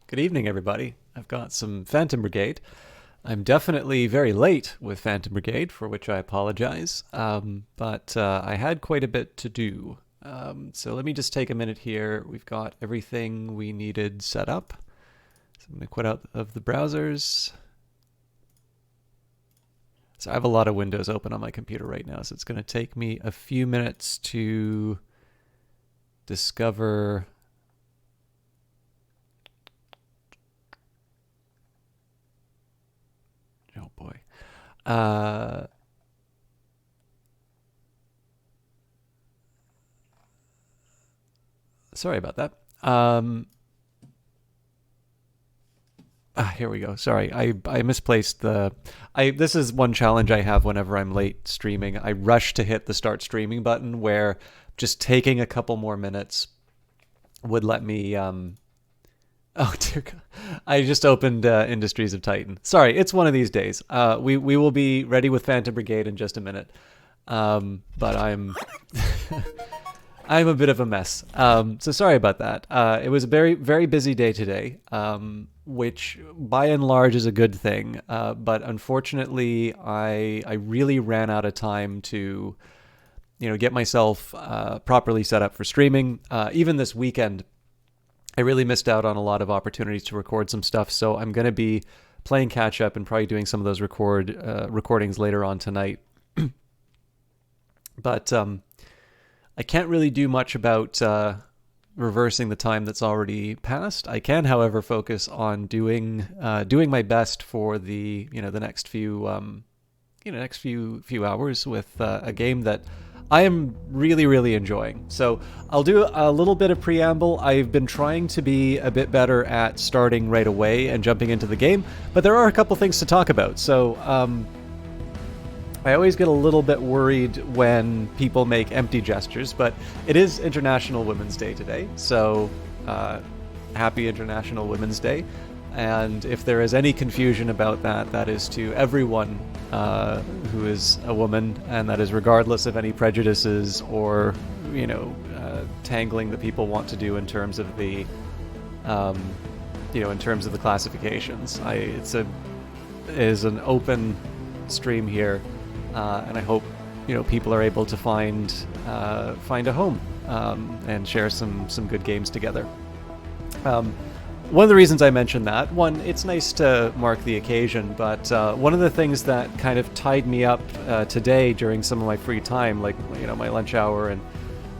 Good evening, everybody. I've got some Phantom Brigade. I'm definitely very late with Phantom Brigade, for which I apologize, but I had quite a bit to do. So let me just take a minute here. We've got everything we needed set up. So I'm going to quit out of the browsers. So I have a lot of windows open on my computer right now, so it's going to take me a few minutes to discover... Oh boy. Sorry about that. Here we go. Sorry, I misplaced the... This is one challenge I have whenever I'm late streaming. I rush to hit the start streaming button where just taking a couple more minutes would let me... Oh dear God. I just opened Industries of Titan. Sorry, it's one of these days. We will be ready with Phantom Brigade in just a minute. But I'm I'm a bit of a mess. So sorry about that. It was a very, very busy day today, which by and large is a good thing. But unfortunately, I really ran out of time to, get myself properly set up for streaming. Even this weekend, I really missed out on a lot of opportunities to record some stuff, so I'm going to be playing catch up and probably doing some of those recordings later on tonight. But I can't really do much about reversing the time that's already passed. I can, however, focus on doing my best for the next few hours with a game that I am really, really enjoying. So I'll do a little bit of preamble. I've been trying to be a bit better at starting right away and jumping into the game, but there are a couple things to talk about. So I always get a little bit worried when people make empty gestures, but it is International Women's Day today. So happy International Women's Day. And if there is any confusion about that, that is to everyone who is a woman, and that is regardless of any prejudices or, tangling that people want to do in terms of the, classifications. It is an open stream here, and I hope people are able to find a home and share some good games together. One of the reasons I mentioned that, one, it's nice to mark the occasion, but one of the things that kind of tied me up today during some of my free time, like my lunch hour and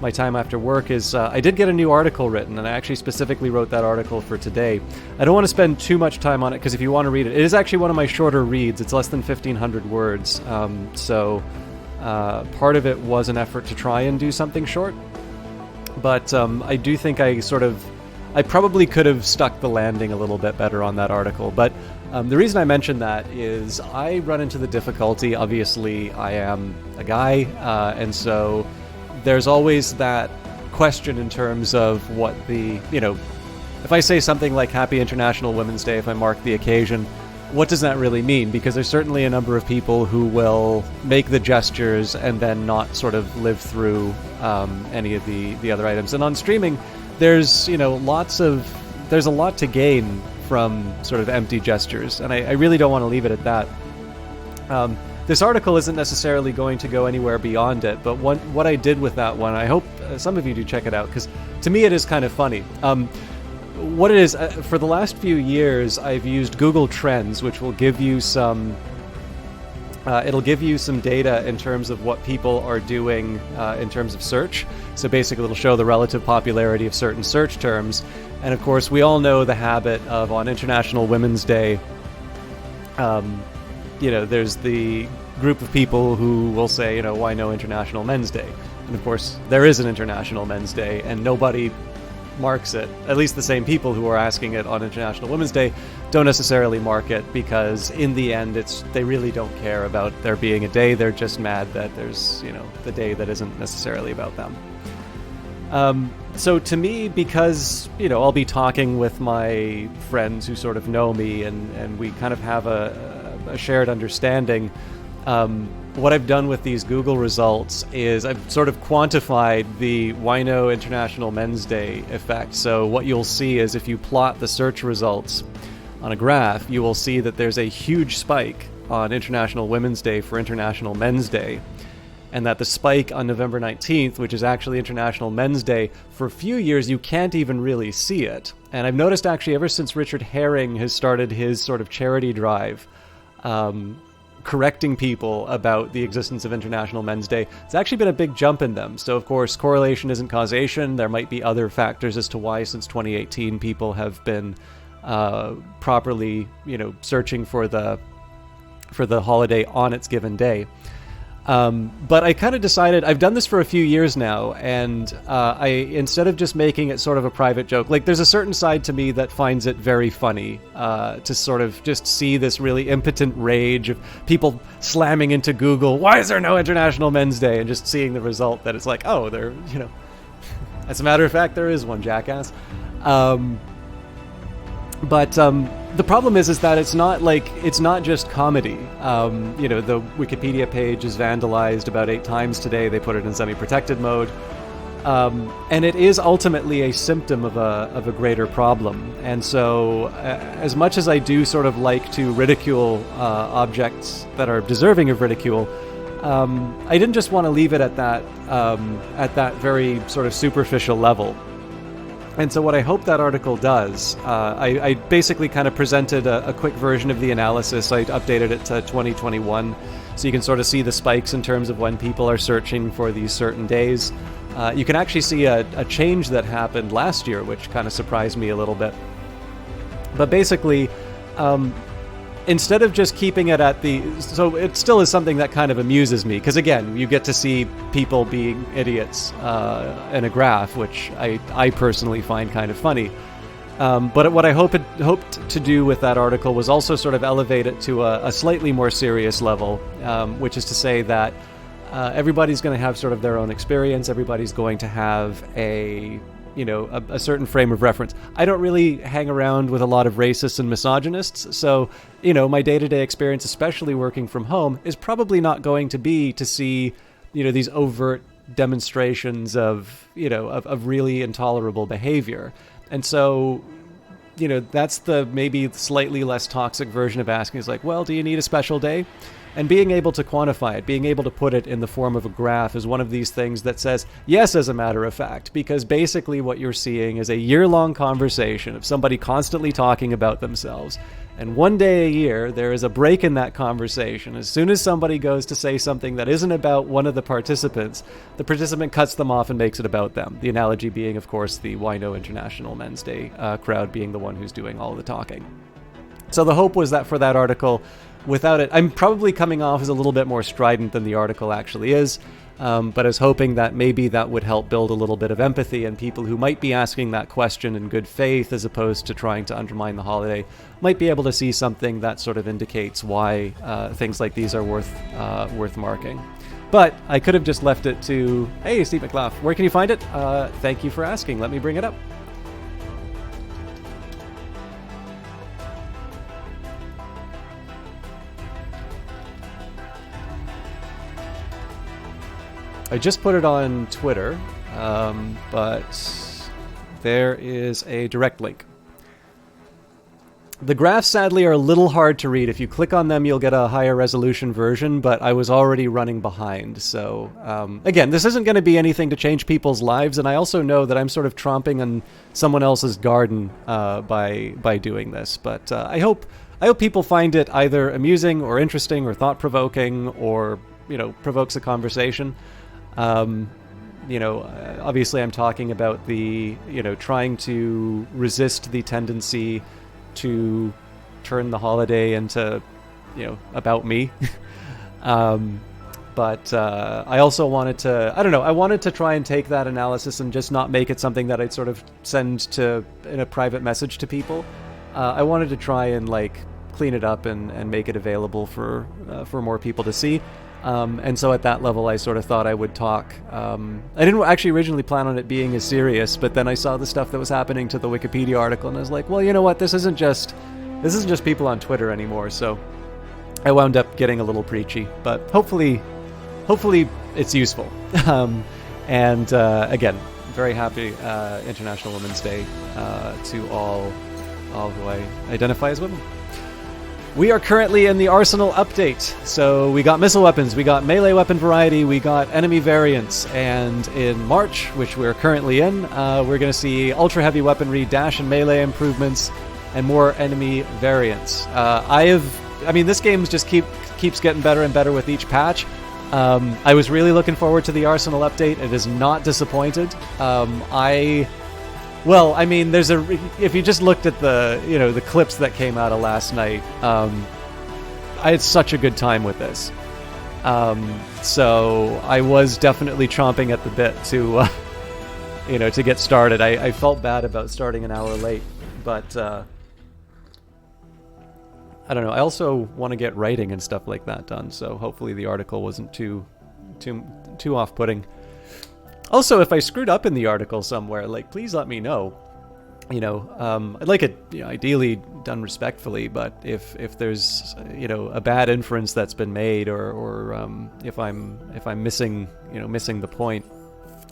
my time after work, is I did get a new article written, and I actually specifically wrote that article for today. I don't want to spend too much time on it, because if you want to read it, it is actually one of my shorter reads. It's less than 1,500 words, so part of it was an effort to try and do something short, but I do think I probably could have stuck the landing a little bit better on that article, but the reason I mention that is I run into the difficulty. Obviously, I am a guy, and so there's always that question in terms of what if I say something like Happy International Women's Day, if I mark the occasion, what does that really mean? Because there's certainly a number of people who will make the gestures and then not sort of live through any of the other items. And on streaming, there's a lot to gain from sort of empty gestures, and I really don't want to leave it at that. This article isn't necessarily going to go anywhere beyond it, but what I did with that one, I hope some of you do check it out, because to me it is kind of funny. What it is, for the last few years, I've used Google Trends, which will give you some data in terms of what people are doing in terms of search. So basically it'll show the relative popularity of certain search terms. And of course, we all know the habit of, on International Women's Day, there's the group of people who will say, why no International Men's Day? And of course, there is an International Men's Day, and nobody marks it. At least the same people who are asking it on International Women's Day don't necessarily mark it, because in the end they really don't care about there being a day. They're just mad that there's the day that isn't necessarily about them. So to me, because I'll be talking with my friends who sort of know me, and we kind of have a shared understanding, what I've done with these Google results is I've sort of quantified the Wino International Men's Day effect. So what you'll see is if you plot the search results on a graph, you will see that there's a huge spike on International Women's Day for International Men's Day, and that the spike on November 19th, which is actually International Men's Day, for a few years you can't even really see it. And I've noticed actually ever since Richard Herring has started his sort of charity drive, correcting people about the existence of International Men's Day, it's actually been a big jump in them. So of course, correlation isn't causation. There might be other factors as to why since 2018 people have been properly, searching for the holiday on its given day. But I kind of decided, I've done this for a few years now, and instead of just making it sort of a private joke, like there's a certain side to me that finds it very funny to sort of just see this really impotent rage of people slamming into Google, why is there no International Men's Day? And just seeing the result that it's like, oh, there, as a matter of fact, there is one, jackass. But the problem is that it's not just comedy. The Wikipedia page is vandalized about 8 times today. They put it in semi-protected mode, and it is ultimately a symptom of a greater problem. And so, as much as I do sort of like to ridicule objects that are deserving of ridicule, I didn't just want to leave it at that very sort of superficial level. And so what I hope that article does, I basically kind of presented a quick version of the analysis. I updated it to 2021, so you can sort of see the spikes in terms of when people are searching for these certain days. You can actually see a change that happened last year, which kind of surprised me a little bit. But basically, instead of just keeping it at so it still is something that kind of amuses me, because again, you get to see people being idiots in a graph, which I personally find kind of funny. But what I hoped to do with that article was also sort of elevate it to a slightly more serious level, which is to say that everybody's going to have sort of their own experience. Everybody's going to have a certain frame of reference. I don't really hang around with a lot of racists and misogynists, so, my day-to-day experience, especially working from home, is probably not going to be to see, these overt demonstrations of really intolerable behavior. And so, that's the maybe slightly less toxic version of asking is like, well, do you need a special day? And being able to quantify it, being able to put it in the form of a graph is one of these things that says, yes, as a matter of fact, because basically what you're seeing is a year-long conversation of somebody constantly talking about themselves. And one day a year, there is a break in that conversation. As soon as somebody goes to say something that isn't about one of the participants, the participant cuts them off and makes it about them. The analogy being, of course, the Wino International Men's Day crowd being the one who's doing all the talking. So the hope was that for that article, without it, I'm probably coming off as a little bit more strident than the article actually is, but I was hoping that maybe that would help build a little bit of empathy, and people who might be asking that question in good faith as opposed to trying to undermine the holiday might be able to see something that sort of indicates why things like these are worth marking. But I could have just left it to, hey, Steve McLaugh, where can you find it? Thank you for asking. Let me bring it up. I just put it on Twitter, but there is a direct link. The graphs, sadly, are a little hard to read. If you click on them, you'll get a higher resolution version, but I was already running behind. So, again, this isn't going to be anything to change people's lives, and I also know that I'm sort of tromping on someone else's garden by doing this. But I hope people find it either amusing or interesting or thought-provoking or, provokes a conversation. Obviously I'm talking about the, trying to resist the tendency to turn the holiday into, about me. But I also wanted to, I wanted to try and take that analysis and just not make it something that I'd sort of send in a private message to people. I wanted to try and clean it up and make it available for more people to see. And so at that level, I sort of thought I would talk. I didn't actually originally plan on it being as serious, but then I saw the stuff that was happening to the Wikipedia article, and I was like, well, you know what? This isn't just people on Twitter anymore. So I wound up getting a little preachy, but hopefully it's useful. And again, very happy International Women's Day to all who I identify as women. We are currently in the arsenal update. So we got missile weapons, we got melee weapon variety, we got enemy variants, and in March, which we're currently in, we're going to see ultra heavy weaponry, dash and melee improvements, and more enemy variants. This game just keeps getting better and better with each patch. I was really looking forward to the arsenal update. It is not disappointed. If you just looked at the clips that came out of last night, I had such a good time with this. So I was definitely chomping at the bit to get started. I felt bad about starting an hour late, but I don't know. I also want to get writing and stuff like that done, so hopefully the article wasn't too off-putting. Also, if I screwed up in the article somewhere, please let me know. I'd like it, ideally done respectfully, but if there's, a bad inference that's been made, or if I'm missing the point,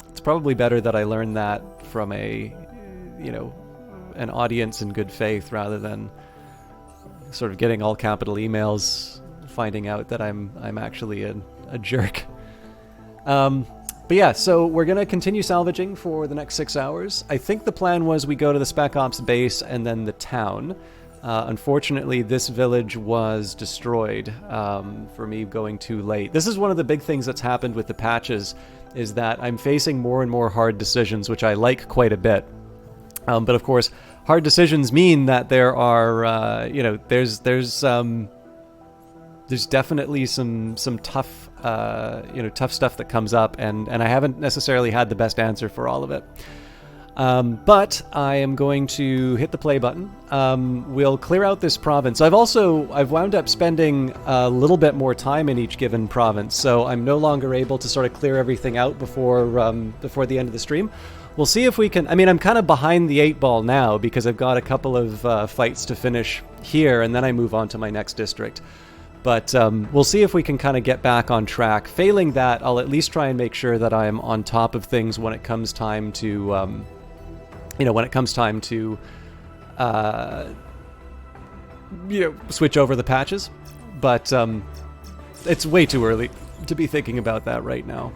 it's probably better that I learn that from an audience in good faith rather than sort of getting all capital emails, finding out that I'm actually a jerk. But yeah, so we're going to continue salvaging for the next 6 hours. I think the plan was we go to the Spec Ops base and then the town. Unfortunately, this village was destroyed for me going too late. This is one of the big things that's happened with the patches, is that I'm facing more and more hard decisions, which I like quite a bit. But of course, hard decisions mean that there are, there's definitely some tough, tough stuff that comes up, and I haven't necessarily had the best answer for all of it. But I am going to hit the play button. We'll clear out this province. I've wound up spending a little bit more time in each given province, so I'm no longer able to sort of clear everything out before the end of the stream. We'll see if we can. I'm kind of behind the 8 ball now because I've got a couple of fights to finish here, and then I move on to my next district. But we'll see if we can kind of get back on track. Failing that, I'll at least try and make sure that I'm on top of things when it comes time to, switch over the patches. But it's way too early to be thinking about that right now.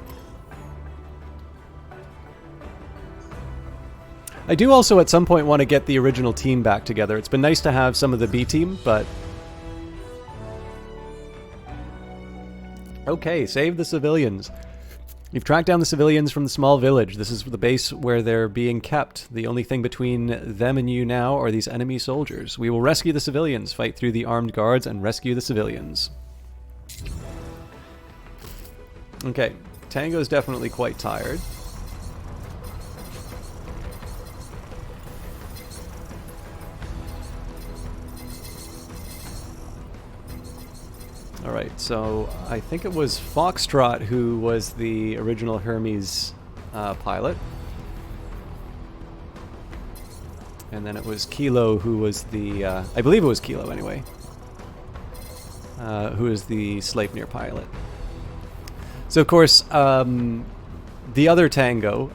I do also at some point want to get the original team back together. It's been nice to have some of the B team, but... Okay, save the civilians. You've tracked down the civilians from the small village. This is the base where they're being kept. The only thing between them and you now are these enemy soldiers. We will rescue the civilians, fight through the armed guards, and rescue the civilians. Okay, Tango's definitely quite tired. Alright, so I think it was Foxtrot who was the original Hermes pilot. And then it was Kilo who was the... I believe it was Kilo anyway. Who is the Sleipnir pilot. So of course, the other Tango,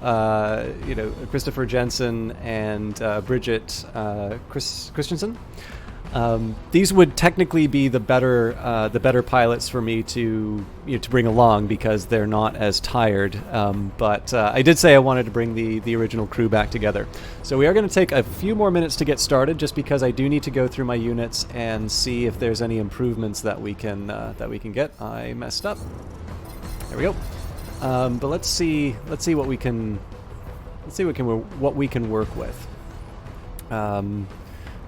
Christopher Jensen and Bridget Christensen. These would technically be the better pilots for me to bring along because they're not as tired. But I did say I wanted to bring the original crew back together. So we are going to take a few more minutes to get started, just because I do need to go through my units and see if there's any improvements that we can get. I messed up. There we go. But let's see what we can work with.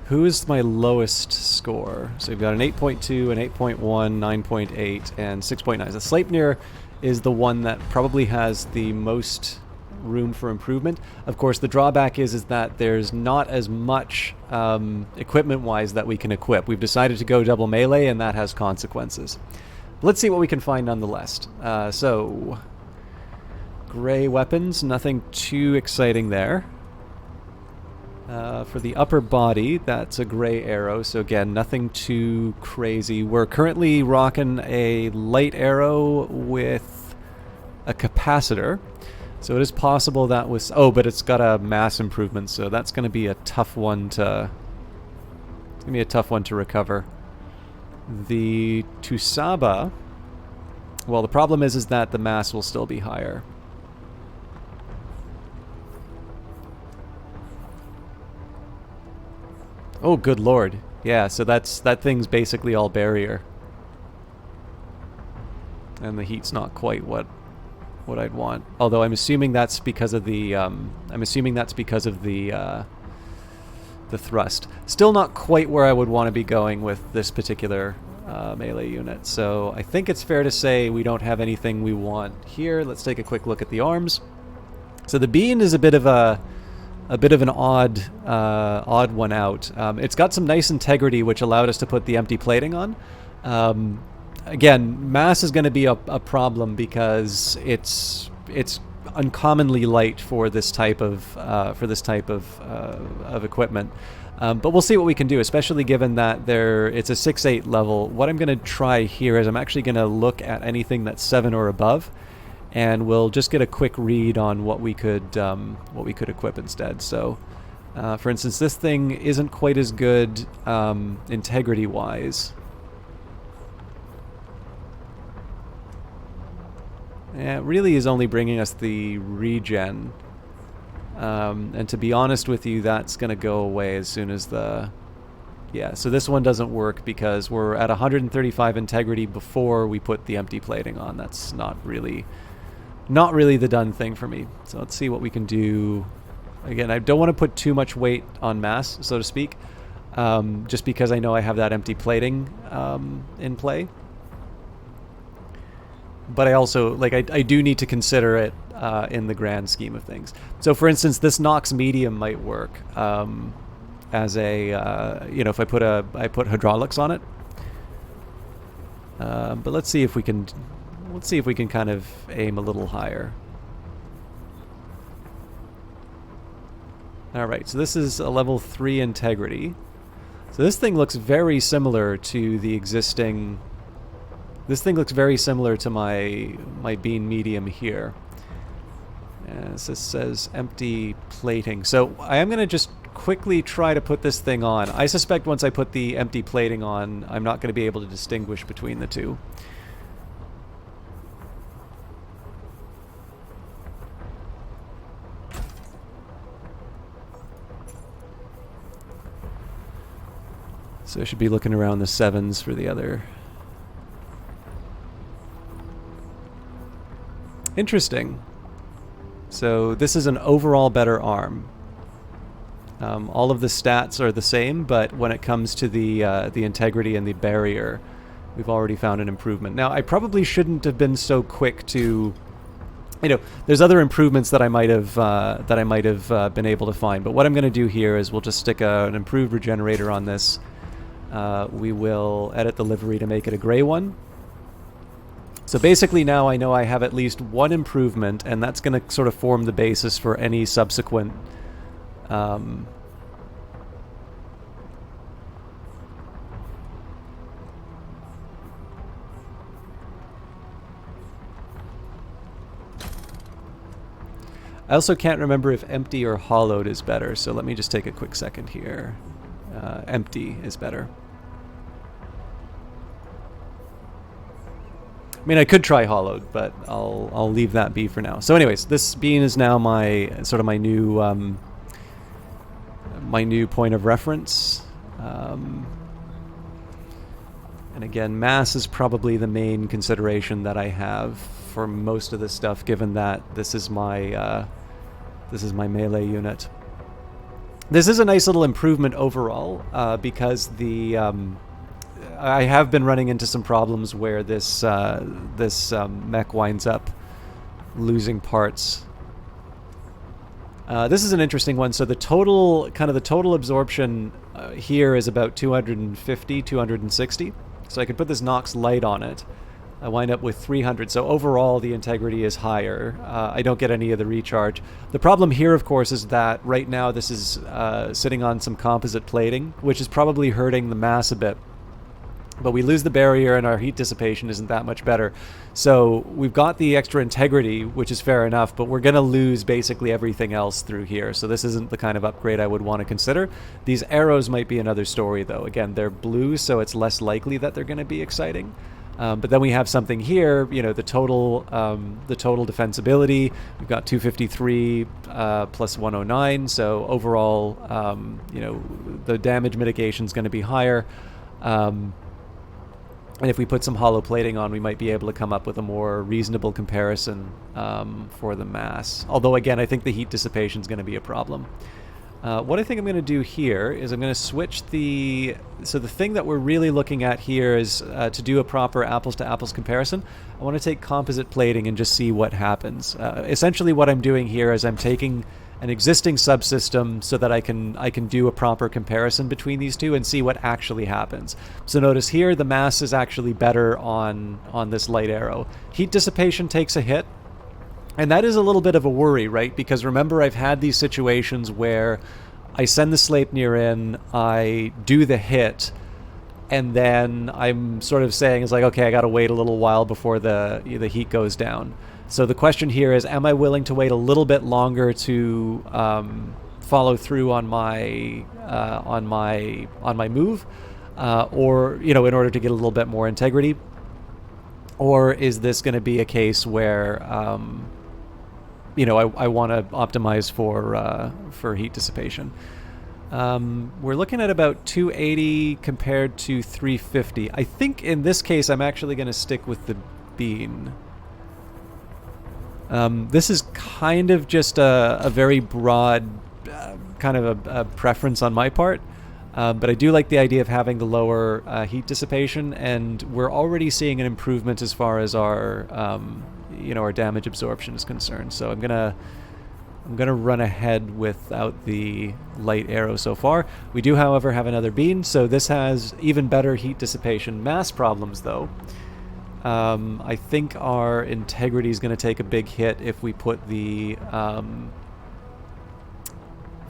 Who is my lowest score? So we've got an 8.2, an 8.1, 9.8, and 6.9. So Sleipnir is the one that probably has the most room for improvement. Of course, the drawback is that there's not as much equipment-wise that we can equip. We've decided to go double melee, and that has consequences. Let's see what we can find nonetheless. So, gray weapons, nothing too exciting there. For the upper body, that's a gray arrow, so again, nothing too crazy. We're currently rocking a light arrow with a capacitor, so it is possible that was... Oh, but it's got a mass improvement, so that's going to be a tough one to... It's going to be a tough one to recover. The Tusaba... Well, the problem is that the mass will still be higher. Oh, good lord. Yeah, so that thing's basically all barrier. And the heat's not quite what I'd want. Although I'm assuming that's because of the the thrust. Still not quite where I would want to be going with this particular melee unit. So I think it's fair to say we don't have anything we want here. Let's take a quick look at the arms. So the bean is a bit of an odd one out. It's got some nice integrity, which allowed us to put the empty plating on. Again, mass is going to be a problem because it's uncommonly light for this type of equipment. But we'll see what we can do, especially given that it's a 6-8 level. What I'm going to try here is I'm actually going to look at anything that's 7 or above, and we'll just get a quick read on what we could equip instead. So, for instance, this thing isn't quite as good integrity-wise. It really is only bringing us the regen. And to be honest with you, that's going to go away as soon as the... Yeah, so this one doesn't work because we're at 135 integrity before we put the empty plating on. That's not really the done thing for me. So let's see what we can do. Again, I don't want to put too much weight on mass, so to speak, just because I know I have that empty plating in play. But I also, like, I do need to consider it in the grand scheme of things. So, for instance, this Nox medium might work as a, if I put hydraulics on it. But let's see if we can kind of aim a little higher. All right, so this is a level 3 integrity. So this thing looks very similar to the existing. This thing looks very similar to my bean medium here. As this says empty plating. So I am going to just quickly try to put this thing on. I suspect once I put the empty plating on, I'm not going to be able to distinguish between the two. So I should be looking around the 7s for the other. Interesting. So this is an overall better arm. All of the stats are the same, but when it comes to the integrity and the barrier, we've already found an improvement. Now, I probably shouldn't have been so quick to, there's other improvements that I might have been able to find. But what I'm going to do here is we'll just stick an improved regenerator on this. We will edit the livery to make it a gray one. So basically now I know I have at least one improvement, and that's going to sort of form the basis for any subsequent I also can't remember if empty or hollowed is better, so let me just take a quick second here. Empty is better. I mean, I could try hollowed, but I'll leave that be for now. So anyways, this bean is now my new point of reference. And again, mass is probably the main consideration that I have for most of this stuff, given that this is my melee unit. This is a nice little improvement overall, because I have been running into some problems where this mech winds up losing parts. This is an interesting one. So the total absorption here is about 250, 260. So I could put this Nox light on it. I wind up with 300. So overall, the integrity is higher. I don't get any of the recharge. The problem here, of course, is that right now this is sitting on some composite plating, which is probably hurting the mass a bit. But we lose the barrier and our heat dissipation isn't that much better. So we've got the extra integrity, which is fair enough, but we're going to lose basically everything else through here. So this isn't the kind of upgrade I would want to consider. These arrows might be another story, though. Again, they're blue, so it's less likely that they're going to be exciting. But then we have something here, you know, the total defensibility. We've got 253 plus 109. So overall, you know, the damage mitigation is going to be higher. And if we put some hollow plating on, we might be able to come up with a more reasonable comparison for the mass. Although, again, I think the heat dissipation is going to be a problem. What I think I'm going to do here is I'm going to switch the... So the thing that we're really looking at here is to do a proper apples-to-apples comparison. I want to take composite plating and just see what happens. Essentially what I'm doing here is I'm taking an existing subsystem so that I can do a proper comparison between these two and see what actually happens. So notice here the mass is actually better on this light arrow. Heat dissipation takes a hit, and that is a little bit of a worry, right? Because remember, I've had these situations where I send the Sleipnir in, I do the hit, and then I'm sort of saying, it's like, okay, I got to wait a little while before the heat goes down. So the question here is, am I willing to wait a little bit longer to follow through on my move, or, you know, in order to get a little bit more integrity, or is this going to be a case where you know, I want to optimize for heat dissipation? We're looking at about 280 compared to 350. I think in this case I'm actually going to stick with the bean. This is kind of just a very broad kind of a preference on my part, but I do like the idea of having the lower heat dissipation, and we're already seeing an improvement as far as our you know, our damage absorption is concerned. So I'm gonna run ahead without the light arrow so far. We do, however, have another bean, so this has even better heat dissipation. Mass problems, though. I think our integrity is going to take a big hit if we put the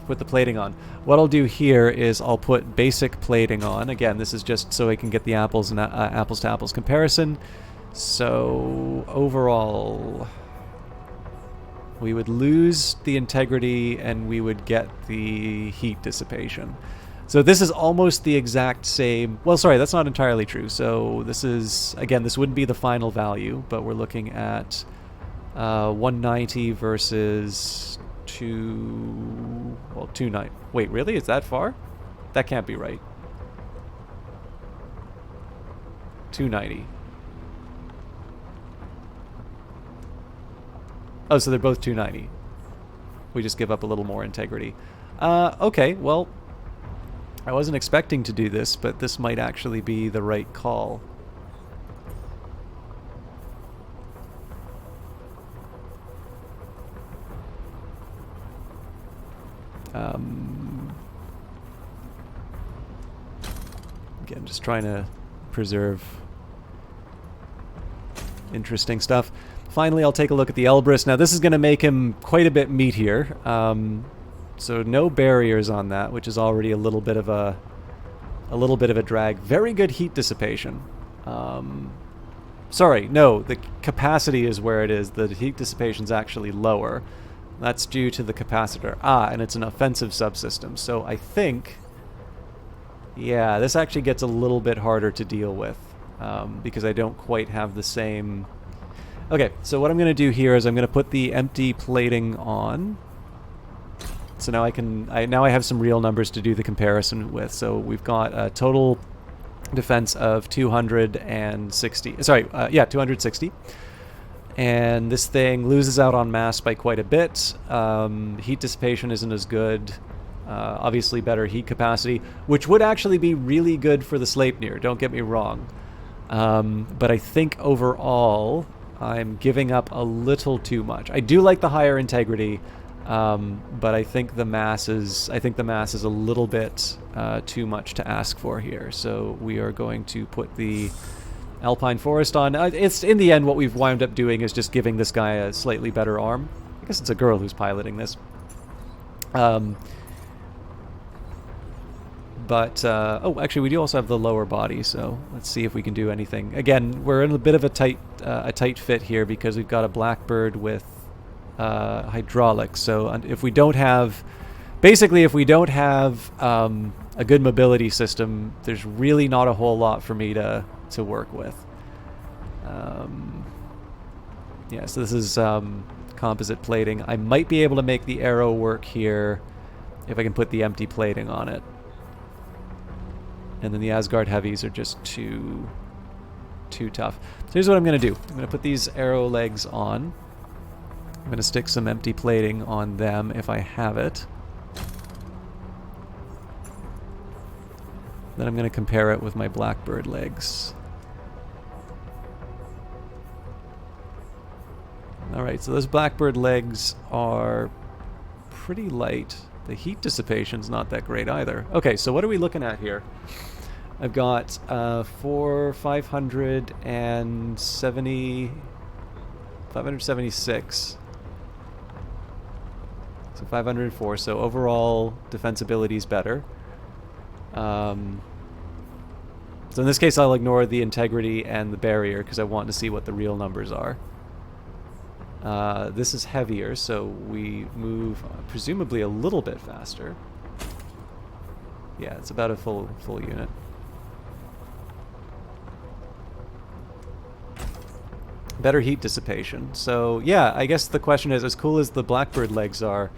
plating on. What I'll do here is I'll put basic plating on. Again, this is just so I can get the apples and apples to apples comparison. So overall, we would lose the integrity and we would get the heat dissipation. So this is almost the exact same... Well, sorry, that's not entirely true. So this is... Again, this wouldn't be the final value, but we're looking at 190 versus 290. Wait, really? Is that far? That can't be right. 290. Oh, so they're both 290. We just give up a little more integrity. Okay, well... I wasn't expecting to do this, but this might actually be the right call. Again, just trying to preserve interesting stuff. Finally, I'll take a look at the Elbrus. Now, this is going to make him quite a bit meatier. So no barriers on that, which is already a little bit of a drag. Very good heat dissipation. Sorry, no, the capacity is where it is. The heat dissipation is actually lower. That's due to the capacitor. And it's an offensive subsystem. So I think, yeah, this actually gets a little bit harder to deal with because I don't quite have the same... Okay, so what I'm going to do here is I'm going to put the empty plating on. So now I have some real numbers to do the comparison with. So we've got a total defense of 260. Sorry, 260. And this thing loses out on mass by quite a bit. Heat dissipation isn't as good. Obviously better heat capacity, which would actually be really good for the Sleipnir, don't get me wrong. But I think overall I'm giving up a little too much. I do like the higher integrity. But I think the mass is a little bit too much to ask for here. So we are going to put the Alpine Forest on. It's in the end what we've wound up doing is just giving this guy a slightly better arm. I guess it's a girl who's piloting this. But oh, actually, we do also have the lower body, so let's see if we can do anything. Again, we're in a bit of a tight fit here because we've got a Blackbird with hydraulics. So if we don't have, basically, if we don't have a good mobility system, there's really not a whole lot for me to work with. Yeah, so this is composite plating. I might be able to make the arrow work here if I can put the empty plating on it. And then the Asgard heavies are just too tough. So here's what I'm going to do. I'm going to put these arrow legs on. I'm going to stick some empty plating on them if I have it. Then I'm going to compare it with my Blackbird legs. Alright, so those Blackbird legs are pretty light. The heat dissipation's not that great either. Okay, so what are we looking at here? I've got 576. So 504. So overall defensibility is better. So in this case, I'll ignore the integrity and the barrier because I want to see what the real numbers are. This is heavier, so we move presumably a little bit faster. Yeah, it's about a full unit. Better heat dissipation. So yeah, I guess the question is, as cool as the Blackbird legs are,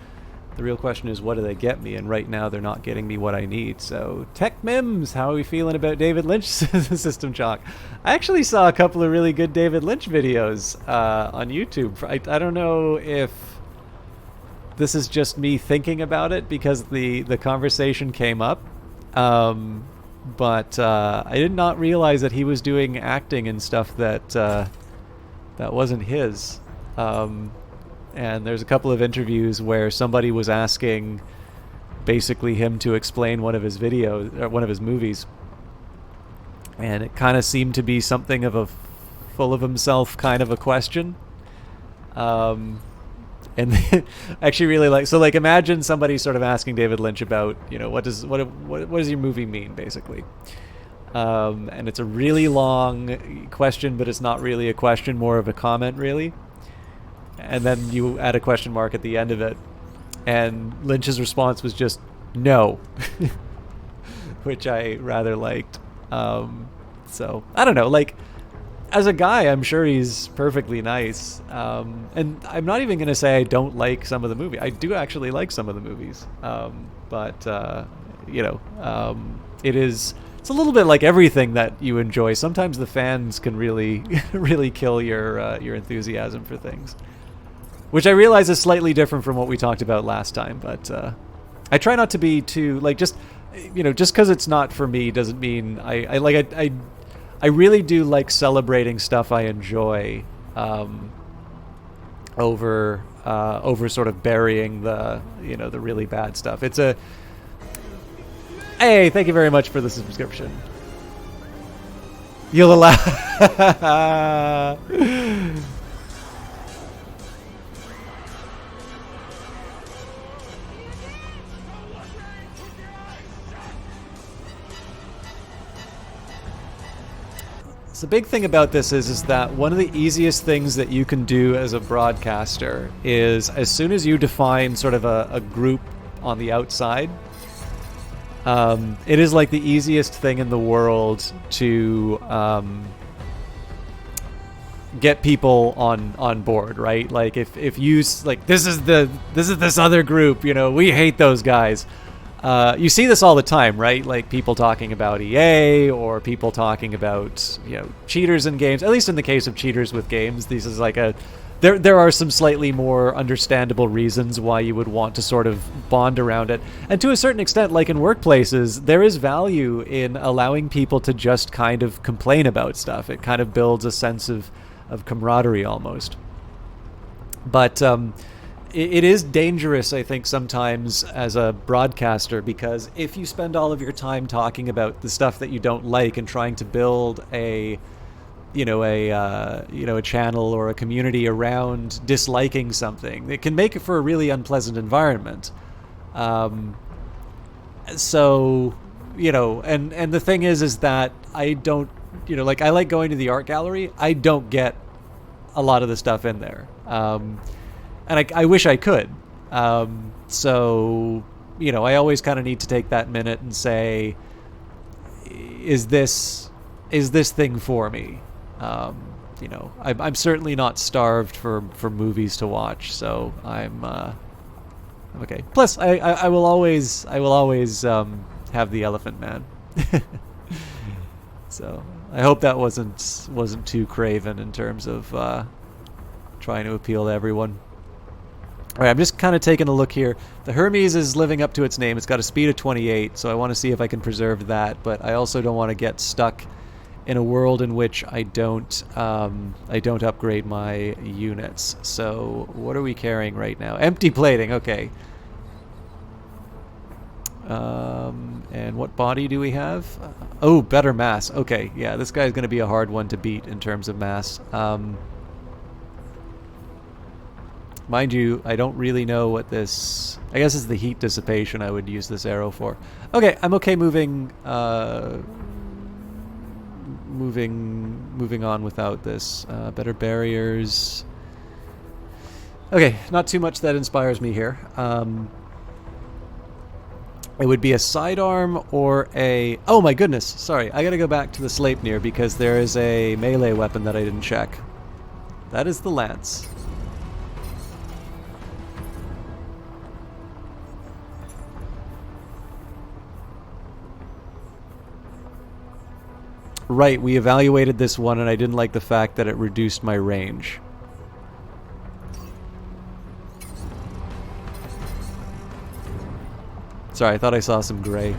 the real question is, what do they get me? And right now, they're not getting me what I need. So, Tech Mims, how are we feeling about David Lynch System Chalk? I actually saw a couple of really good David Lynch videos on YouTube. I don't know if this is just me thinking about it because the conversation came up. But I did not realize that he was doing acting and stuff that wasn't his. And there's a couple of interviews where somebody was asking basically him to explain one of his videos, or one of his movies. And it kind of seemed to be something of a full of himself kind of a question. And I actually really like, so like imagine somebody sort of asking David Lynch about, you know, what does your movie mean, basically. And it's a really long question, but it's not really a question, more of a comment, really. And then you add a question mark at the end of it. And Lynch's response was just, no. Which I rather liked. So, I don't know, like, as a guy, I'm sure he's perfectly nice. And I'm not even going to say I don't like some of the movie. I do actually like some of the movies. But you know, it's a little bit like everything that you enjoy. Sometimes the fans can really, really kill your enthusiasm for things. Which I realize is slightly different from what we talked about last time, but I try not to be too, like, just, you know, just because it's not for me doesn't mean I really do like celebrating stuff I enjoy over sort of burying the, you know, the really bad stuff. It's a, hey, thank you very much for the subscription. You'll allow. So the big thing about this is that one of the easiest things that you can do as a broadcaster is, as soon as you define sort of a group on the outside, it is like the easiest thing in the world to get people on board, right? Like if you like, this is this other group, you know, we hate those guys. You see this all the time, right? Like people talking about EA or people talking about, you know, cheaters in games. At least in the case of cheaters with games, this is like there are some slightly more understandable reasons why you would want to sort of bond around it. And to a certain extent, like in workplaces, there is value in allowing people to just kind of complain about stuff. It kind of builds a sense of camaraderie almost. But it is dangerous, I think, sometimes as a broadcaster, because if you spend all of your time talking about the stuff that you don't like and trying to build a a channel or a community around disliking something. It can make it for a really unpleasant environment. So, and the thing is that I don't, like, I like going to the art gallery. I don't get a lot of the stuff in there. And I wish I could. So, I always kind of need to take that minute and say, is this thing for me? I'm certainly not starved for movies to watch, so I'm okay. Plus, I will always have the Elephant Man. So I hope that wasn't too craven in terms of trying to appeal to everyone. All right, I'm just kind of taking a look here. The Hermes is living up to its name. It's got a speed of 28, so I want to see if I can preserve that. But I also don't want to get stuck in a world in which I don't upgrade my units. So what are we carrying right now? Empty plating. Okay. And what body do we have? Oh, better mass. Okay, yeah, this guy's going to be a hard one to beat in terms of mass. Mind you, I don't really know what this... I guess it's the heat dissipation I would use this arrow for. Okay, I'm okay moving on without this. Better barriers. Okay, not too much that inspires me here. It would be a sidearm or a... Oh my goodness, sorry. I gotta go back to the Sleipnir because there is a melee weapon that I didn't check. That is the lance. Right, we evaluated this one and I didn't like the fact that it reduced my range. Sorry, I thought I saw some gray.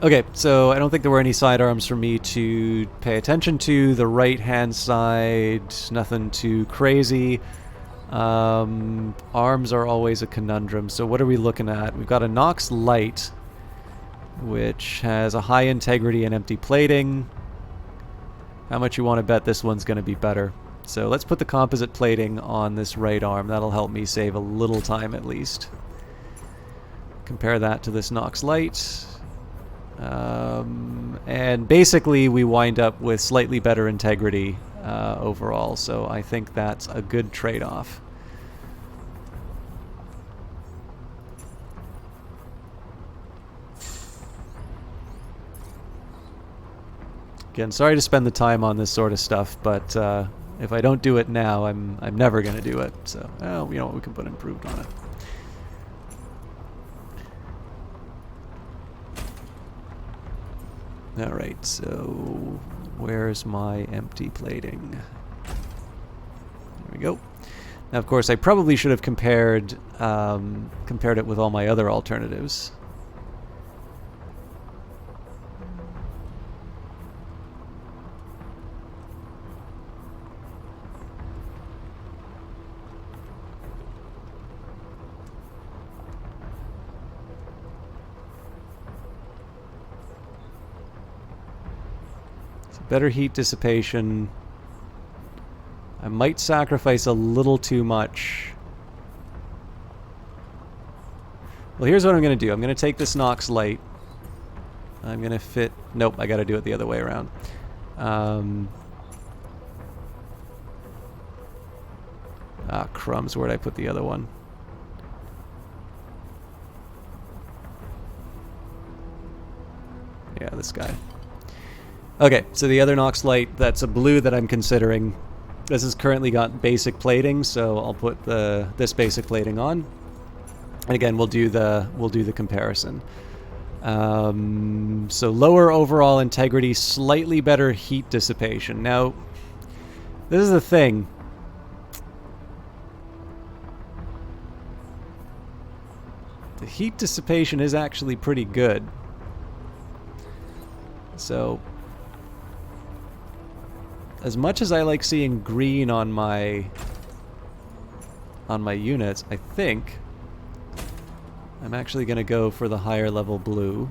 Okay, so I don't think there were any sidearms for me to pay attention to. The right-hand side, nothing too crazy. Arms are always a conundrum. So what are we looking at? We've got a Nox Light, which has a high integrity and empty plating. How much you want to bet this one's going to be better? So let's put the composite plating on this right arm. That'll help me save a little time at least. Compare that to this Nox Light. And basically we wind up with slightly better integrity overall. So I think that's a good trade-off. Again, sorry to spend the time on this sort of stuff, but if I don't do it now, I'm never going to do it. So, you know what, we can put improved on it. Alright, so where's my empty plating? There we go. Now, of course, I probably should have compared it with all my other alternatives. Better heat dissipation. I might sacrifice a little too much. Well, here's what I'm going to do. I'm going to take this Nox Light. I'm going to fit... Nope, I got to do it the other way around. Crumbs. Where'd I put the other one? Yeah, this guy. Okay, so the other Nox Light, that's a blue that I'm considering. This has currently got basic plating, so I'll put this basic plating on. And again, we'll do the comparison. So lower overall integrity, slightly better heat dissipation. Now, this is the thing. The heat dissipation is actually pretty good. So, as much as I like seeing green on my units, I think I'm actually going to go for the higher level blue.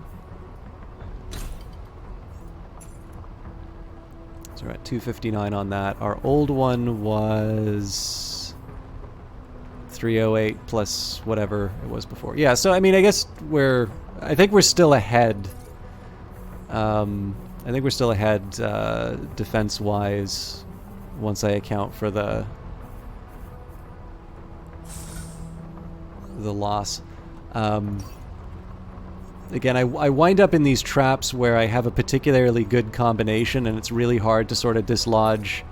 So we're at 259 on that. Our old one was 308 plus whatever it was before. Yeah, so I mean, I guess I think we're still ahead. I think we're still ahead defense-wise once I account for the loss. Again, I wind up in these traps where I have a particularly good combination and it's really hard to sort of dislodge.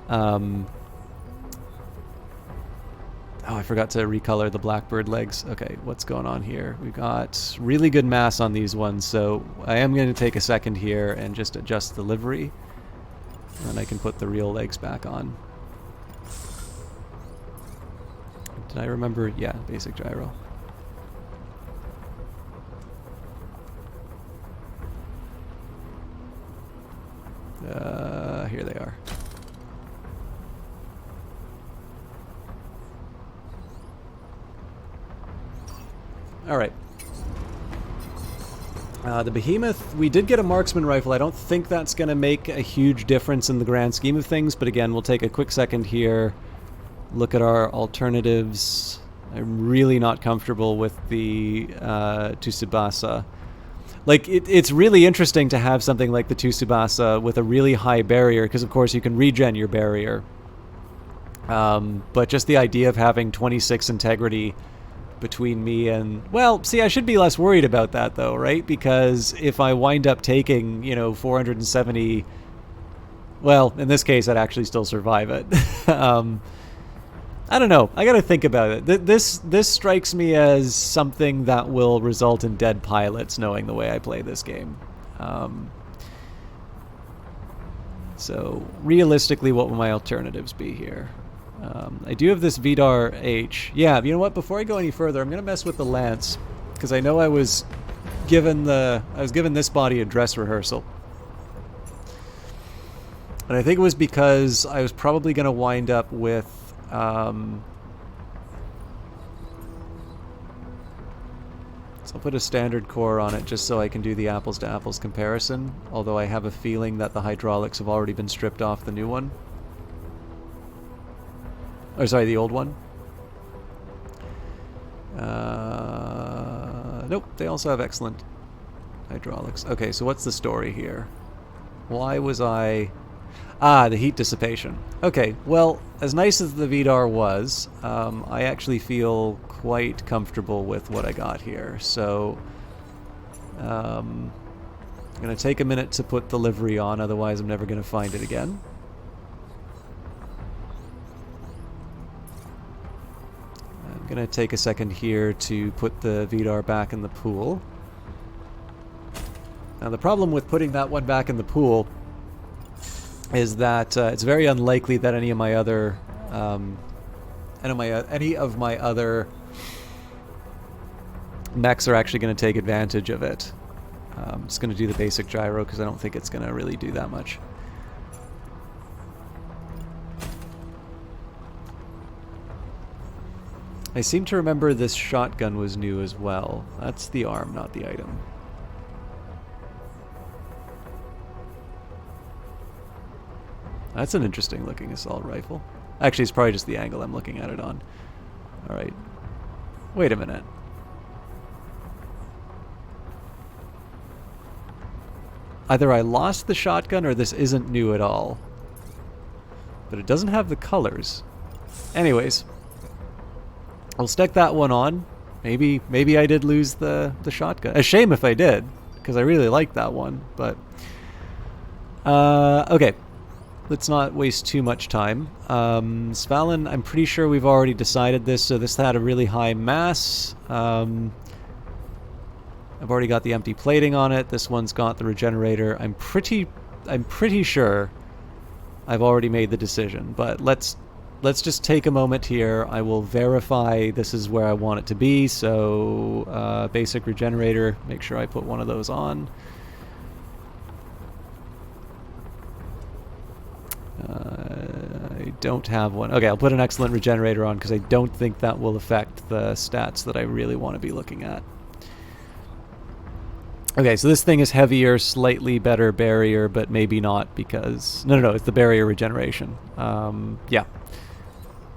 Oh, I forgot to recolor the blackbird legs. Okay, what's going on here? We've got really good mass on these ones, so I am going to take a second here and just adjust the livery. And then I can put the real legs back on. Did I remember? Yeah, basic gyro. Here they are. All right. The Behemoth, we did get a marksman rifle. I don't think that's going to make a huge difference in the grand scheme of things, but again, we'll take a quick second here, look at our alternatives. I'm really not comfortable with the Tsubasa. Like, it's really interesting to have something like the Tsubasa with a really high barrier, because of course you can regen your barrier. But just the idea of having 26 integrity between me and... Well, see, I should be less worried about that, though, right? Because if I wind up taking, 470... Well, in this case, I'd actually still survive it. I don't know. I gotta think about it. This strikes me as something that will result in dead pilots, knowing the way I play this game. So, realistically, what will my alternatives be here? I do have this Vidar H. Yeah, you know what? Before I go any further, I'm gonna mess with the Lance, because I know I was given this body a dress rehearsal. And I think it was because I was probably gonna wind up with so I'll put a standard core on it just so I can do the apples to apples comparison, although I have a feeling that the hydraulics have already been stripped off the new one. Or sorry, the old one. Nope, they also have excellent hydraulics. Okay, so what's the story here? Why was I... Ah, the heat dissipation. Okay, well, as nice as the Vidar was, I actually feel quite comfortable with what I got here. So, I'm going to take a minute to put the livery on, otherwise I'm never going to find it again. I'm going to take a second here to put the Vidar back in the pool. Now, the problem with putting that one back in the pool is that it's very unlikely that any of my other mechs are actually going to take advantage of it. I'm just going to do the basic gyro because I don't think it's going to really do that much. I seem to remember this shotgun was new as well. That's the arm, not the item. That's an interesting looking assault rifle. Actually, it's probably just the angle I'm looking at it on. Alright. Wait a minute. Either I lost the shotgun or this isn't new at all. But it doesn't have the colors. Anyways. I'll stick that one on. Maybe I did lose the shotgun. A shame if I did, because I really like that one, but... okay. Let's not waste too much time. Svalin, I'm pretty sure we've already decided this, so this had a really high mass. I've already got the empty plating on it. This one's got the regenerator. I'm pretty sure I've already made the decision, but let's just take a moment here. I will verify this is where I want it to be, so basic regenerator, make sure I put one of those on. I don't have one. Okay, I'll put an excellent regenerator on because I don't think that will affect the stats that I really want to be looking at. Okay, so this thing is heavier, slightly better barrier, but maybe not because... No, it's the barrier regeneration. Yeah.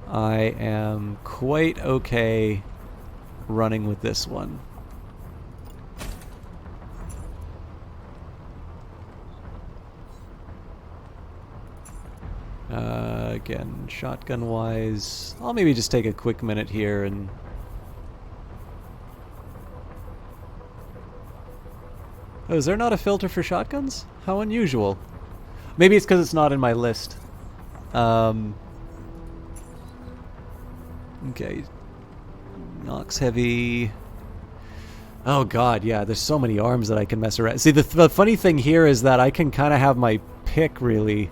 I am quite okay running with this one. Again, shotgun-wise, I'll maybe just take a quick minute here and... Oh, is there not a filter for shotguns? How unusual. Maybe it's because it's not in my list. Okay. Nox heavy. Oh god, yeah, there's so many arms that I can mess around. See, the funny thing here is that I can kind of have my pick, really,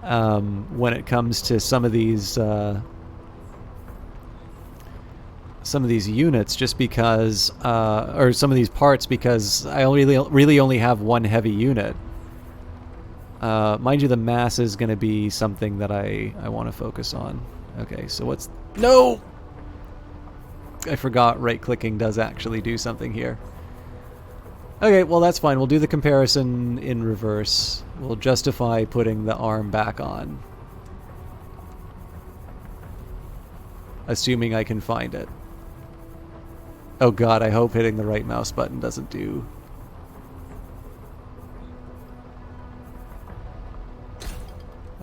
when it comes to some of these units, just because, or some of these parts, because I really only have one heavy unit. Mind you, the mass is going to be something that I want to focus on. Okay, so what's... No! I forgot right-clicking does actually do something here. Okay, well that's fine. We'll do the comparison in reverse. We'll justify putting the arm back on. Assuming I can find it. Oh god, I hope hitting the right mouse button doesn't do...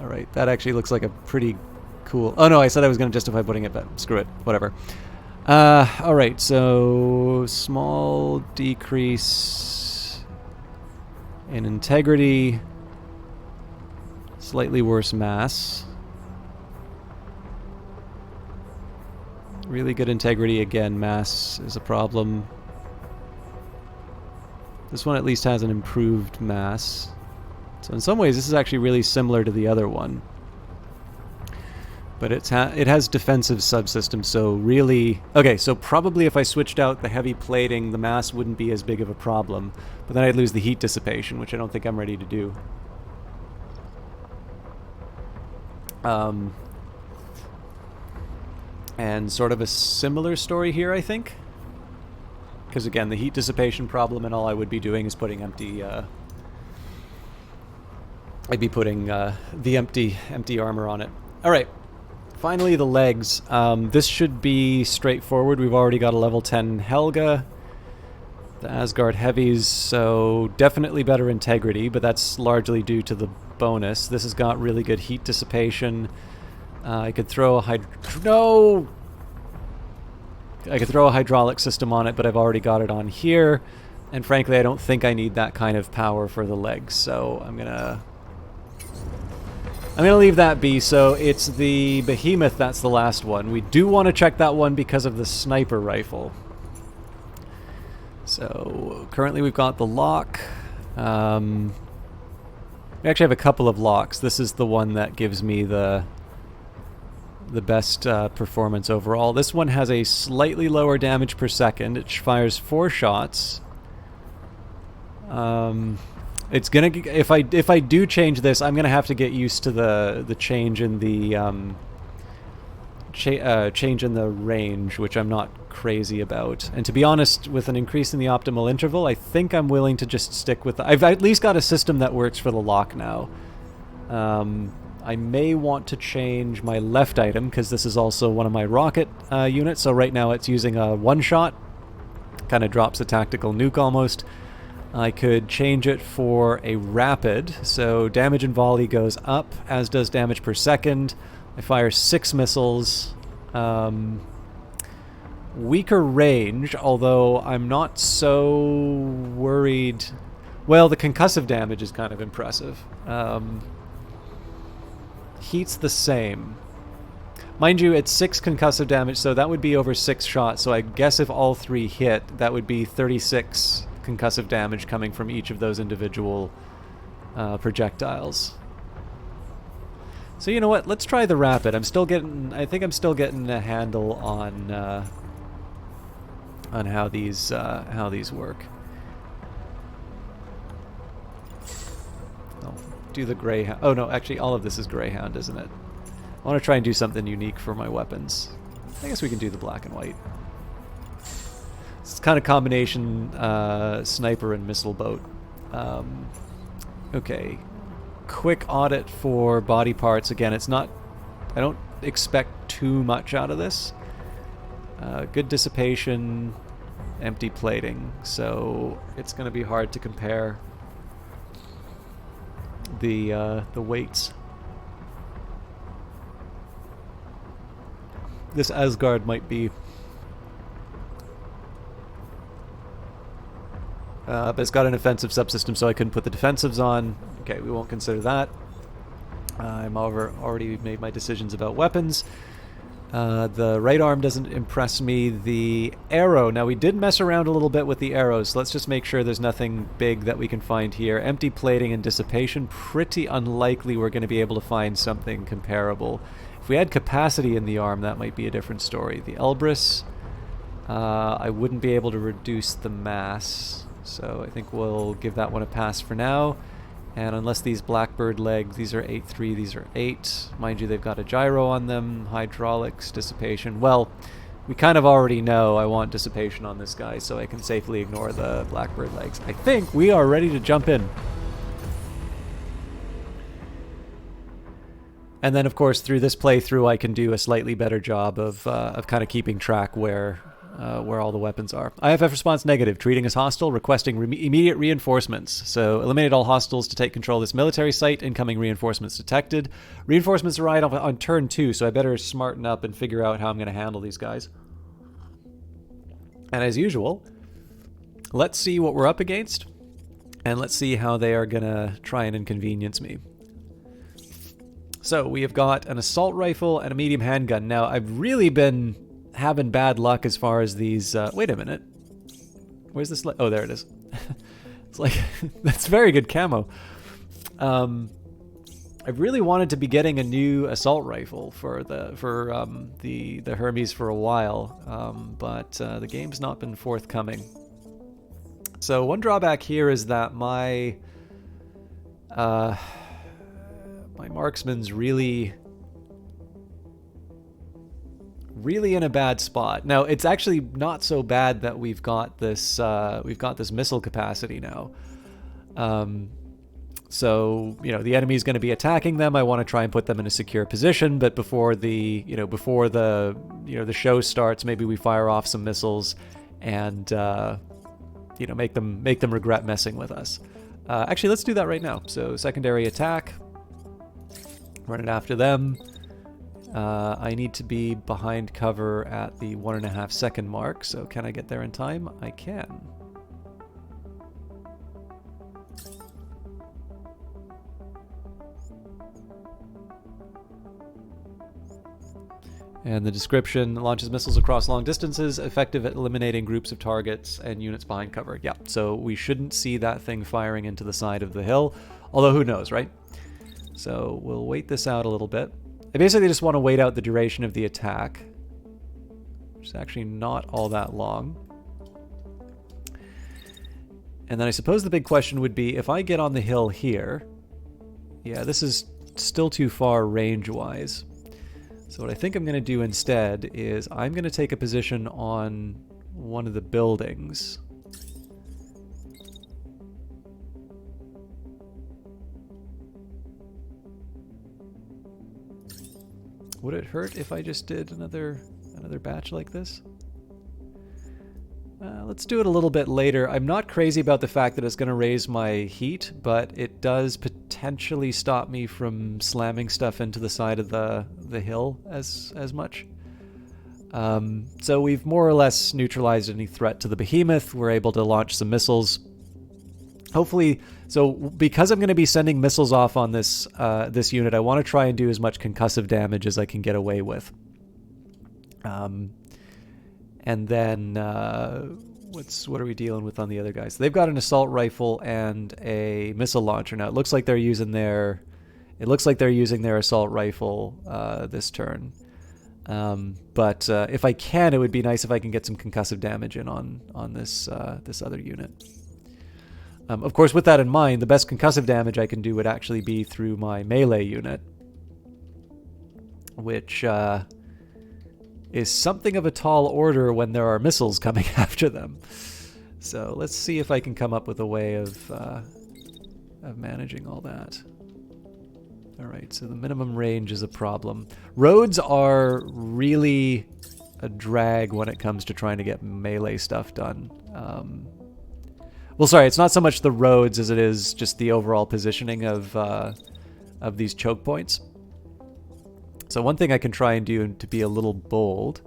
Alright, that actually looks like a pretty cool... Oh no, I said I was going to justify putting it, but screw it. Whatever. Alright, so... Small decrease in integrity. Slightly worse mass. Really good integrity. Again, mass is a problem. This one at least has an improved mass. So in some ways, this is actually really similar to the other one. But it has defensive subsystems, so really... Okay, so probably if I switched out the heavy plating, the mass wouldn't be as big of a problem. But then I'd lose the heat dissipation, which I don't think I'm ready to do. And sort of a similar story here, I think. Because again, the heat dissipation problem, and all I would be doing is putting empty... I'd be putting the empty armor on it. Alright. Finally, the legs. This should be straightforward. We've already got a level 10 Helga. The Asgard Heavies, so definitely better integrity, but that's largely due to the bonus. This has got really good heat dissipation. I could throw a No! I could throw a hydraulic system on it, but I've already got it on here. And frankly, I don't think I need that kind of power for the legs, so I'm gonna leave that be. So it's the Behemoth, that's the last one. We do want to check that one because of the sniper rifle. So currently we've got the lock. We actually have a couple of locks. This is the one that gives me the best performance overall. This one has a slightly lower damage per second. It fires 4 shots. It's gonna... If I do change this, I'm gonna have to get used to the change in the change in the range, which I'm not crazy about. And to be honest, with an increase in the optimal interval, I think I'm willing to just stick with... I've at least got a system that works for the lock now. I may want to change my left item, because this is also one of my rocket units, so right now it's using a one-shot. Kind of drops a tactical nuke almost. I could change it for a rapid, so damage and volley goes up, as does damage per second. I fire 6 missiles. Weaker range, although I'm not so worried... Well, the concussive damage is kind of impressive. Heat's the same. Mind you, it's 6 concussive damage, so that would be over 6 shots, so I guess if all 3 hit, that would be 36 concussive damage coming from each of those individual projectiles. So you know what? Let's try the rapid. I think I'm still getting a handle on how these work. I'll do the Greyhound. Oh no, actually, all of this is Greyhound, isn't it? I want to try and do something unique for my weapons. I guess we can do the black and white. It's kind of combination sniper and missile boat. Okay. Quick audit for body parts. Again, it's not... I don't expect too much out of this. Good dissipation, empty plating. So it's going to be hard to compare the weights. This Asgard might be... but it's got an offensive subsystem, so I couldn't put the defensives on. Okay, we won't consider that. I'm already made my decisions about weapons. The right arm doesn't impress me. The arrow, now we did mess around a little bit with the arrows, so let's just make sure there's nothing big that we can find here. Empty plating and dissipation, pretty unlikely we're going to be able to find something comparable. If we had capacity in the arm, that might be a different story. The Elbrus, I wouldn't be able to reduce the mass, so I think we'll give that one a pass for now. And unless these Blackbird legs, these are 8.3, these are 8. Mind you, they've got a gyro on them, hydraulics, dissipation. Well, we kind of already know I want dissipation on this guy, so I can safely ignore the Blackbird legs. I think we are ready to jump in. And then, of course, through this playthrough, I can do a slightly better job of kind of keeping track where all the weapons are. IFF response negative. Treating as hostile. Requesting immediate reinforcements. So eliminate all hostiles to take control of this military site. Incoming reinforcements detected. Reinforcements arrive on turn 2, so I better smarten up and figure out how I'm going to handle these guys. And as usual, let's see what we're up against. And let's see how they are going to try and inconvenience me. So we have got an assault rifle and a medium handgun. Now, I've really been having bad luck as far as these... wait a minute. Where's this... oh, there it is. It's like... that's very good camo. I've really wanted to be getting a new assault rifle for the Hermes for a while, but the game's not been forthcoming. So one drawback here is that my marksman's really in a bad spot. Now, it's actually not so bad that we've got this missile capacity now. So, you know, the enemy's going to be attacking them. I want to try and put them in a secure position, but before the show starts, maybe we fire off some missiles and make them regret messing with us. Actually, let's do that right now. So, secondary attack. Run it after them. I need to be behind cover at the 1.5 second mark, so can I get there in time? I can. And the description: launches missiles across long distances, effective at eliminating groups of targets and units behind cover. Yeah, so we shouldn't see that thing firing into the side of the hill, although who knows, right? So we'll wait this out a little bit. I basically just want to wait out the duration of the attack, which is actually not all that long. And then I suppose the big question would be, if I get on the hill here... yeah, this is still too far range-wise. So what I think I'm going to do instead is I'm going to take a position on one of the buildings. Would it hurt if I just did another batch like this? Let's do it a little bit later. I'm not crazy about the fact that it's going to raise my heat, but it does potentially stop me from slamming stuff into the side of the hill as much. So we've more or less neutralized any threat to the behemoth. We're able to launch some missiles. Hopefully, so because I'm going to be sending missiles off on this this unit, I want to try and do as much concussive damage as I can get away with. And then what are we dealing with on the other guys? So they've got an assault rifle and a missile launcher. Now it looks like they're using their assault rifle this turn. But if I can, it would be nice if I can get some concussive damage in on this other unit. Of course, with that in mind, the best concussive damage I can do would actually be through my melee unit, which is something of a tall order when there are missiles coming after them. So let's see if I can come up with a way of managing all that. All right, so the minimum range is a problem. Roads are really a drag when it comes to trying to get melee stuff done. Well, sorry, it's not so much the roads as it is just the overall positioning of these choke points. So one thing I can try and do to be a little bold,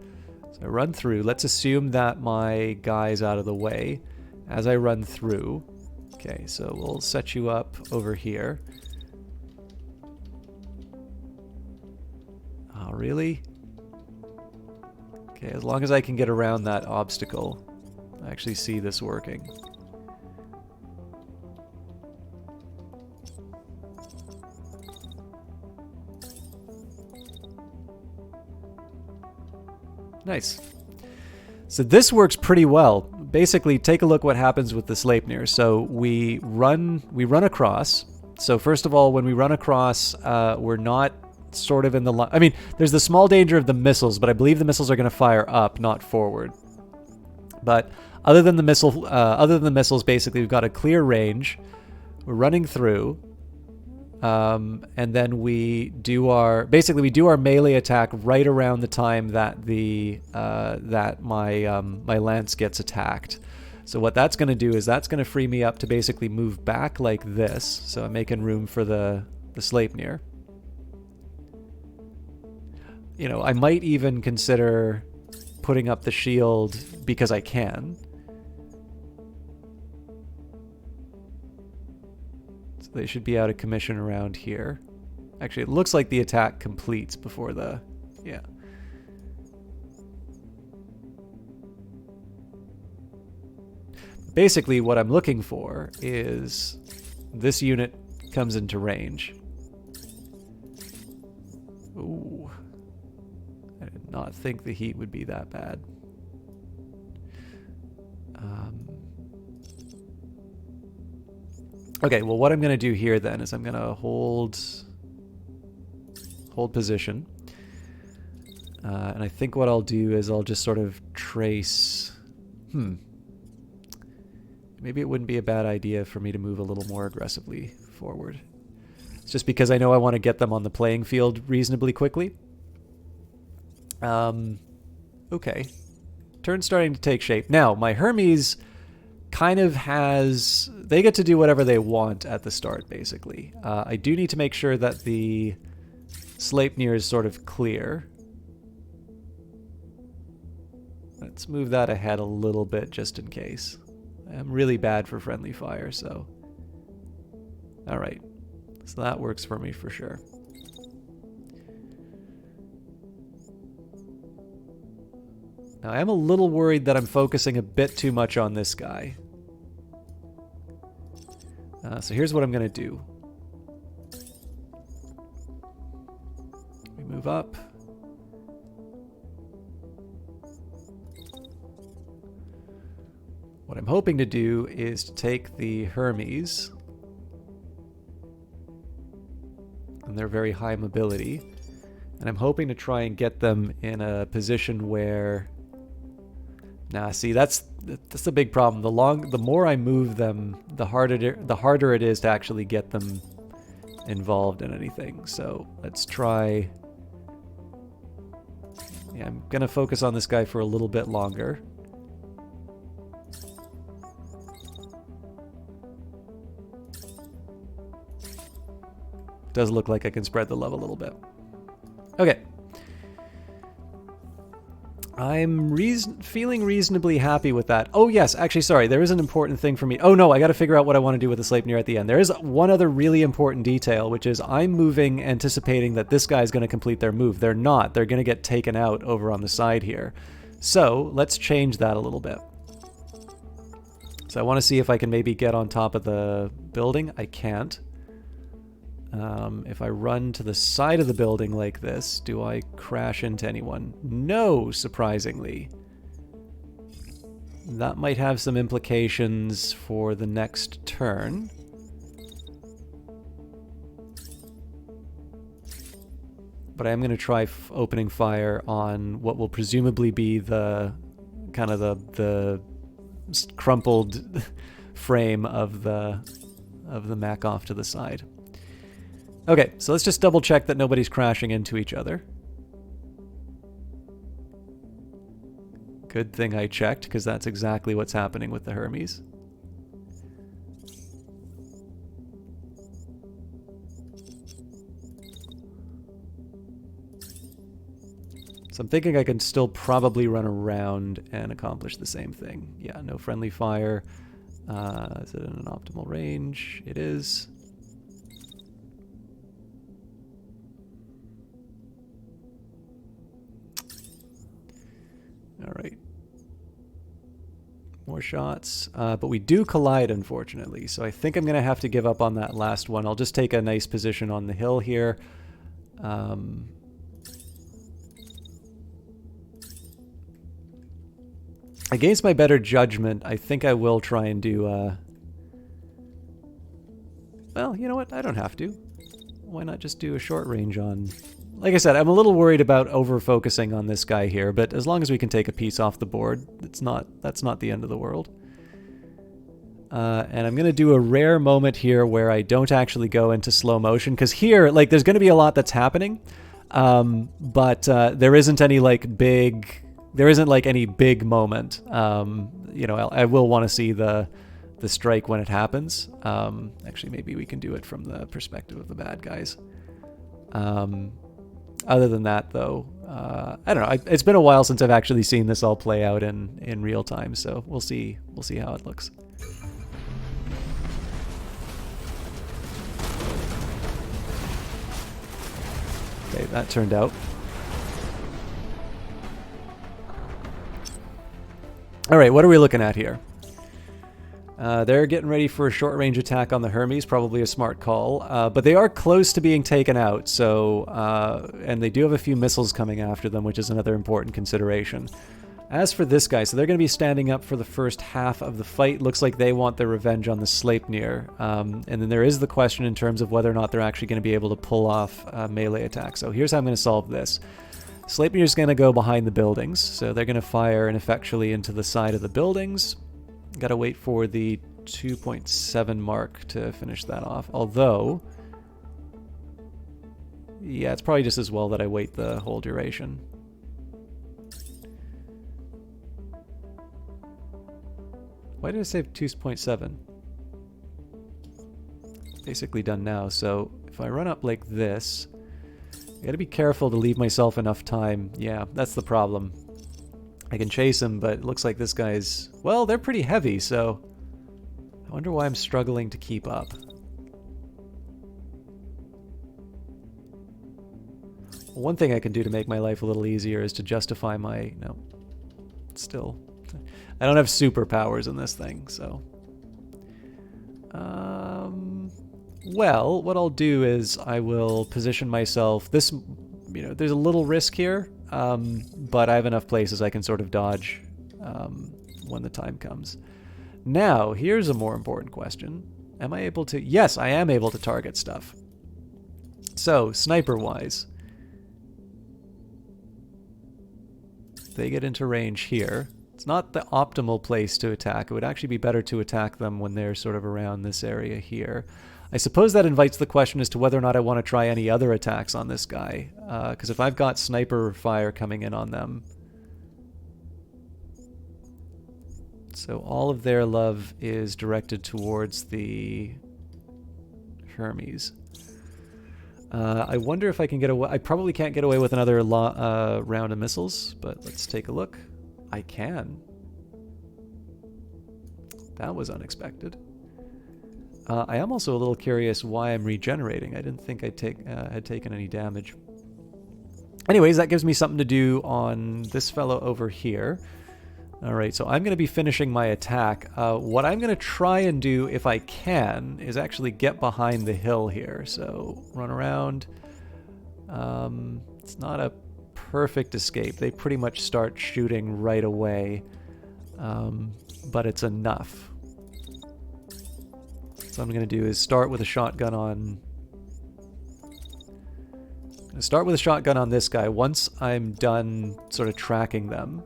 so I run through. Let's assume that my guy's out of the way. As I run through, okay, so we'll set you up over here. Oh, really? Okay, as long as I can get around that obstacle, I actually see this working. Nice. So this works pretty well. Basically, take a look what happens with the Sleipnir. So we run across. So first of all, when we run across, we're not sort of in the line. I mean, there's the small danger of the missiles, but I believe the missiles are going to fire up, not forward. But other than the missiles, basically, we've got a clear range. We're running through. And then we do our melee attack right around the time that my lance gets attacked. So what that's going to do is that's going to free me up to basically move back like this. So I'm making room for the Sleipnir. You know, I might even consider putting up the shield because I can. They should be out of commission around here. Actually, it looks like the attack completes before the... yeah. Basically, what I'm looking for is this unit comes into range. Ooh. I did not think the heat would be that bad. Okay, well, what I'm going to do here then is I'm going to hold position. And I think what I'll do is I'll just sort of trace... Maybe it wouldn't be a bad idea for me to move a little more aggressively forward. It's just because I know I want to get them on the playing field reasonably quickly. Okay. Turn's starting to take shape. Now, my Hermes... kind of has... they get to do whatever they want at the start, basically. I do need to make sure that the Sleipnir is sort of clear. Let's move that ahead a little bit just in case. I'm really bad for friendly fire, so... Alright. So that works for me for sure. Now, I am a little worried that I'm focusing a bit too much on this guy. So here's what I'm going to do. We move up. What I'm hoping to do is to take the Hermes, and their very high mobility, and I'm hoping to try and get them in a position where... Nah, see, that's the big problem. The more I move them, the harder it is to actually get them involved in anything. So let's try... yeah, I'm gonna focus on this guy for a little bit longer. Does look like I can spread the love a little bit. Okay. I'm feeling reasonably happy with that. Oh yes, actually, sorry, there is an important thing for me. Oh no, I gotta figure out what I want to do with the Sleipnir at the end. There is one other really important detail, which is I'm moving anticipating that this guy's going to complete their move. They're not. They're going to get taken out over on the side here. So let's change that a little bit. So I want to see if I can maybe get on top of the building. I can't. If I run to the side of the building like this, do I crash into anyone? No, surprisingly. That might have some implications for the next turn. but I am going to try opening fire on what will presumably be the kind of the crumpled frame of the mech off to the side. Okay, so let's just double check that nobody's crashing into each other. Good thing I checked, because that's exactly what's happening with the Hermes. So I'm thinking I can still probably run around and accomplish the same thing. Yeah, no friendly fire. Is it in an optimal range? It is. All right. More shots. But we do collide, unfortunately. So I think I'm going to have to give up on that last one. I'll just take a nice position on the hill here. Against my better judgment, I think I will try and do... well, you know what? I don't have to. Why not just do a short range on... Like I said, I'm a little worried about over-focusing on this guy here, but as long as we can take a piece off the board, that's not the end of the world. And I'm going to do a rare moment here where I don't actually go into slow motion, because here, like, there's going to be a lot that's happening, but there isn't any, like, big... There isn't, like, any big moment. You know, I will want to see the strike when it happens. Actually, maybe we can do it from the perspective of the bad guys. Other than that, though, I don't know. It's been a while since I've actually seen this all play out in real time, so we'll see how it looks. Okay, that turned out. All right, what are we looking at here? They're getting ready for a short-range attack on the Hermes, probably a smart call. But they are close to being taken out, so... and they do have a few missiles coming after them, which is another important consideration. As for this guy, so they're going to be standing up for the first half of the fight. Looks like they want their revenge on the Sleipnir. And then there is the question in terms of whether or not they're actually going to be able to pull off a melee attack. So here's how I'm going to solve this. Sleipnir's going to go behind the buildings, so they're going to fire ineffectually into the side of the buildings. Got to wait for the 2.7 mark to finish that off. Although, yeah, it's probably just as well that I wait the whole duration. Why did I say 2.7? Basically done now, so if I run up like this, I gotta be careful to leave myself enough time. Yeah, that's the problem. I can chase him, but it looks like this guy's... Well, they're pretty heavy, so... I wonder why I'm struggling to keep up. One thing I can do to make my life a little easier is to justify my... No. Still. I don't have superpowers in this thing, so... Well, what I'll do is I will position myself... This, you know, there's a little risk here, but I have enough places I can sort of dodge when the time comes. Now, here's a more important question. Am I able to... Yes, I am able to target stuff. So, sniper-wise, they get into range here. It's not the optimal place to attack. It would actually be better to attack them when they're sort of around this area here. I suppose that invites the question as to whether or not I want to try any other attacks on this guy. Because if I've got sniper fire coming in on them... So all of their love is directed towards the Hermes. I wonder if I can get away... I probably can't get away with another round of missiles, but let's take a look. I can. That was unexpected. I am also a little curious why I'm regenerating. I didn't think I'd had taken any damage. Anyways, that gives me something to do on this fellow over here. Alright, so I'm going to be finishing my attack. What I'm going to try and do, if I can, is actually get behind the hill here. So, run around. It's not a perfect escape. They pretty much start shooting right away. But it's enough. So what I'm going to do is start with a shotgun on gonna start with a shotgun on this guy. Once I'm done sort of tracking them,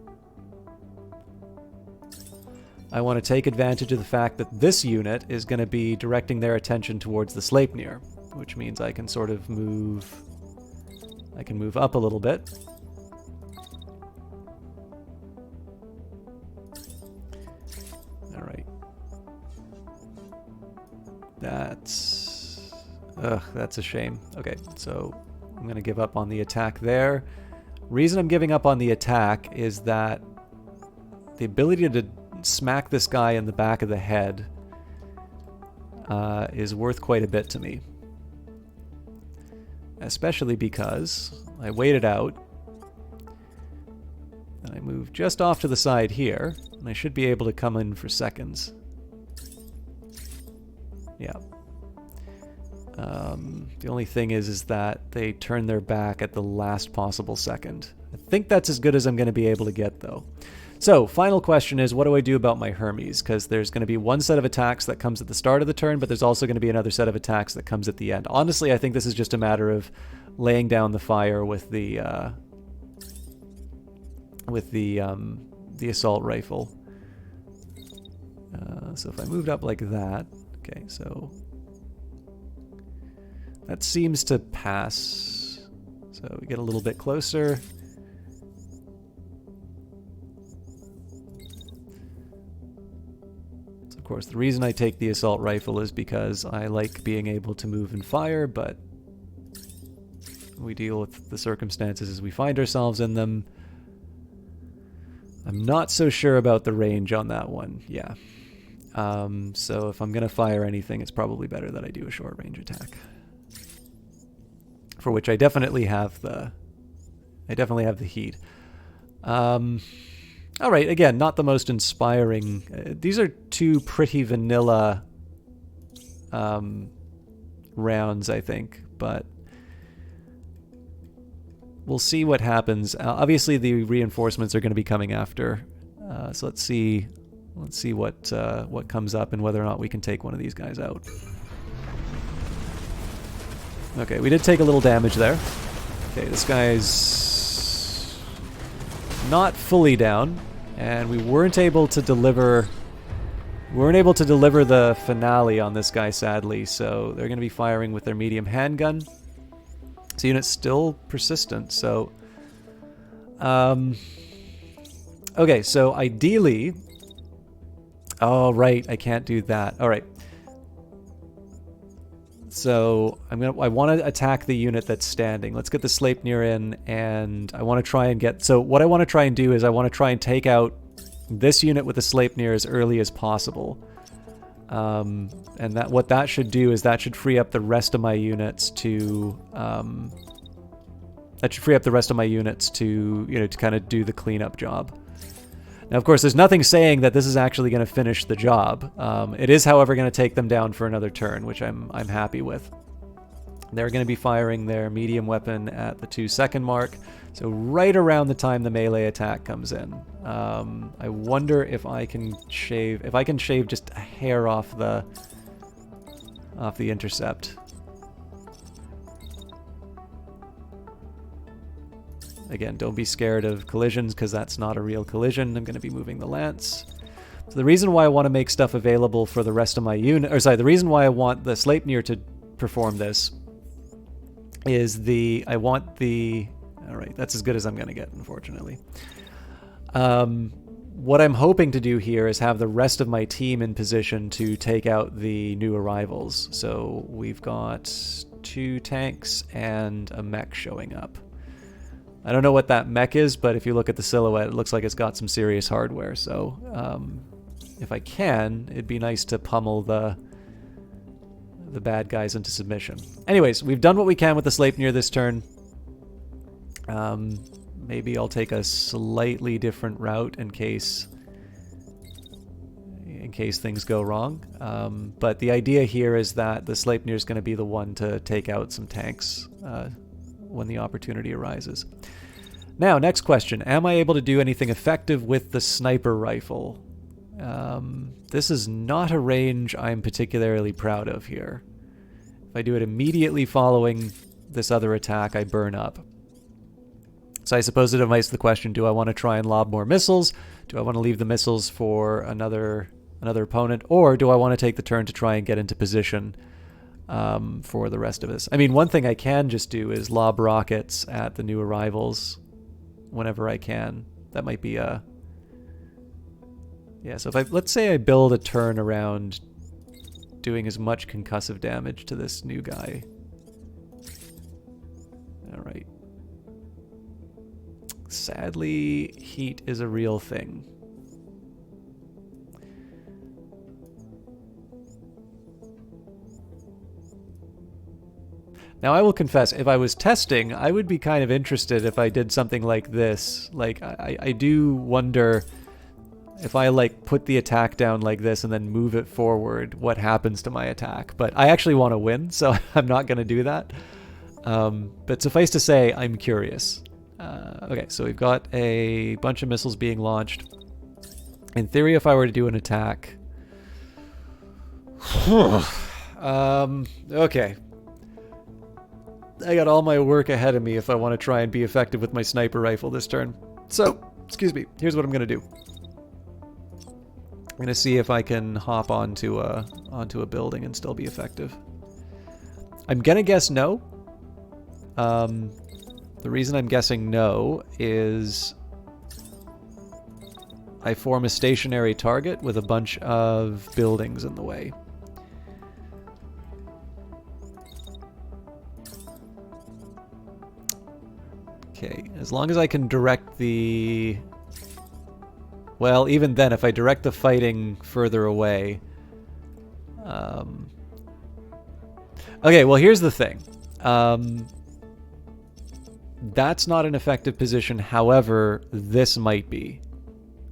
I want to take advantage of the fact that this unit is going to be directing their attention towards the Sleipnir, which means I can sort of move... I can move up a little bit. Alright. That's a shame. Okay, so I'm going to give up on the attack there. Reason I'm giving up on the attack is that the ability to smack this guy in the back of the head is worth quite a bit to me. Especially because I waited out, and I move just off to the side here, and I should be able to come in for seconds. Yeah. The only thing is that they turn their back at the last possible second. I think that's as good as I'm going to be able to get, though. So, final question is, what do I do about my Hermes? Because there's going to be one set of attacks that comes at the start of the turn, but there's also going to be another set of attacks that comes at the end. Honestly, I think this is just a matter of laying down the fire with the assault rifle. So if I moved up like that, okay, so that seems to pass. So we get a little bit closer. Of course, the reason I take the assault rifle is because I like being able to move and fire, but we deal with the circumstances as we find ourselves in them. I'm not so sure about the range on that one. Yeah. So if I'm going to fire anything, it's probably better that I do a short range attack. For which I definitely have the heat. All right, again, not the most inspiring. These are two pretty vanilla rounds, I think, but we'll see what happens. Obviously, the reinforcements are going to be coming after, so let's see what comes up and whether or not we can take one of these guys out. Okay, we did take a little damage there. Okay, this guy's not fully down, and we weren't able to deliver the finale on this guy, sadly, so they're going to be firing with their medium handgun. This unit's still persistent, so okay, so ideally, oh right, I can't do that. All right, so I want to attack the unit that's standing. Let's get the Sleipnir in, and I want to try and get... So what I want to try and do is I want to try and take out this unit with the Sleipnir as early as possible. And what that should do is that should free up the rest of my units to... to kind of do the cleanup job. Now, of course, there's nothing saying that this is actually going to finish the job. It is, however, going to take them down for another turn, which I'm happy with. They're going to be firing their medium weapon at the 2-second mark, so right around the time the melee attack comes in. I wonder if I can shave just a hair off the intercept. Again, don't be scared of collisions, because that's not a real collision. I'm going to be moving the lance. So the reason why I want to make stuff available for the rest of my unit, or sorry, the reason why I want the Sleipnir to perform this is all right, that's as good as I'm going to get, unfortunately. What I'm hoping to do here is have the rest of my team in position to take out the new arrivals. So we've got 2 tanks and a mech showing up. I don't know what that mech is, but if you look at the silhouette, it looks like it's got some serious hardware. So if I can, it'd be nice to pummel the bad guys into submission. Anyways, we've done what we can with the Sleipnir this turn. Maybe I'll take a slightly different route in case things go wrong. But the idea here is that the Sleipnir is going to be the one to take out some tanks when the opportunity arises. Now, next question. Am I able to do anything effective with the sniper rifle? This is not a range I'm particularly proud of here. If I do it immediately following this other attack, I burn up. So I suppose it invites the question, do I want to try and lob more missiles? Do I want to leave the missiles for another opponent? Or do I want to take the turn to try and get into position for the rest of this? I mean, one thing I can just do is lob rockets at the new arrivals whenever I can. That might be a... Yeah, so if let's say I build a turn around doing as much concussive damage to this new guy. Alright. Sadly, heat is a real thing. Now, I will confess, if I was testing, I would be kind of interested if I did something like this. Like, I do wonder if I, like, put the attack down like this and then move it forward, what happens to my attack. But I actually want to win, so I'm not going to do that. But suffice to say, I'm curious. Okay, so we've got a bunch of missiles being launched. In theory, if I were to do an attack... okay. I got all my work ahead of me if I want to try and be effective with my sniper rifle this turn. So, excuse me, here's what I'm going to do. I'm going to see if I can hop onto a building and still be effective. I'm going to guess no. The reason I'm guessing no is I form a stationary target with a bunch of buildings in the way. Okay, as long as I can direct the... Well, even then, if I direct the fighting further away... Okay, well, here's the thing. That's not an effective position. However, this might be.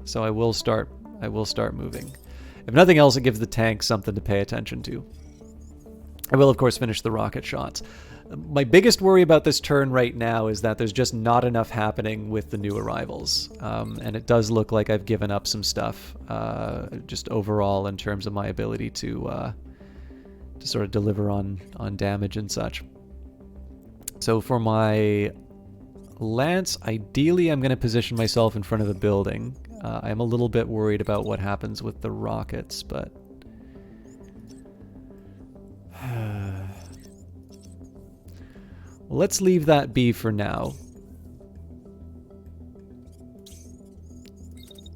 So I will start moving. If nothing else, it gives the tank something to pay attention to. I will, of course, finish the rocket shots. My biggest worry about this turn right now is that there's just not enough happening with the new arrivals. And it does look like I've given up some stuff, just overall in terms of my ability to sort of deliver on damage and such. So for my lance, ideally I'm going to position myself in front of the building. I'm a little bit worried about what happens with the rockets, but... Well, let's leave that be for now.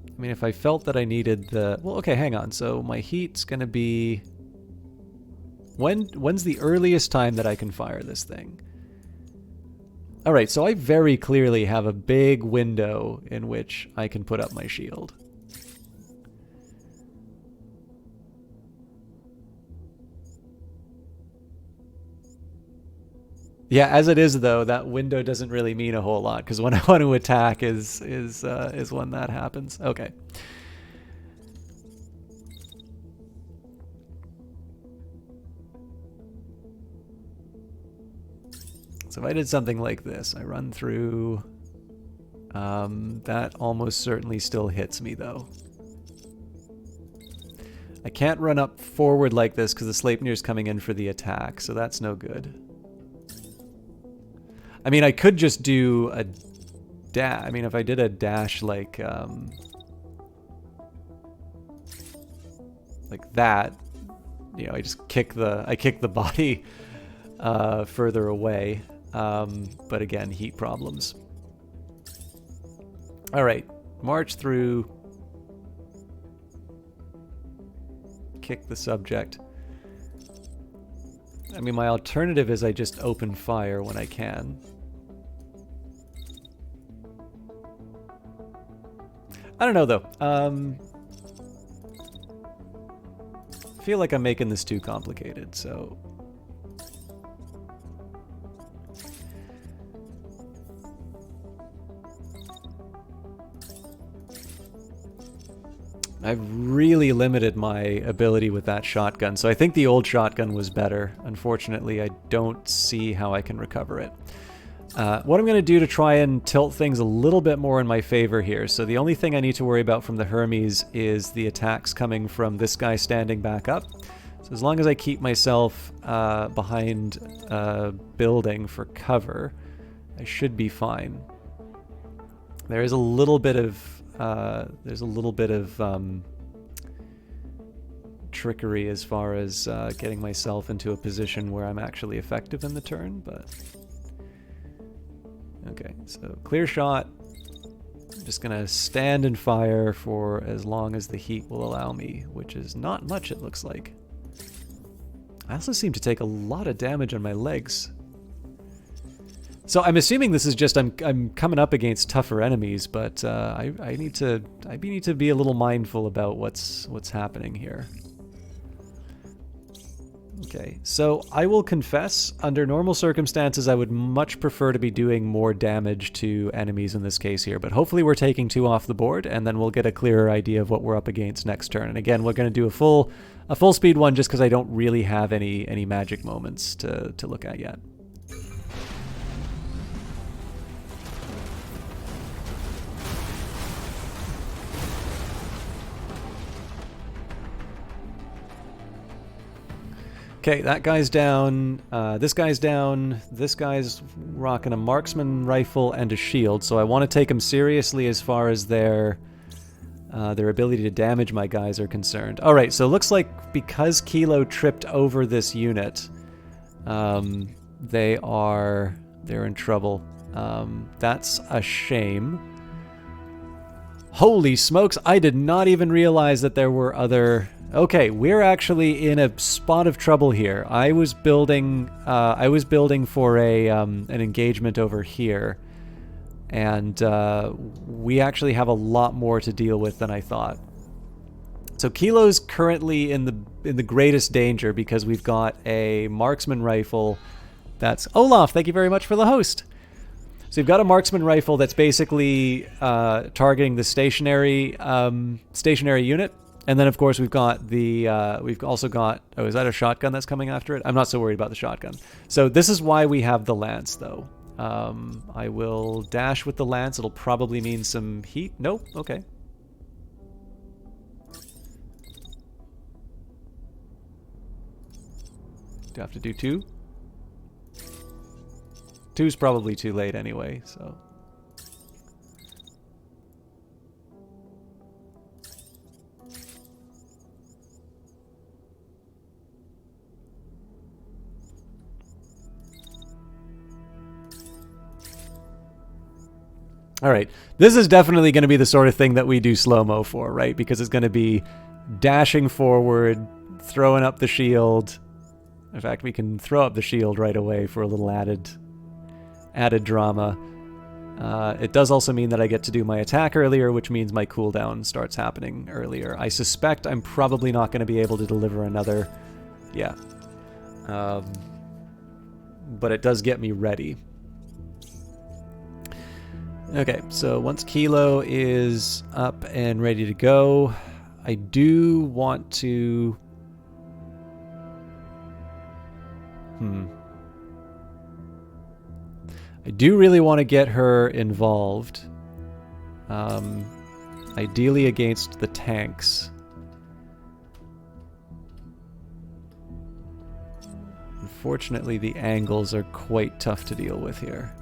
I mean, if I felt that I needed the... Well, okay, hang on. So my heat's going to be... When's the earliest time that I can fire this thing? Alright, so I very clearly have a big window in which I can put up my shield. Yeah, as it is though, that window doesn't really mean a whole lot, because when I want to attack is when that happens. Okay. So if I did something like this, I run through, that almost certainly still hits me though. I can't run up forward like this because the Sleipnir's coming in for the attack, so that's no good. I mean, I could just do a dash. I mean, if I did a dash like that, you know, I just kick the body further away. But again, heat problems. All right, march through. Kick the subject. I mean, my alternative is I just open fire when I can. I don't know, though. I feel like I'm making this too complicated, so... I've really limited my ability with that shotgun, so I think the old shotgun was better. Unfortunately, I don't see how I can recover it. What I'm going to do to try and tilt things a little bit more in my favor here, so the only thing I need to worry about from the Hermes is the attacks coming from this guy standing back up. So as long as I keep myself behind a building for cover, I should be fine. There is a little bit of trickery as far as getting myself into a position where I'm actually effective in the turn, but okay. So clear shot. I'm just gonna stand and fire for as long as the heat will allow me, which is not much, it looks like. I also seem to take a lot of damage on my legs. So I'm assuming this is just I'm coming up against tougher enemies, but I need to be a little mindful about what's happening here. Okay, so I will confess, under normal circumstances, I would much prefer to be doing more damage to enemies in this case here, but hopefully we're taking 2 off the board, and then we'll get a clearer idea of what we're up against next turn. And again, we're going to do a full speed one just because I don't really have any magic moments to look at yet. Okay, that guy's down, this guy's down, this guy's rocking a marksman rifle and a shield, so I want to take them seriously as far as their ability to damage my guys are concerned. Alright, so it looks like because Kilo tripped over this unit, they're in trouble. That's a shame. Holy smokes, I did not even realize that there were other... Okay, we're actually in a spot of trouble here. I was building for an engagement over here, and we actually have a lot more to deal with than I thought. So Kilo's currently in the greatest danger because we've got a marksman rifle. That's Olaf. Thank you very much for the host. So you've got a marksman rifle that's basically targeting the stationary unit. And then, of course, we've got we've also got, oh, is that a shotgun that's coming after it? I'm not so worried about the shotgun. So this is why we have the lance, though. I will dash with the lance. It'll probably mean some heat. Nope, okay. Do I have to do 2? 2's probably too late anyway, so... All right, this is definitely going to be the sort of thing that we do slow-mo for, right? Because it's going to be dashing forward, throwing up the shield. In fact, we can throw up the shield right away for a little added drama. It does also mean that I get to do my attack earlier, which means my cooldown starts happening earlier. I suspect I'm probably not going to be able to deliver another... Yeah. But it does get me ready. Okay, so once Kilo is up and ready to go, I do want to... I do really want to get her involved. Ideally against the tanks. Unfortunately, the angles are quite tough to deal with here.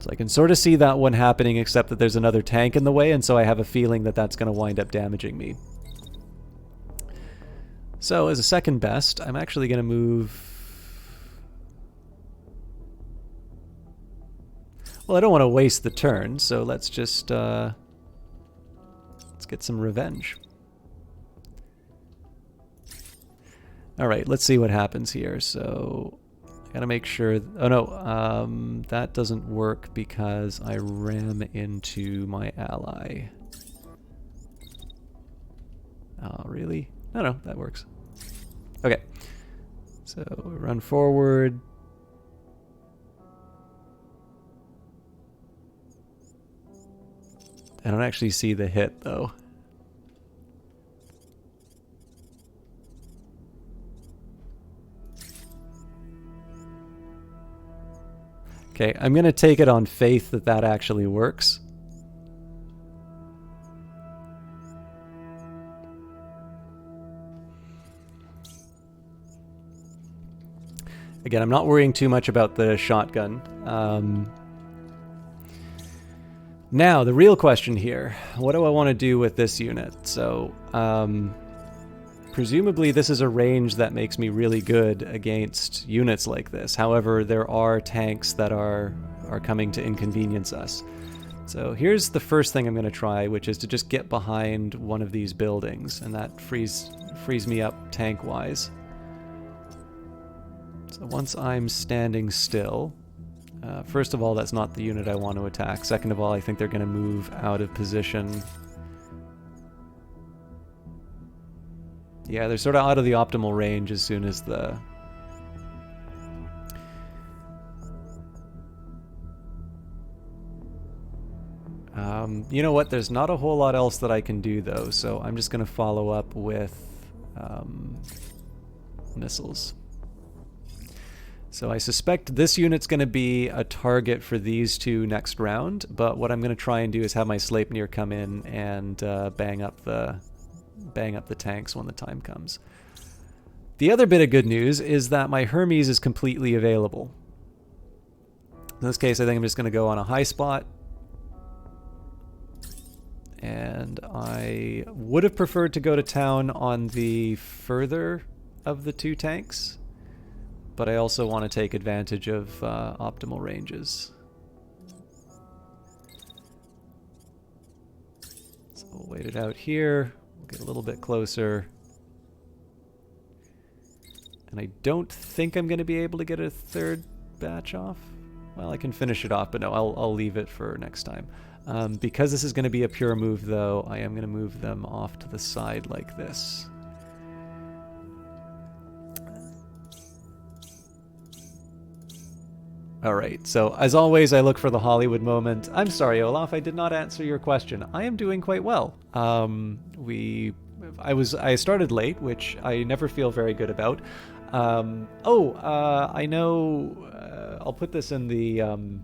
So I can sort of see that one happening, except that there's another tank in the way, and so I have a feeling that that's going to wind up damaging me. So as a second best, I'm actually going to move... Well, I don't want to waste the turn, so let's just... let's get some revenge. Alright, let's see what happens here. So... Gotta make sure... Oh no, that doesn't work because I ram into my ally. Oh, really? No, that works. Okay. So, run forward. I don't actually see the hit, though. Okay, I'm going to take it on faith that that actually works. Again, I'm not worrying too much about the shotgun. Now, the real question here, what do I want to do with this unit? So, presumably this is a range that makes me really good against units like this. However, there are tanks that are coming to inconvenience us. So here's the first thing I'm going to try, which is to just get behind one of these buildings, and that frees me up tank-wise. So once I'm standing still, first of all, that's not the unit I want to attack. Second of all, I think they're going to move out of position. Yeah, they're sort of out of the optimal range as soon as the... you know what? There's not a whole lot else that I can do, though, so I'm just going to follow up with missiles. So I suspect this unit's going to be a target for these two next round, but what I'm going to try and do is have my Sleipnir come in and bang up the tanks when the time comes. The other bit of good news is that my Hermes is completely available. In this case, I think I'm just going to go on a high spot. And I would have preferred to go to town on the further of the two tanks, but I also want to take advantage of optimal ranges. So we'll wait it out here. We'll get a little bit closer. And I don't think I'm going to be able to get a third batch off. Well, I can finish it off, but no, I'll leave it for next time. Because this is going to be a pure move, though, I am going to move them off to the side like this. Alright, so as always, I look for the Hollywood moment. I'm sorry, Olaf, I did not answer your question. I am doing quite well. I started late, which I never feel very good about. I know, I'll put this in the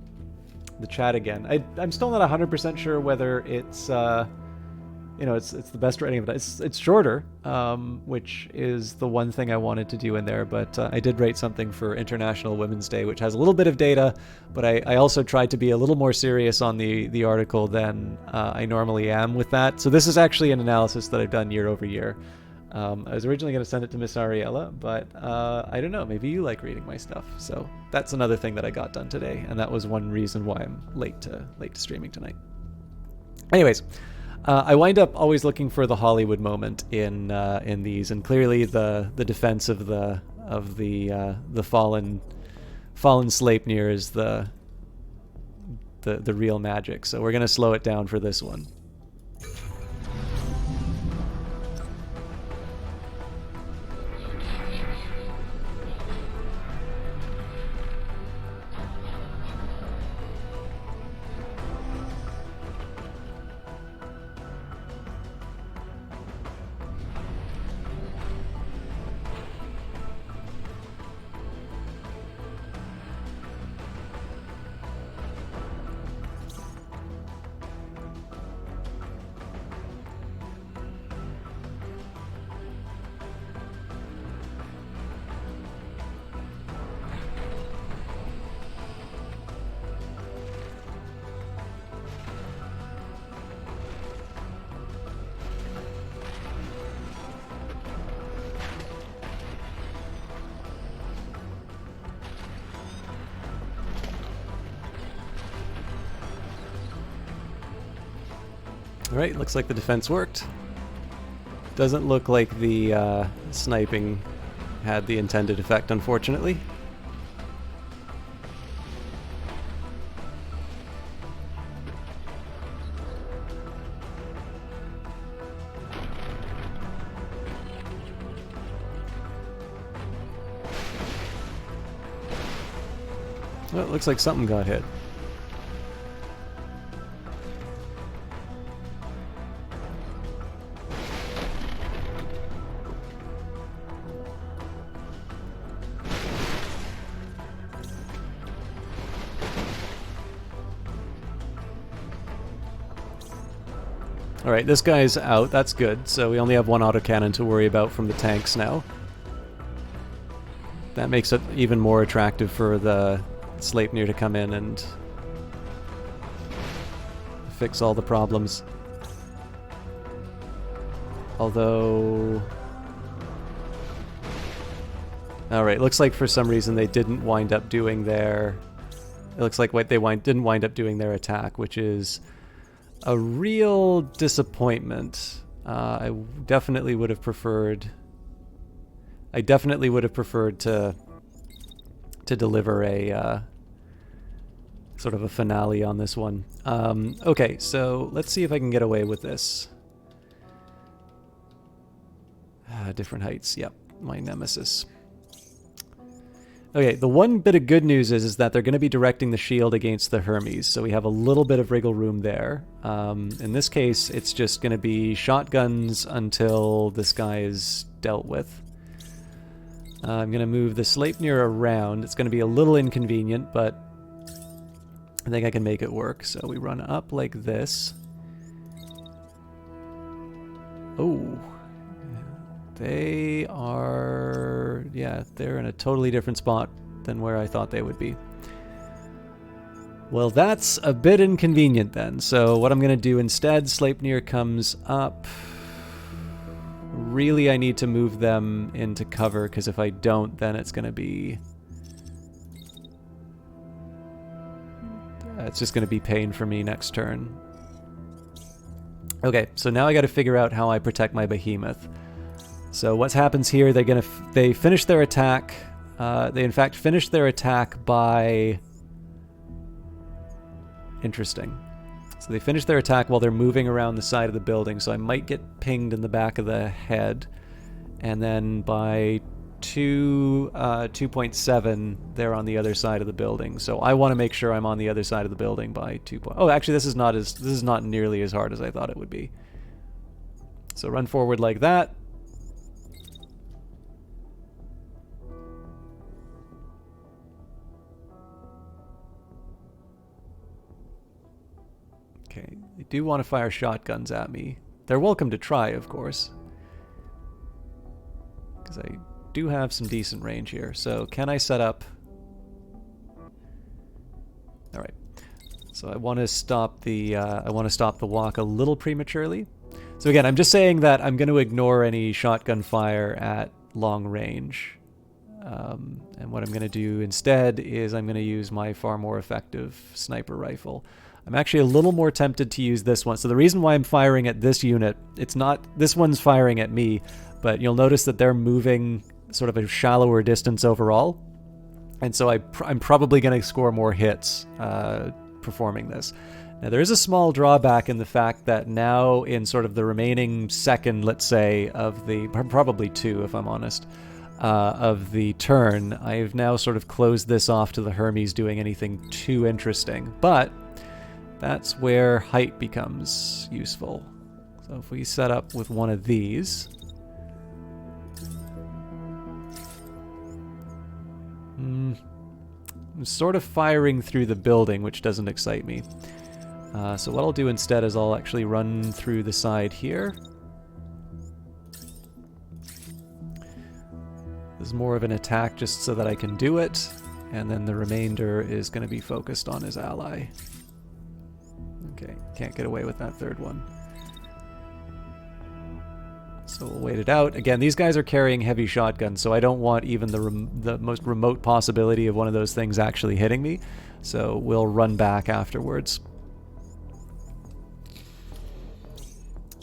chat again. I'm still not 100% sure whether it's it's the best rating of it. It's shorter, which is the one thing I wanted to do in there, but I did rate something for International Women's Day, which has a little bit of data, but I also tried to be a little more serious on the article than I normally am with that. So this is actually an analysis that I've done year over year. I was originally going to send it to Miss Ariella, but I don't know, maybe you like reading my stuff. So that's another thing that I got done today, and that was one reason why I'm late to streaming tonight. Anyways, I wind up always looking for the Hollywood moment in these, and clearly the defense of the fallen Sleipnir is the real magic. So we're going to slow it down for this one. Alright, looks like the defense worked. Doesn't look like the sniping had the intended effect, unfortunately. Well, it looks like something got hit. Alright, this guy's out. That's good. So we only have one autocannon to worry about from the tanks now. That makes it even more attractive for the Sleipnir to come in and fix all the problems. Although... Alright, looks like for some reason they didn't wind up doing their... It looks like what they didn't wind up doing their attack, which is a real disappointment. I definitely would have preferred... I definitely would have preferred to deliver a sort of a finale on this one. Okay, so let's see if I can get away with this. Different heights, yep, my nemesis. Okay, the one bit of good news is that they're going to be directing the shield against the Hermes, so we have a little bit of wriggle room there. In this case, it's just going to be shotguns until this guy is dealt with. I'm going to move the Sleipnir around. It's going to be a little inconvenient, but I think I can make it work. So we run up like this. Oh. They are... Yeah, they're in a totally different spot than where I thought they would be. Well, that's a bit inconvenient then. So what I'm going to do instead, Sleipnir comes up... Really, I need to move them into cover, because if I don't, then it's going to be... it's just going to be pain for me next turn. Okay, so now I got to figure out how I protect my behemoth. So what happens here, they finish their attack. They in fact finish their attack by... Interesting. So they finish their attack while they're moving around the side of the building, so I might get pinged in the back of the head. And then by 2.7, they're on the other side of the building. So I want to make sure I'm on the other side of the building by 2. Oh, actually, this is not nearly as hard as I thought it would be. So run forward like that. Okay, they do want to fire shotguns at me. They're welcome to try, of course, because I do have some decent range here. So can I set up... Alright. So I want to stop the walk a little prematurely. So again, I'm just saying that I'm going to ignore any shotgun fire at long range. And what I'm going to do instead is I'm going to use my far more effective sniper rifle. I'm actually a little more tempted to use this one. So the reason why I'm firing at this unit, it's not... This one's firing at me, but you'll notice that they're moving sort of a shallower distance overall. And so I'm probably going to score more hits performing this. Now there is a small drawback in the fact that now in sort of the remaining second, let's say, of the... Probably two, if I'm honest. Of the turn, I've now sort of closed this off to the Hermes doing anything too interesting. But... that's where height becomes useful. So if we set up with one of these... I'm sort of firing through the building, which doesn't excite me. So what I'll do instead is I'll actually run through the side here. This is more of an attack just so that I can do it. And then the remainder is going to be focused on his ally. Okay, can't get away with that third one. So we'll wait it out. Again, these guys are carrying heavy shotguns, so I don't want even the most remote possibility of one of those things actually hitting me. So we'll run back afterwards.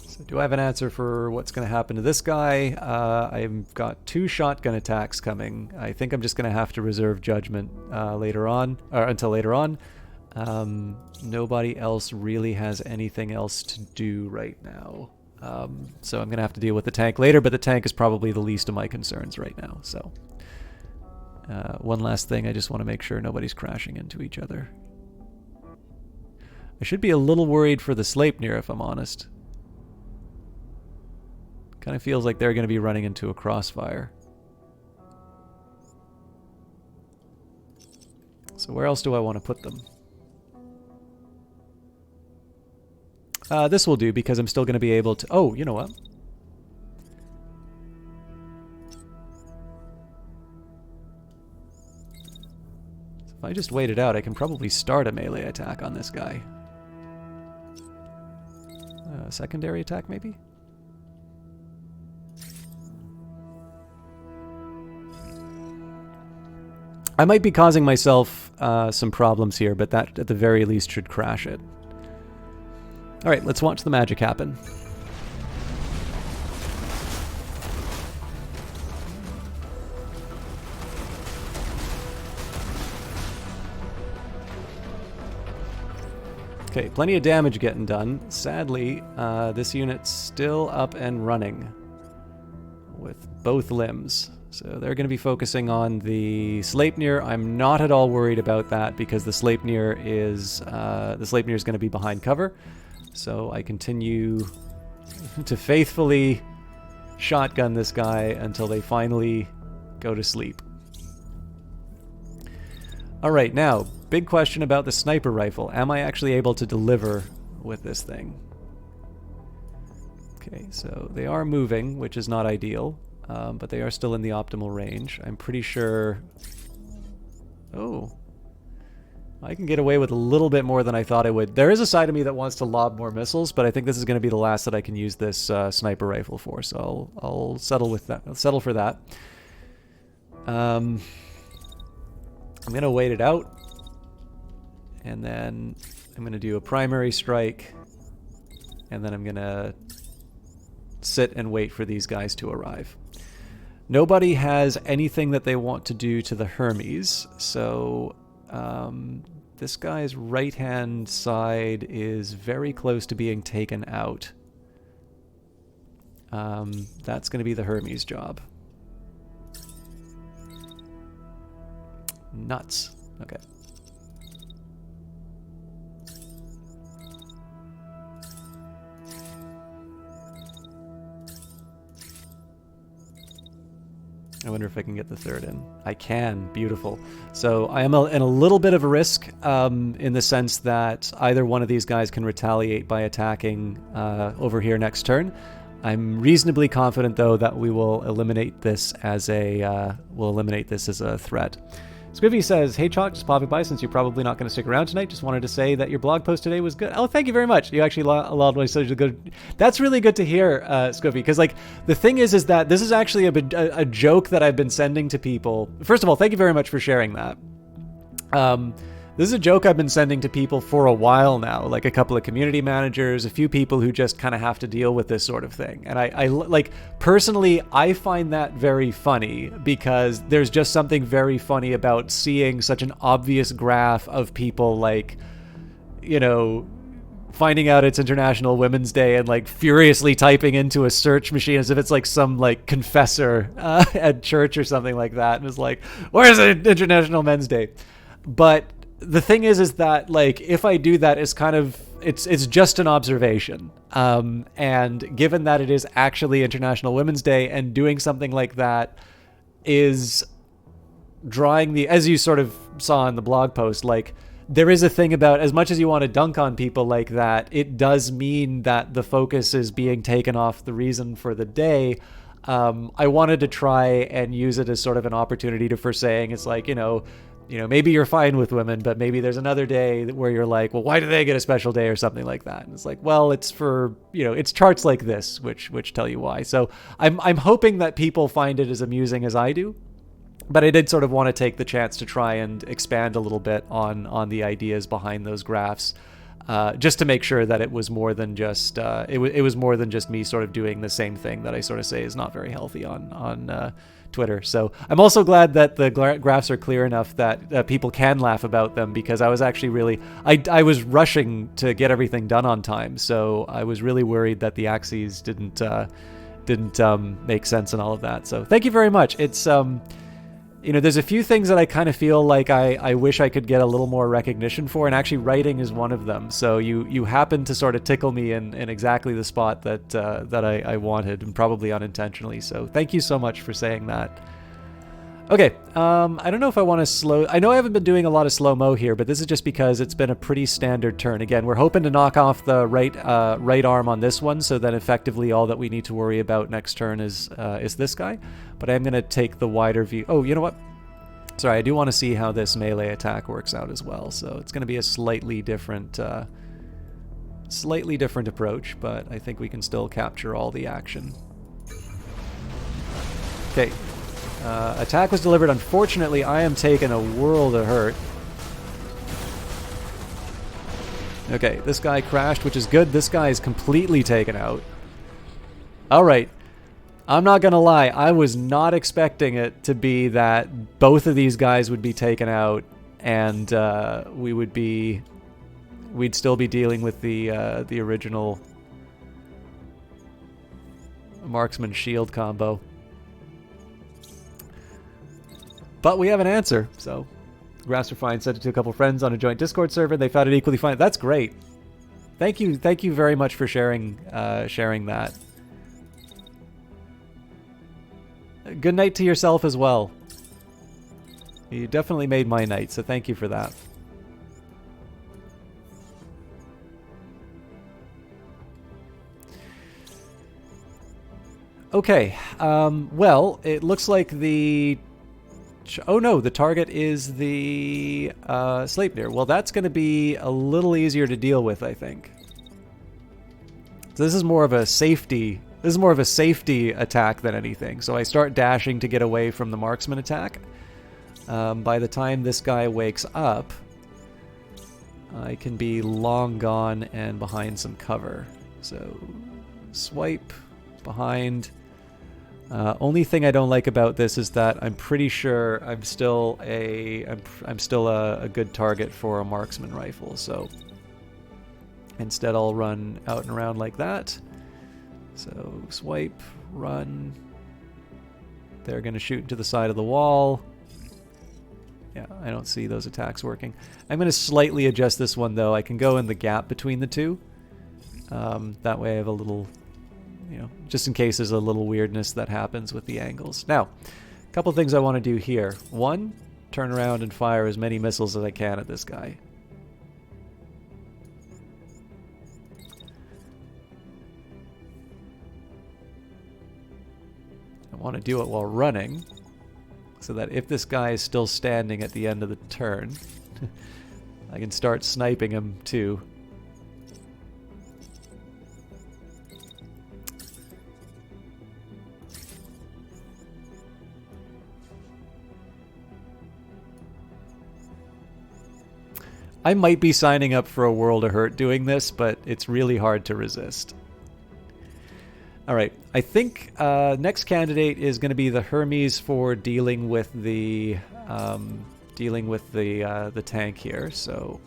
So do I have an answer for what's going to happen to this guy? I've got 2 shotgun attacks coming. I think I'm just going to have to reserve judgment later on, or until later on. Nobody else really has anything else to do right now. So I'm going to have to deal with the tank later, but the tank is probably the least of my concerns right now. So one last thing, I just want to make sure nobody's crashing into each other. I should be a little worried for the Sleipnir, if I'm honest. Kind of feels like they're going to be running into a crossfire. So where else do I want to put them? This will do, because I'm still going to be able to... Oh, you know what? I just wait it out, I can probably start a melee attack on this guy. Secondary attack, maybe? I might be causing myself some problems here, but that at the very least should crash it. Alright, let's watch the magic happen. Okay, plenty of damage getting done. Sadly, this unit's still up and running with both limbs. So they're going to be focusing on the Sleipnir. I'm not at all worried about that because the Sleipnir is going to be behind cover. So I continue to faithfully shotgun this guy until they finally go to sleep. Alright, now, big question about the sniper rifle. Am I actually able to deliver with this thing? Okay, so they are moving, which is not ideal, but they are still in the optimal range. I'm pretty sure... Oh. I can get away with a little bit more than I thought I would. There is a side of me that wants to lob more missiles, but I think this is going to be the last that I can use this sniper rifle for, so I'll settle with that. I'll settle for that. I'm going to wait it out, and then I'm going to do a primary strike, and then I'm going to sit and wait for these guys to arrive. Nobody has anything that they want to do to the Hermes, so this guy's right-hand side is very close to being taken out. That's going to be the Hermes job. Nuts. Okay. I wonder if I can get the third in. I can. Beautiful. So I am in a little bit of a risk in the sense that either one of these guys can retaliate by attacking over here next turn. I'm reasonably confident, though, that we will eliminate this as a threat. Squiffy says, "Hey Chalk, just popping by since you're probably not going to stick around tonight. Just wanted to say that your blog post today was good." Oh, thank you very much. You actually allowed my social good. That's really good to hear, Squiffy, because like the thing is that this is actually a joke that I've been sending to people. First of all, thank you very much for sharing that. This is a joke I've been sending to people for a while now, like a couple of community managers, a few people who just kind of have to deal with this sort of thing. And I like, personally, I find that very funny because there's just something very funny about seeing such an obvious graph of people like, you know, finding out it's International Women's Day and like furiously typing into a search machine as if it's like some like confessor at church or something like that. And it's like, where's it International Men's Day? But the thing is that like if I do that, it's kind of it's just an observation, and given that it is actually International Women's Day, and doing something like that is drawing the, as you sort of saw in the blog post, like there is a thing about, as much as you want to dunk on people like that, it does mean that the focus is being taken off the reason for the day. I wanted to try and use it as sort of an opportunity for saying, it's like, you know, maybe you're fine with women, but maybe there's another day where you're like, well, why do they get a special day or something like that? And it's like, well, it's for, it's charts like this, which tell you why. So I'm hoping that people find it as amusing as I do, but I did sort of want to take the chance to try and expand a little bit on the ideas behind those graphs, just to make sure that it was more than just, it was more than just me sort of doing the same thing that I sort of say is not very healthy on Twitter. So I'm also glad that the graphs are clear enough that people can laugh about them, because I was actually really, I was rushing to get everything done on time, so I was really worried that the axes didn't make sense and all of that. So thank you very much. It's there's a few things that I kind of feel like I wish I could get a little more recognition for, and actually writing is one of them. So you happen to sort of tickle me in exactly the spot that I wanted, and probably unintentionally. So thank you so much for saying that. Okay, I don't know if I want to slow... I know I haven't been doing a lot of slow-mo here, but this is just because it's been a pretty standard turn. Again, we're hoping to knock off the right arm on this one, so that effectively all that we need to worry about next turn is this guy. But I'm going to take the wider view. Oh, you know what? Sorry, I do want to see how this melee attack works out as well. So it's going to be a slightly different approach, but I think we can still capture all the action. Okay. Attack was delivered. Unfortunately, I am taking a world of hurt. Okay, this guy crashed, which is good. This guy is completely taken out. Alright. I'm not gonna lie, I was not expecting it to be that both of these guys would be taken out and we'd still be dealing with the original marksman shield combo. But we have an answer, so Grasterfine sent it to a couple friends on a joint Discord server. They found it equally fine. That's great. Thank you very much for sharing that. Good night to yourself as well. You definitely made my night, so thank you for that. Okay, well, it looks like the... Oh no, the target is the Sleipnir. Well, that's going to be a little easier to deal with, I think. So this is more of a safety... This is more of a safety attack than anything. So I start dashing to get away from the marksman attack. By the time this guy wakes up, I can be long gone and behind some cover. So swipe behind. Only thing I don't like about this is that I'm pretty sure I'm still a good target for a marksman rifle. So instead, I'll run out and around like that. So swipe, run. They're going to shoot to the side of the wall. Yeah, I don't see those attacks working. I'm going to slightly adjust this one, though. I can go in the gap between the two. That way I have a little, you know, just in case there's a little weirdness that happens with the angles. Now, a couple things I want to do here. One, turn around and fire as many missiles as I can at this guy. I want to do it while running, so that if this guy is still standing at the end of the turn, I can start sniping him too. I might be signing up for a World of Hurt doing this, but it's really hard to resist. Alright, I think next candidate is going to be the Hermes for dealing with the tank here. So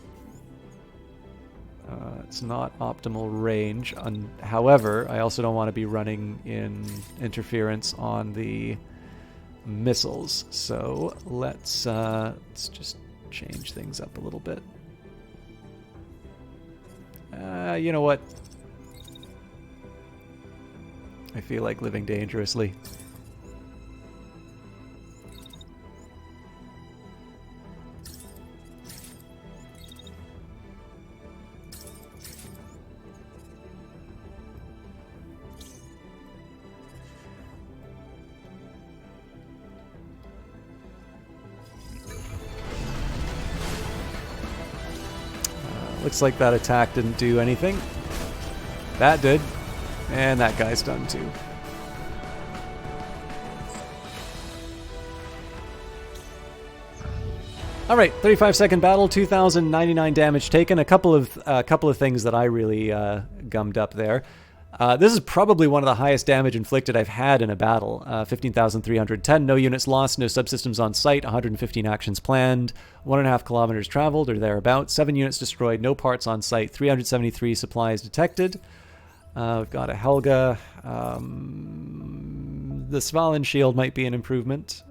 it's not optimal range. However, I also don't want to be running in interference on the missiles. So let's just change things up a little bit. You know what? I feel like living dangerously. Looks like that attack didn't do anything. That did. And that guy's done too. All right, 35-second battle, 2,099 damage taken. A couple of things that I really gummed up there. This is probably one of the highest damage inflicted I've had in a battle. 15,310, no units lost, no subsystems on site, 115 actions planned, 1.5 kilometers traveled or thereabouts, 7 units destroyed, no parts on site, 373 supplies detected. We've got a Helga. The Svalin shield might be an improvement.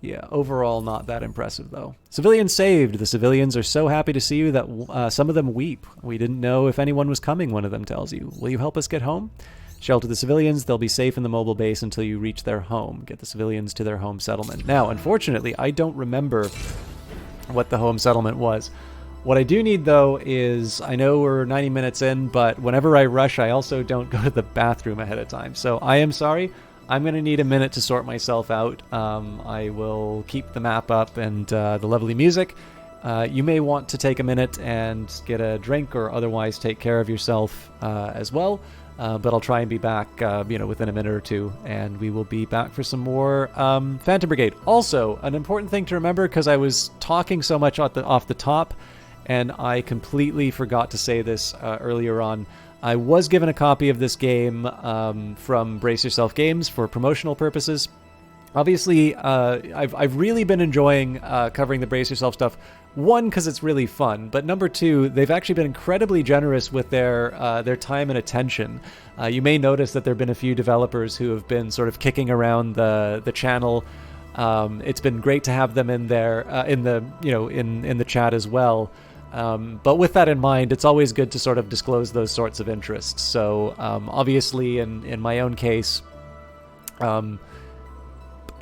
Yeah, overall not that impressive, though. Civilians saved. The civilians are so happy to see you that some of them weep. We didn't know if anyone was coming, one of them tells you. Will you help us get home? Shelter the civilians. They'll be safe in the mobile base until you reach their home. Get the civilians to their home settlement. Now, unfortunately, I don't remember what the home settlement was. What I do need, though, is I know we're 90 minutes in, but whenever I rush, I also don't go to the bathroom ahead of time. So I am sorry. I'm going to need a minute to sort myself out. I will keep the map up and the lovely music. You may want to take a minute and get a drink or otherwise take care of yourself as well. But I'll try and be back, within a minute or two, and we will be back for some more Phantom Brigade. Also, an important thing to remember, because I was talking so much off the top, and I completely forgot to say this earlier on. I was given a copy of this game from Brace Yourself Games for promotional purposes. Obviously, I've really been enjoying covering the Brace Yourself stuff. One, because it's really fun, but number two, they've actually been incredibly generous with their time and attention. You may notice that there have been a few developers who have been sort of kicking around the channel. It's been great to have them in there in the chat as well. But with that in mind, it's always good to sort of disclose those sorts of interests. So obviously, in my own case,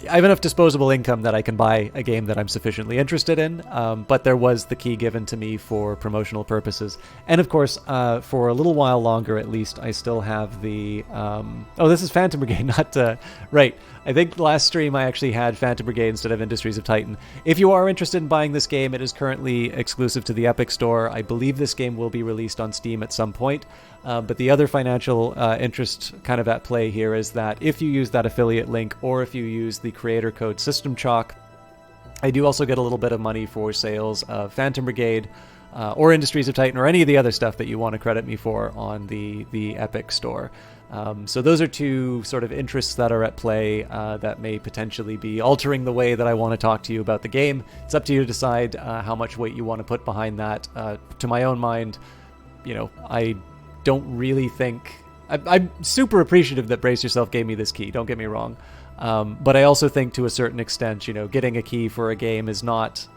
I have enough disposable income that I can buy a game that I'm sufficiently interested in, but there was the key given to me for promotional purposes. And of course, for a little while longer at least, I still have the... this is Phantom Brigade, not... right. I think last stream I actually had Phantom Brigade instead of Industries of Titan. If you are interested in buying this game, it is currently exclusive to the Epic Store. I believe this game will be released on Steam at some point. But the other financial interest kind of at play here is that if you use that affiliate link or if you use the creator code SystemChalk, I do also get a little bit of money for sales of Phantom Brigade or Industries of Titan or any of the other stuff that you want to credit me for on the Epic Store. So those are two sort of interests that are at play that may potentially be altering the way that I want to talk to you about the game. It's up to you to decide how much weight you want to put behind that. To my own mind, I don't really think... I'm super appreciative that Brace Yourself gave me this key, don't get me wrong. But I also think to a certain extent, getting a key for a game is not...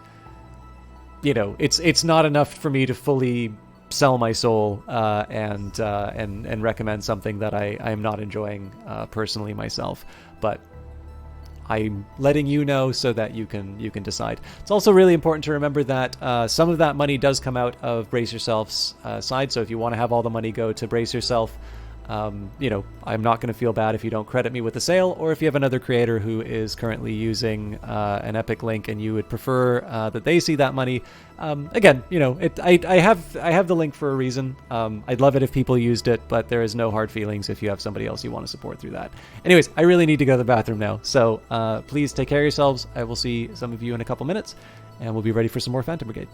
it's not enough for me to fully sell my soul and recommend something that I am not enjoying personally myself. But I'm letting you know so that you can decide. It's also really important to remember that some of that money does come out of Brace Yourself's side. So if you want to have all the money go to Brace Yourself, I'm not going to feel bad if you don't credit me with a sale, or if you have another creator who is currently using an Epic link and you would prefer that they see that money. Again, I have the link for a reason. I'd love it if people used it, but there is no hard feelings if you have somebody else you want to support through that. Anyways, I really need to go to the bathroom now, so please take care of yourselves. I will see some of you in a couple minutes, and we'll be ready for some more Phantom Brigade.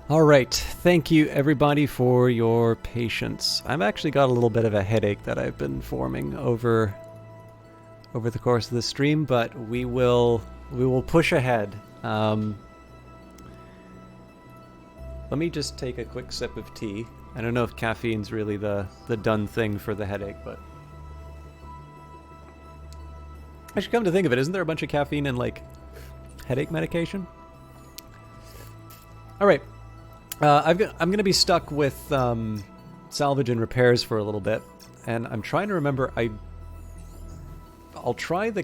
All right, thank you everybody for your patience. I've actually got a little bit of a headache that I've been forming over the course of the stream, but we will push ahead. Let me just take a quick sip of tea. I don't know if caffeine's really the done thing for the headache, but actually, come to think of it, isn't there a bunch of caffeine in like headache medication? All right. I'm going to be stuck with salvage and repairs for a little bit, and I'm trying to remember. I'll try the...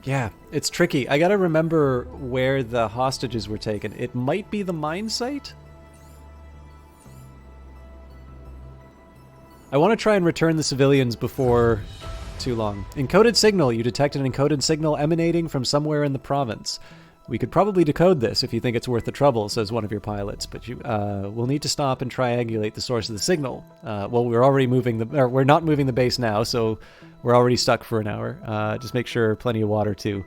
Yeah, it's tricky. I got to remember where the hostages were taken. It might be the mine site? I want to try and return the civilians before too long. Encoded signal. You detect an encoded signal emanating from somewhere in the province. We could probably decode this if you think it's worth the trouble, says one of your pilots, but you will need to stop and triangulate the source of the signal. Well, we're already we're not moving the base now, so we're already stuck for an hour. Just make sure plenty of water too.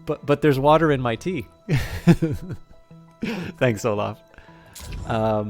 But there's water in my tea. Thanks, Olaf. Yeah,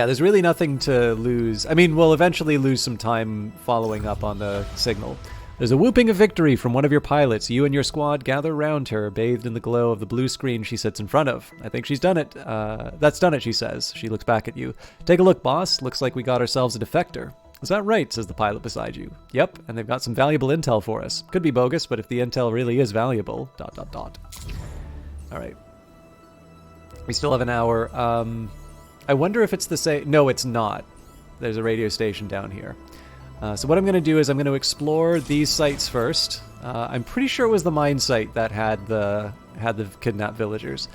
there's really nothing to lose. I mean, we'll eventually lose some time following up on the signal. There's a whooping of victory from one of your pilots. You and your squad gather around her, bathed in the glow of the blue screen she sits in front of. I think she's done it. That's done it, she says. She looks back at you. Take a look, boss. Looks like we got ourselves a defector. Is that right? Says the pilot beside you. Yep, and they've got some valuable intel for us. Could be bogus, but if the intel really is valuable... ... All right. We still have an hour. I wonder if it's the same... No, it's not. There's a radio station down here. So what I'm going to do is I'm going to explore these sites first. I'm pretty sure it was the mine site that had the kidnapped villagers.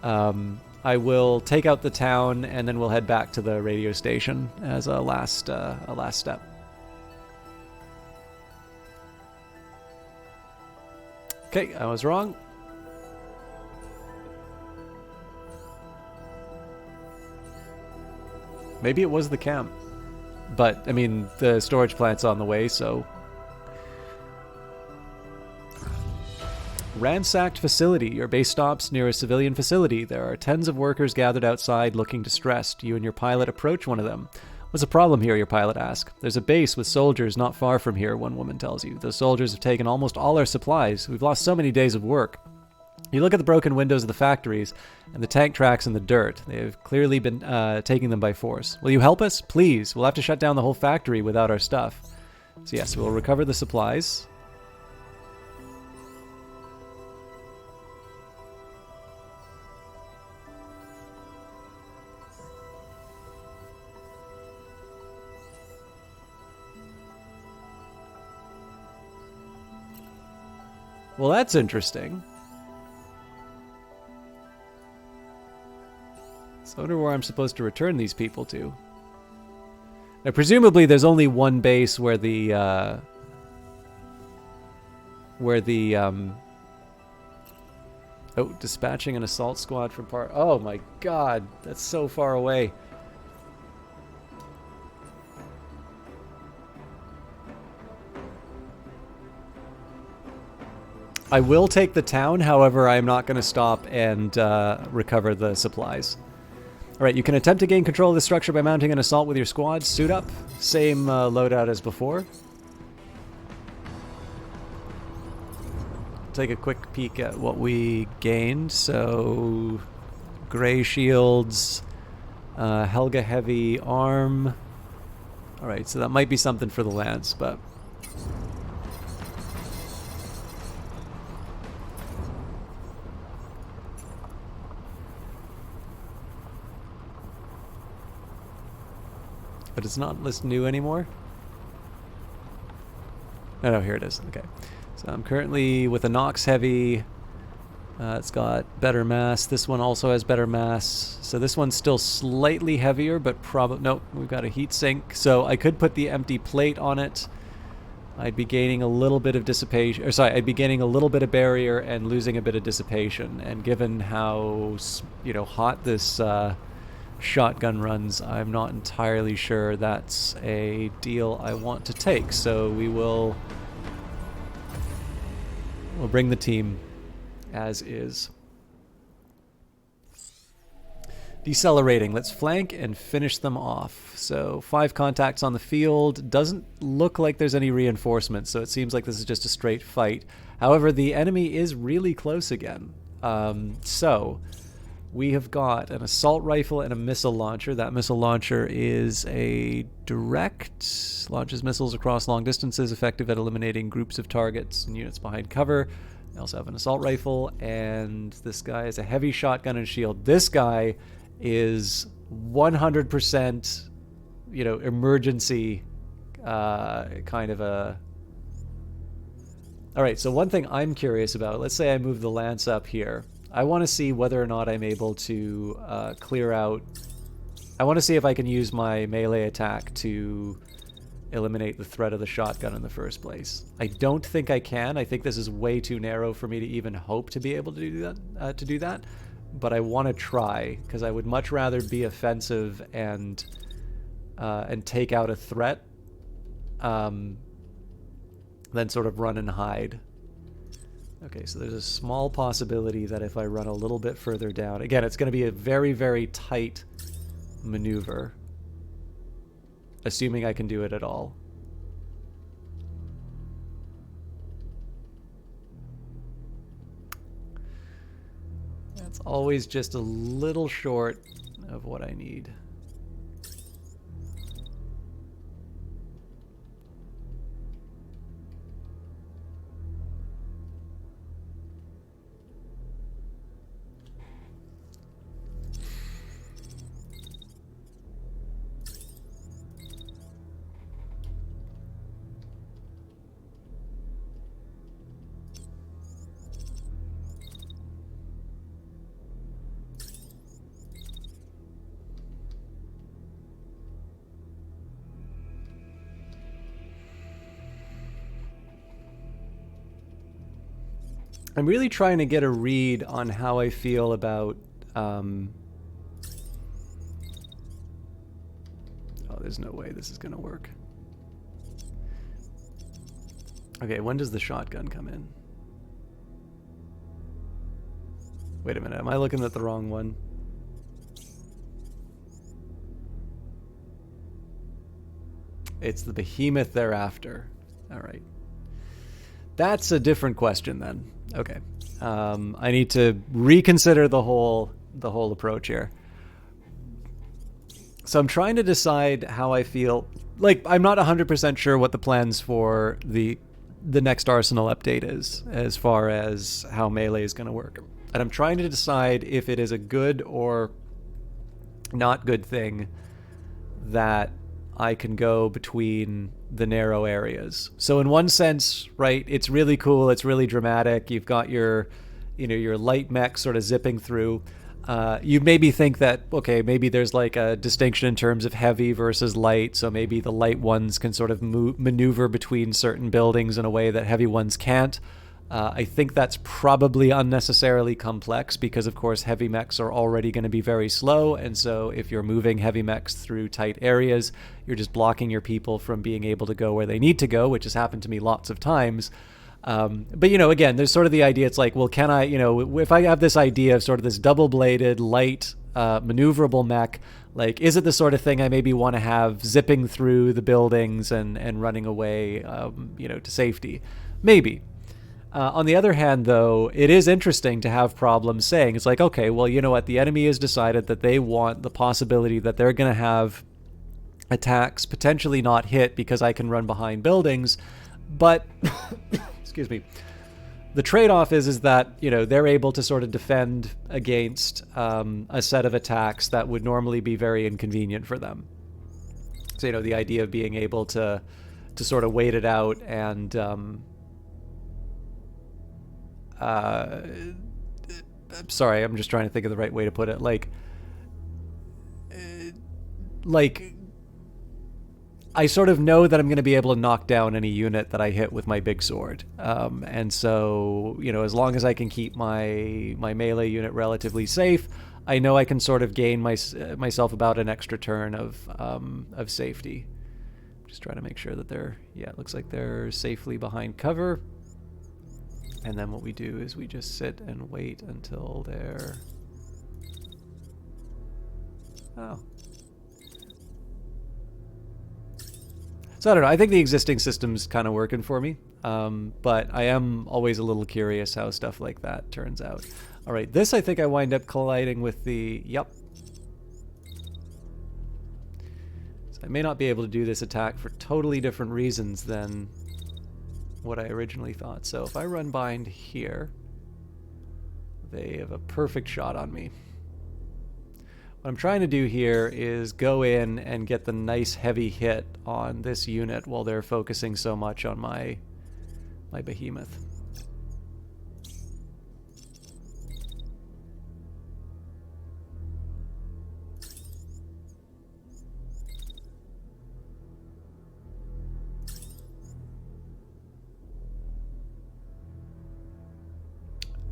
I will take out the town, and then we'll head back to the radio station as a last step. Okay, I was wrong. Maybe it was the camp. But, I mean, the storage plant's on the way, so... Ransacked facility. Your base stops near a civilian facility. There are tens of workers gathered outside looking distressed. You and your pilot approach one of them. What's the problem here, your pilot asks. There's a base with soldiers not far from here, one woman tells you. The soldiers have taken almost all our supplies. We've lost so many days of work. You look at the broken windows of the factories and the tank tracks in the dirt. They have clearly been taking them by force. Will you help us? Please. We'll have to shut down the whole factory without our stuff. So yes, we'll recover the supplies. Well, that's interesting. So I wonder where I'm supposed to return these people to. Now, presumably, there's only one base where the oh, dispatching an assault squad from part. Oh my God, that's so far away. I will take the town, however, I am not going to stop and recover the supplies. Alright, you can attempt to gain control of the structure by mounting an assault with your squad. Suit up. Same loadout as before. Take a quick peek at what we gained. So, gray shields, Helga heavy arm. Alright, so that might be something for the lance, but... But it's not list new anymore? Oh, no, here it is. Okay. So I'm currently with a Nox Heavy. It's got better mass. This one also has better mass. So this one's still slightly heavier, but probably... Nope, we've got a heat sink. So I could put the empty plate on it. I'd be gaining a little bit of dissipation... Or sorry, I'd be gaining a little bit of barrier and losing a bit of dissipation. And given how, you know, hot this... shotgun runs, I'm not entirely sure that's a deal I want to take, so we'll bring the team as is. Decelerating. Let's flank and finish them off. So 5 contacts on the field. Doesn't look like there's any reinforcements, so it seems like this is just a straight fight. However, the enemy is really close again. So we have got an assault rifle and a missile launcher. That missile launcher is a direct, launches missiles across long distances, effective at eliminating groups of targets and units behind cover. We also have an assault rifle, and this guy is a heavy shotgun and shield. This guy is 100%, you know, emergency kind of a... All right, so one thing I'm curious about, let's say I move the lance up here. I want to see whether or not I'm able to clear out... I want to see if I can use my melee attack to eliminate the threat of the shotgun in the first place. I don't think I can. I think this is way too narrow for me to even hope to be able to do that. But I want to try, because I would much rather be offensive and take out a threat than sort of run and hide. Okay, so there's a small possibility that if I run a little bit further down, again, it's going to be a very, very tight maneuver, assuming I can do it at all. That's always just a little short of what I need. I'm really trying to get a read on how I feel about... Oh, there's no way this is going to work. Okay, when does the shotgun come in? Wait a minute, am I looking at the wrong one? It's the behemoth thereafter. All right. That's a different question then. Okay. I need to reconsider the whole approach here. So I'm trying to decide how I feel. Like, I'm not 100% sure what the plans for the next Arsenal update is, as far as how melee is going to work. And I'm trying to decide if it is a good or not good thing that I can go between the narrow areas. So in one sense, right, it's really cool, it's really dramatic. You've got your, you know, your light mech sort of zipping through. You maybe think that, okay, maybe there's like a distinction in terms of heavy versus light, so maybe the light ones can sort of maneuver between certain buildings in a way that heavy ones can't. I think that's probably unnecessarily complex because, of course, heavy mechs are already going to be very slow, and so if you're moving heavy mechs through tight areas, you're just blocking your people from being able to go where they need to go, which has happened to me lots of times. But, you know, again, there's sort of the idea, it's like, well, can I, you know, if I have this idea of sort of this double-bladed, light, maneuverable mech, like, is it the sort of thing I maybe want to have zipping through the buildings and running away, you know, to safety? Maybe. On the other hand, though, it is interesting to have problems saying, it's like, okay, well, you know what, the enemy has decided that they want the possibility that they're going to have attacks potentially not hit because I can run behind buildings, but, excuse me, the trade-off is that, you know, they're able to sort of defend against a set of attacks that would normally be very inconvenient for them. So, you know, the idea of being able to sort of wait it out and... I'm sorry, I'm just trying to think of the right way to put it. Like, I sort of know that I'm going to be able to knock down any unit that I hit with my big sword. And so, you know, as long as I can keep my melee unit relatively safe, I know I can sort of gain myself about an extra turn of safety. Just trying to make sure that they're, yeah, it looks like they're safely behind cover. And then what we do is we just sit and wait until they're... Oh. So I don't know. I think the existing system's kind of working for me, but I am always a little curious how stuff like that turns out. All right, this I think I wind up colliding with the... Yep. So I may not be able to do this attack for totally different reasons than what I originally thought. So if I run behind here, they have a perfect shot on me. What I'm trying to do here is go in and get the nice heavy hit on this unit while they're focusing so much on my behemoth.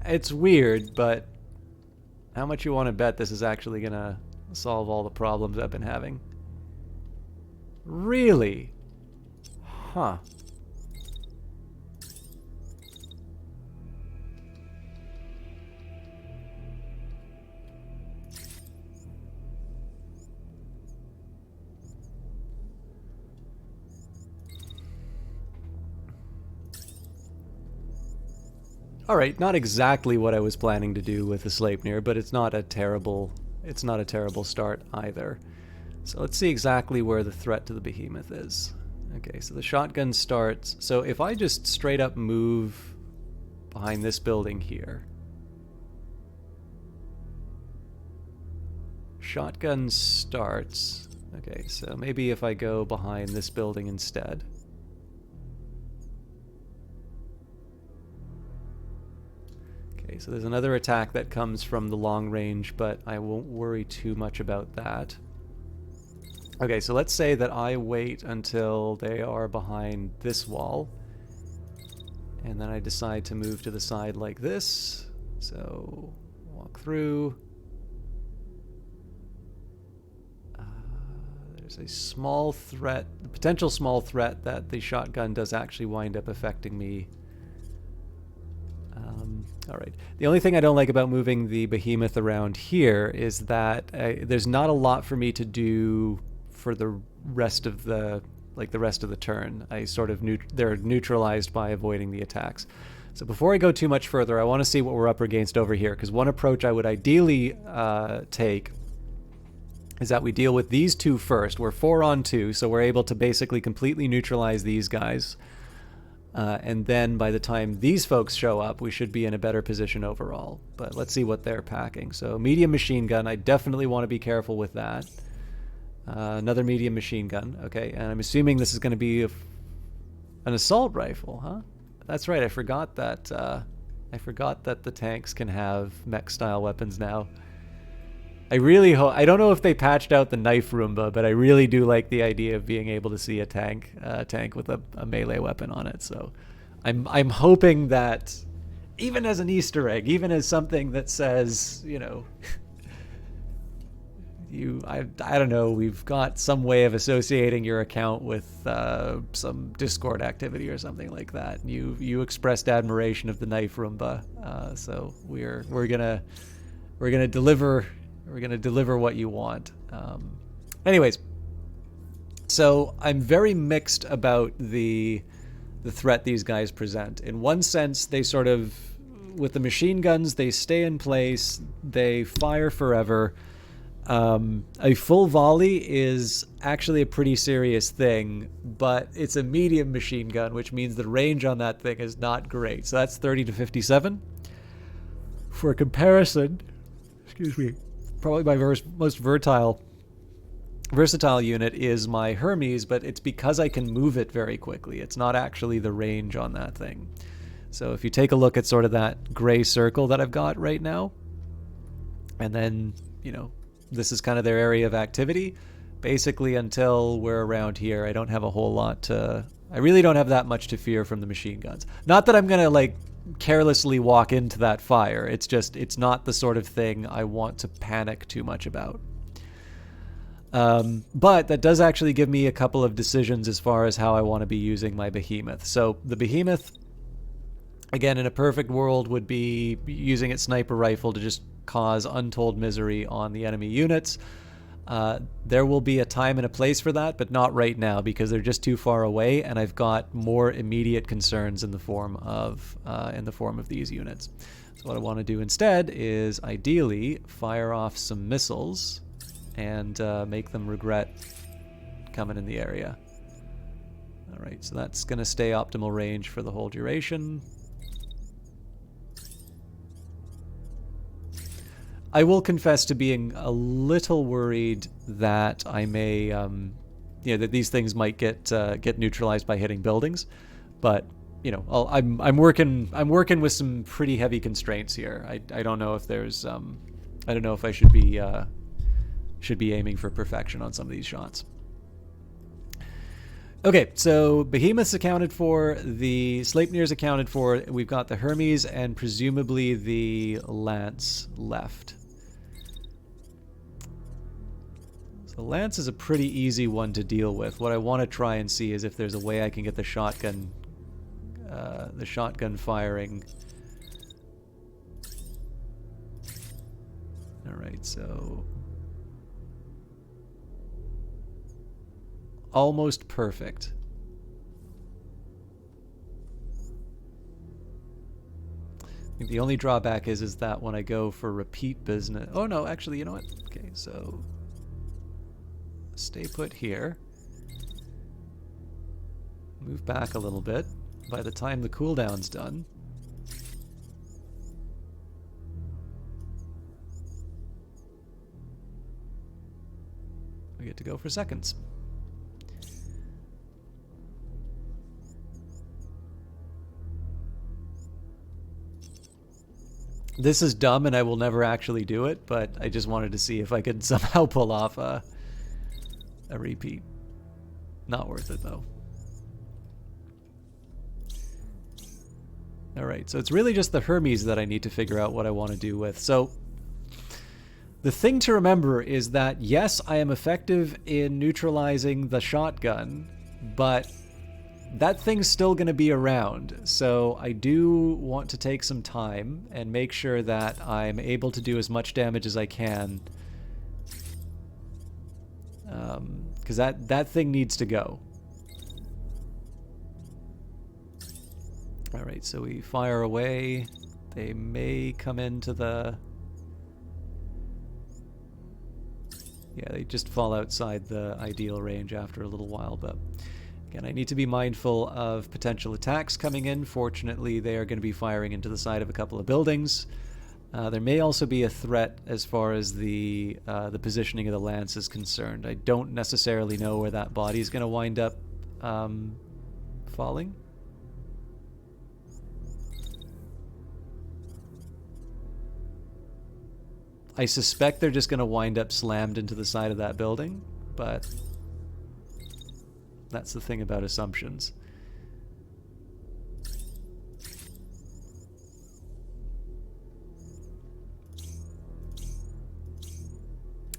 It's weird, but how much you want to bet this is actually going to solve all the problems I've been having? Really? Huh. All right, not exactly what I was planning to do with the Sleipnir, but it's not a terrible start either. So let's see exactly where the threat to the behemoth is. Okay, so the shotgun starts. So if I just straight up move behind this building here. Shotgun starts. Okay, so maybe if I go behind this building instead. Okay, so there's another attack that comes from the long range, but I won't worry too much about that. Okay, so let's say that I wait until they are behind this wall, and then I decide to move to the side like this. So, walk through. There's a small threat, the potential small threat that the shotgun does actually wind up affecting me. All right. The only thing I don't like about moving the behemoth around here is that there's not a lot for me to do for the rest of the turn. I sort of they're neutralized by avoiding the attacks. So before I go too much further, I want to see what we're up against over here, because one approach I would ideally take is that we deal with these two first. We're 4 on 2, so we're able to basically completely neutralize these guys. And then by the time these folks show up, we should be in a better position overall. But let's see what they're packing. So medium machine gun, I definitely want to be careful with that. Another medium machine gun, okay. And I'm assuming this is going to be an assault rifle, huh? That's right, I forgot that the tanks can have mech-style weapons now. I really hope... I don't know if they patched out the knife Roomba, but I really do like the idea of being able to see a tank with a melee weapon on it. So I'm hoping that, even as an Easter egg, even as something that says, you know, I don't know, we've got some way of associating your account with some Discord activity or something like that. You expressed admiration of the knife Roomba, so we're gonna deliver. We're going to deliver what you want. Anyways, so I'm very mixed about the threat these guys present. In one sense, they sort of, with the machine guns, they stay in place, they fire forever. A full volley is actually a pretty serious thing, but it's a medium machine gun, which means the range on that thing is not great. So that's 30 to 57. For comparison, excuse me, probably my most versatile unit is my Hermes, but it's because I can move it very quickly. It's not actually the range on that thing. So if you take a look at sort of that gray circle that I've got right now, and then, you know, this is kind of their area of activity, basically until we're around here, I don't have a whole lot to... I really don't have that much to fear from the machine guns. Not that I'm going to, like, carelessly walk into that fire. It's just, it's not the sort of thing I want to panic too much about. But that does actually give me a couple of decisions as far as how I want to be using my behemoth. So the behemoth, again, in a perfect world, would be using its sniper rifle to just cause untold misery on the enemy units. There will be a time and a place for that, but not right now because they're just too far away, and I've got more immediate concerns in the form of these units. So what I want to do instead is ideally fire off some missiles and make them regret coming in the area. All right, so that's going to stay optimal range for the whole duration. I will confess to being a little worried that I may, that these things might get neutralized by hitting buildings, but I'm working with some pretty heavy constraints here. I don't know if there's, I don't know if I should be aiming for perfection on some of these shots. Okay, so Behemoth's accounted for, the Sleipnir's accounted for, we've got the Hermes and presumably the Lance left. So the Lance is a pretty easy one to deal with. What I want to try and see is if there's a way I can get the shotgun firing. Alright, so almost perfect. I think the only drawback is that when I go for repeat business... Oh no, actually, you know what? Okay, so stay put here. Move back a little bit. By the time the cooldown's done, we get to go for seconds. This is dumb and I will never actually do it, but I just wanted to see if I could somehow pull off a repeat. Not worth it though. Alright, so it's really just the Hermes that I need to figure out what I want to do with. So the thing to remember is that yes, I am effective in neutralizing the shotgun, but that thing's still going to be around, so I do want to take some time and make sure that I'm able to do as much damage as I can, because that thing needs to go. Alright, so we fire away. They may come into the... Yeah, they just fall outside the ideal range after a little while, but... Again, I need to be mindful of potential attacks coming in. Fortunately, they are going to be firing into the side of a couple of buildings. There may also be a threat as far as the positioning of the Lance is concerned. I don't necessarily know where that body is going to wind up falling. I suspect they're just going to wind up slammed into the side of that building, but... That's the thing about assumptions.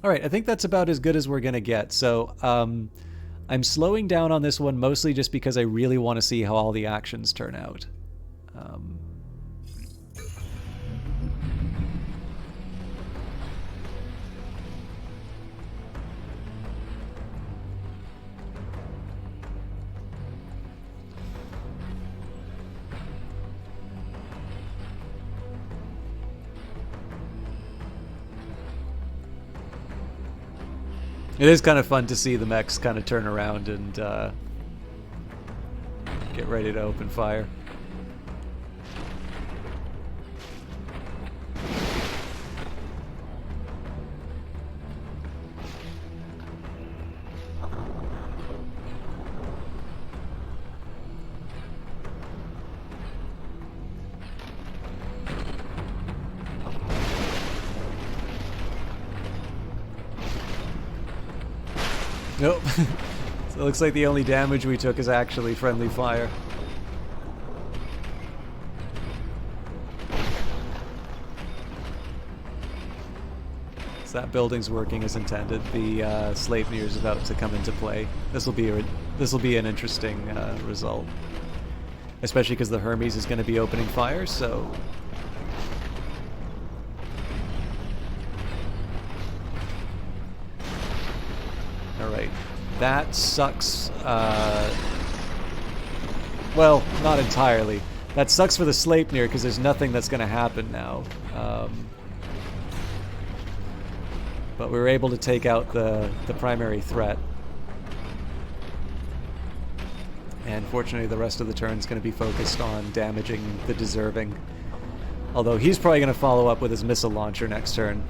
Alright, I think that's about as good as we're going to get. So, I'm slowing down on this one mostly just because I really want to see how all the actions turn out. It is kind of fun to see the mechs kind of turn around and get ready to open fire. Nope. So it looks like the only damage we took is actually friendly fire. So that building's working as intended. The Sleipnir is about to come into play. This will be an interesting result, especially because the Hermes is going to be opening fire. So. that sucks. Well, not entirely. That sucks for the Sleipnir because there's nothing that's going to happen now. But we were able to take out the primary threat. And fortunately, the rest of the turn is going to be focused on damaging the deserving. Although he's probably going to follow up with his missile launcher next turn.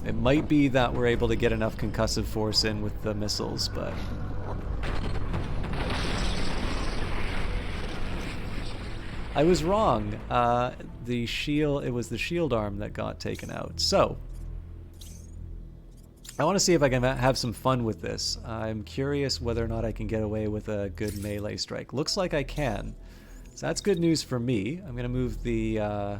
It might be that we're able to get enough concussive force in with the missiles, but... I was wrong. It was the shield arm that got taken out. So, I want to see if I can have some fun with this. I'm curious whether or not I can get away with a good melee strike. Looks like I can. So that's good news for me. I'm going to move the... I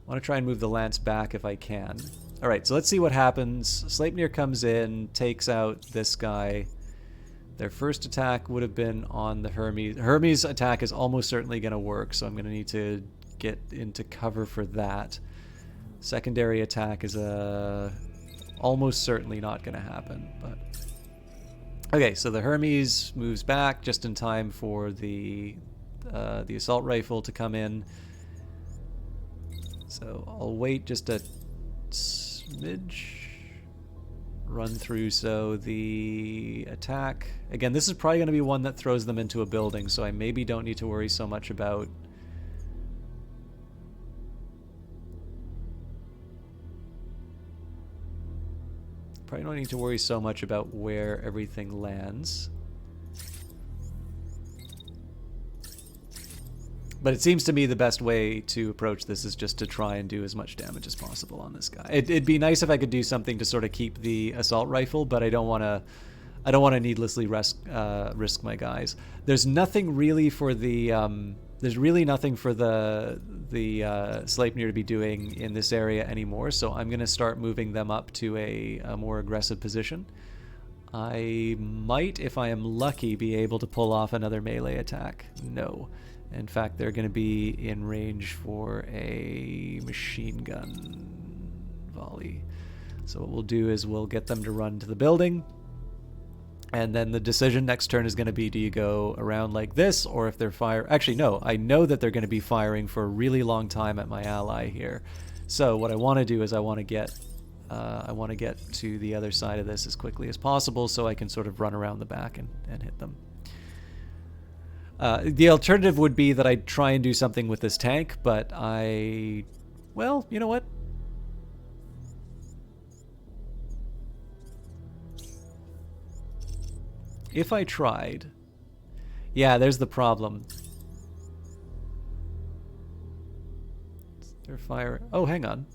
want to try and move the lance back if I can. Alright, so let's see what happens. Sleipnir comes in, takes out this guy. Their first attack would have been on the Hermes. Hermes' attack is almost certainly going to work, so I'm going to need to get into cover for that. Secondary attack is almost certainly not going to happen. But okay, so the Hermes moves back just in time for the assault rifle to come in. So I'll wait just a smidge. Run through, so the attack... Again, this is probably going to be one that throws them into a building, so I maybe don't need to worry so much about... Probably don't need to worry so much about where everything lands. But it seems to me the best way to approach this is just to try and do as much damage as possible on this guy. It'd be nice if I could do something to sort of keep the assault rifle, but I don't want to needlessly risk my guys. There's nothing really for the there's really nothing for the Sleipnir to be doing in this area anymore. So I'm going to start moving them up to a more aggressive position. I might, if I am lucky, be able to pull off another melee attack. No. In fact, they're going to be in range for a machine gun volley. So what we'll do is we'll get them to run to the building. And then the decision next turn is going to be, do you go around like this, or if they're Actually, no. I know that they're going to be firing for a really long time at my ally here. So what I want to do is I want to get to the other side of this as quickly as possible so I can sort of run around the back and hit them. The alternative would be that I'd try and do something with this tank, but well, you know what? If I tried... Yeah, there's the problem. They're firing... Oh, hang on.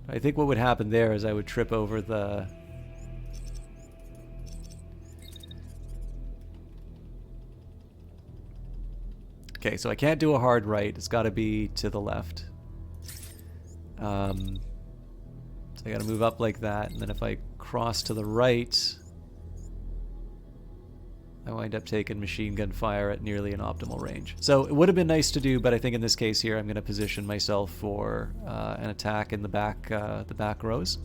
I think what would happen there is I would trip over the... Okay, so I can't do a hard right. It's got to be to the left. So I got to move up like that, and then if I cross to the right, I wind up taking machine gun fire at nearly an optimal range. So it would have been nice to do, but I think in this case here, I'm going to position myself for an attack in the back rows.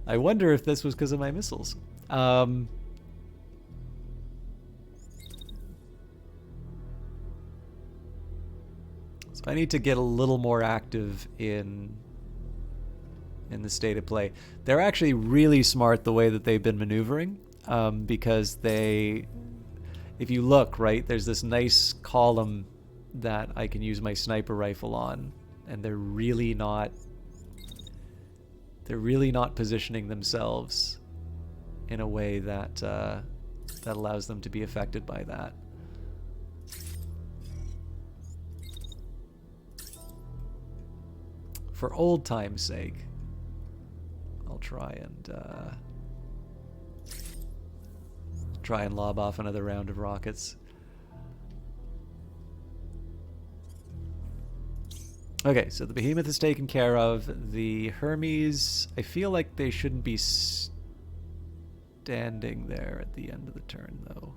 I wonder if this was because of my missiles. So I need to get a little more active in the state of play. They're actually really smart the way that they've been maneuvering, because if you look, right, there's this nice column that I can use my sniper rifle on, and they're really not positioning themselves in a way that that allows them to be affected by that. For old time's sake, I'll try and lob off another round of rockets. Okay, so the behemoth is taken care of. The Hermes, I feel like they shouldn't be standing there at the end of the turn, though.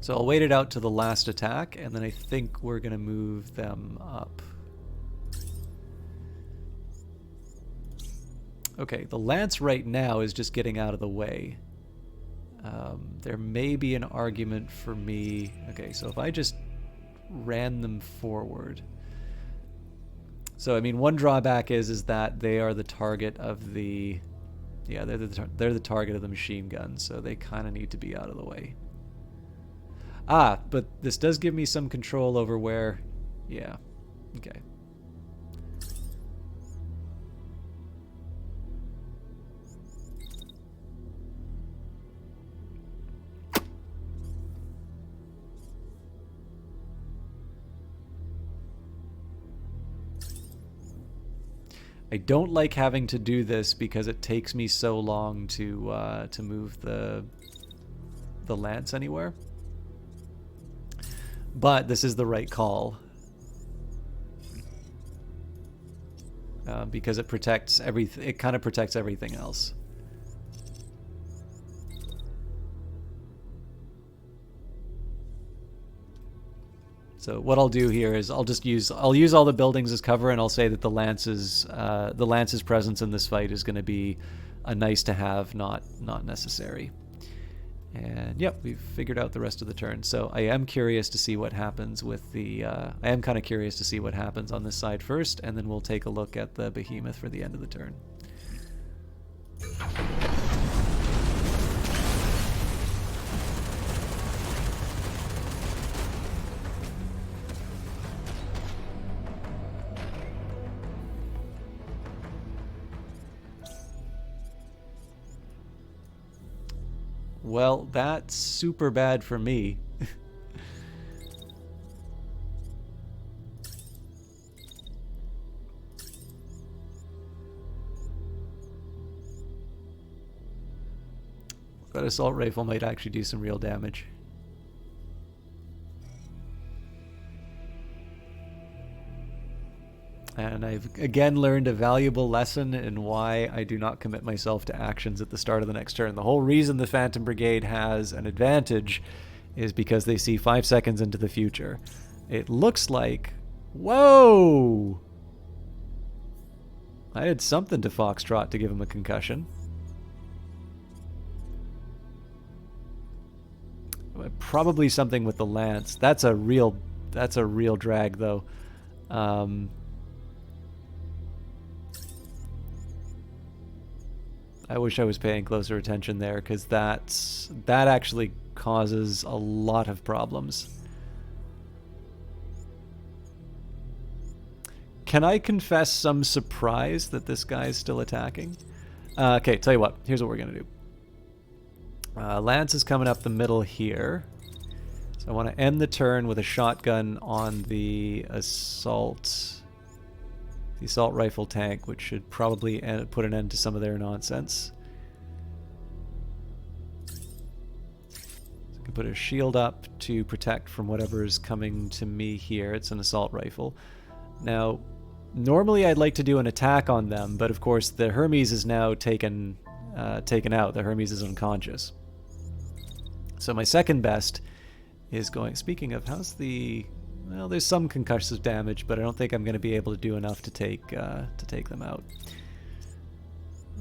So I'll wait it out to the last attack, and then I think we're going to move them up. Okay, the lance right now is just getting out of the way. There may be an argument for me. Okay, so if I just ran them forward. So I mean, one drawback is that they are the target of the, yeah, they're the target of the machine gun, so they kind of need to be out of the way. Ah, but this does give me some control over where, yeah, okay. I don't like having to do this because it takes me so long to move the lance anywhere. But this is the right call because it protects everything. It kind of protects everything else. So what I'll do here is I'll use all the buildings as cover, and I'll say that the lance's presence in this fight is going to be a nice to have, not necessary. And yep, we've figured out the rest of the turn. So I am curious to see what happens with the. I am kind of curious to see what happens on this side first, and then we'll take a look at the behemoth for the end of the turn. Well, that's super bad for me. That assault rifle might actually do some real damage. And I've again learned a valuable lesson in why I do not commit myself to actions at the start of the next turn. The whole reason the Phantom Brigade has an advantage is because they see 5 seconds into the future. It looks like... Whoa! I did something to Foxtrot to give him a concussion. Probably something with the lance. That's a real drag, though. I wish I was paying closer attention there, because that actually causes a lot of problems. Can I confess some surprise that this guy's still attacking? Okay, tell you what. Here's what we're going to do. Lance is coming up the middle here. So I want to end the turn with a shotgun on the assault rifle tank, which should probably put an end to some of their nonsense. So I can put a shield up to protect from whatever is coming to me here. It's an assault rifle. Now, normally I'd like to do an attack on them, but of course the Hermes is now taken out. The Hermes is unconscious. So my second best is going... Speaking of, how's the... Well, there's some concussive damage, but I don't think I'm going to be able to do enough to take them out.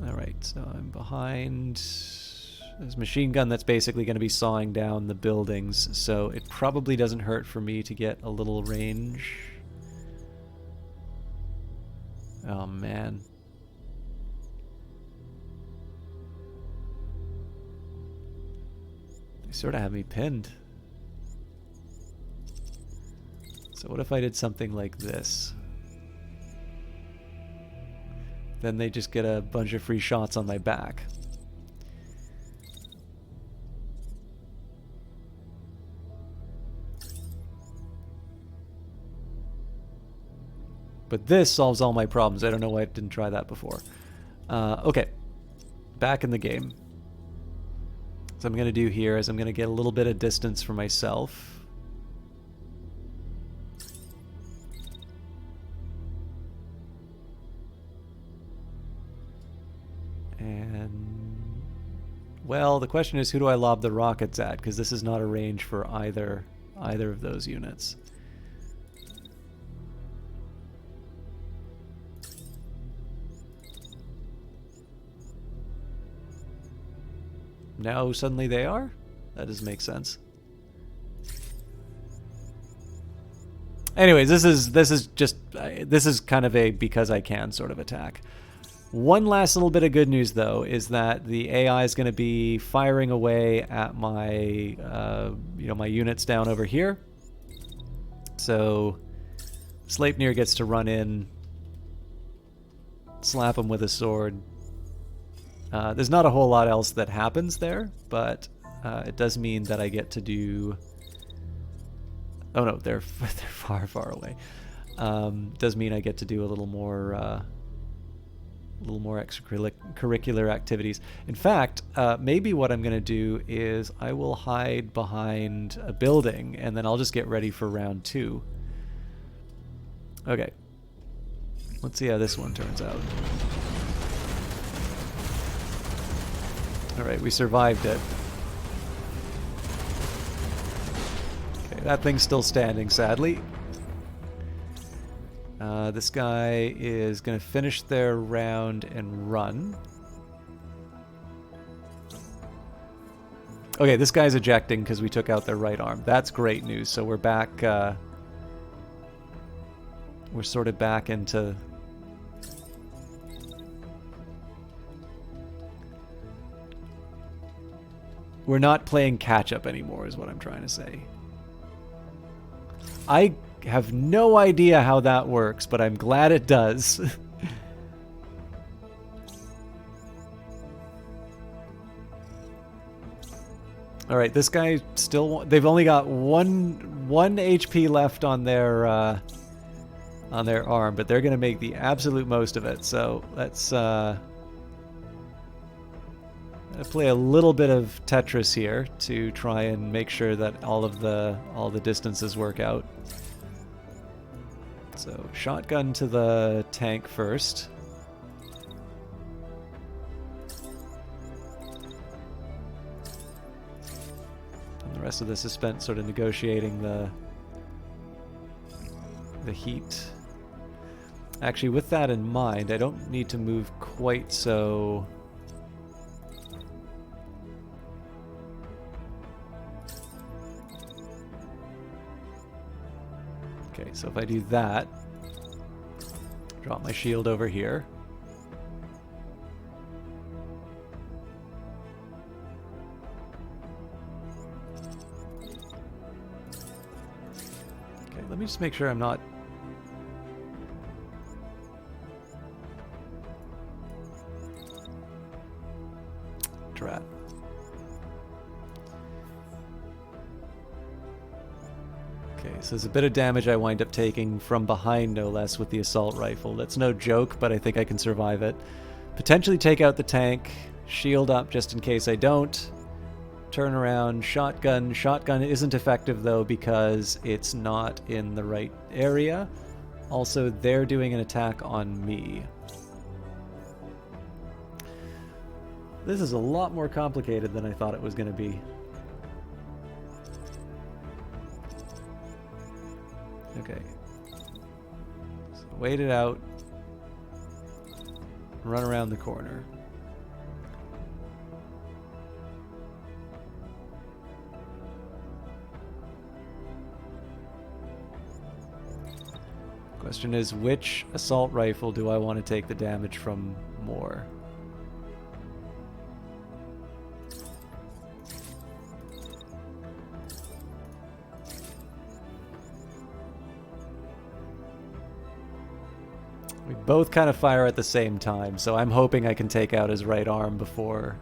Alright, so I'm behind... There's a machine gun that's basically going to be sawing down the buildings, so it probably doesn't hurt for me to get a little range. Oh, man. They sort of have me pinned. So what if I did something like this? Then they just get a bunch of free shots on my back. But this solves all my problems. I don't know why I didn't try that before. Okay. Back in the game. So I'm going to do here is I'm going to get a little bit of distance for myself. And, well, the question is, who do I lob the rockets at? Because this is not a range for either of those units. Now suddenly they are? That doesn't make sense. Anyways, this is kind of a because I can sort of attack. One last little bit of good news, though, is that the AI is going to be firing away at my, my units down over here. So Sleipnir gets to run in, slap him with a sword. There's not a whole lot else that happens there, but it does mean that I get to do... Oh no, they're far, far away. Does mean I get to do a little more extracurricular activities. In fact, maybe what I'm going to do is I will hide behind a building, and then I'll just get ready for round 2. Okay. Let's see how this one turns out. Alright, we survived it. Okay, that thing's still standing, sadly. This guy is going to finish their round and run. Okay, this guy's ejecting because we took out their right arm. That's great news. So we're back... we're sort of back into... We're not playing catch-up anymore, is what I'm trying to say. I have no idea how that works, but I'm glad it does. All right, this guy still... They've only got one HP left on their arm, but they're going to make the absolute most of it. So let's play a little bit of Tetris here to try and make sure that all the distances work out. So shotgun to the tank first. And the rest of this is spent sort of negotiating the heat. Actually, with that in mind, I don't need to move quite so... Okay, so if I do that, drop my shield over here. Okay, let me just make sure I'm not... Drat. Okay, so there's a bit of damage I wind up taking from behind, no less, with the assault rifle. That's no joke, but I think I can survive it. Potentially take out the tank, shield up just in case I don't. Turn around, shotgun. Shotgun isn't effective, though, because it's not in the right area. Also, they're doing an attack on me. This is a lot more complicated than I thought it was going to be. Okay. So wait it out. Run around the corner. Question is, which assault rifle do I want to take the damage from more? We both kind of fire at the same time, so I'm hoping I can take out his right arm before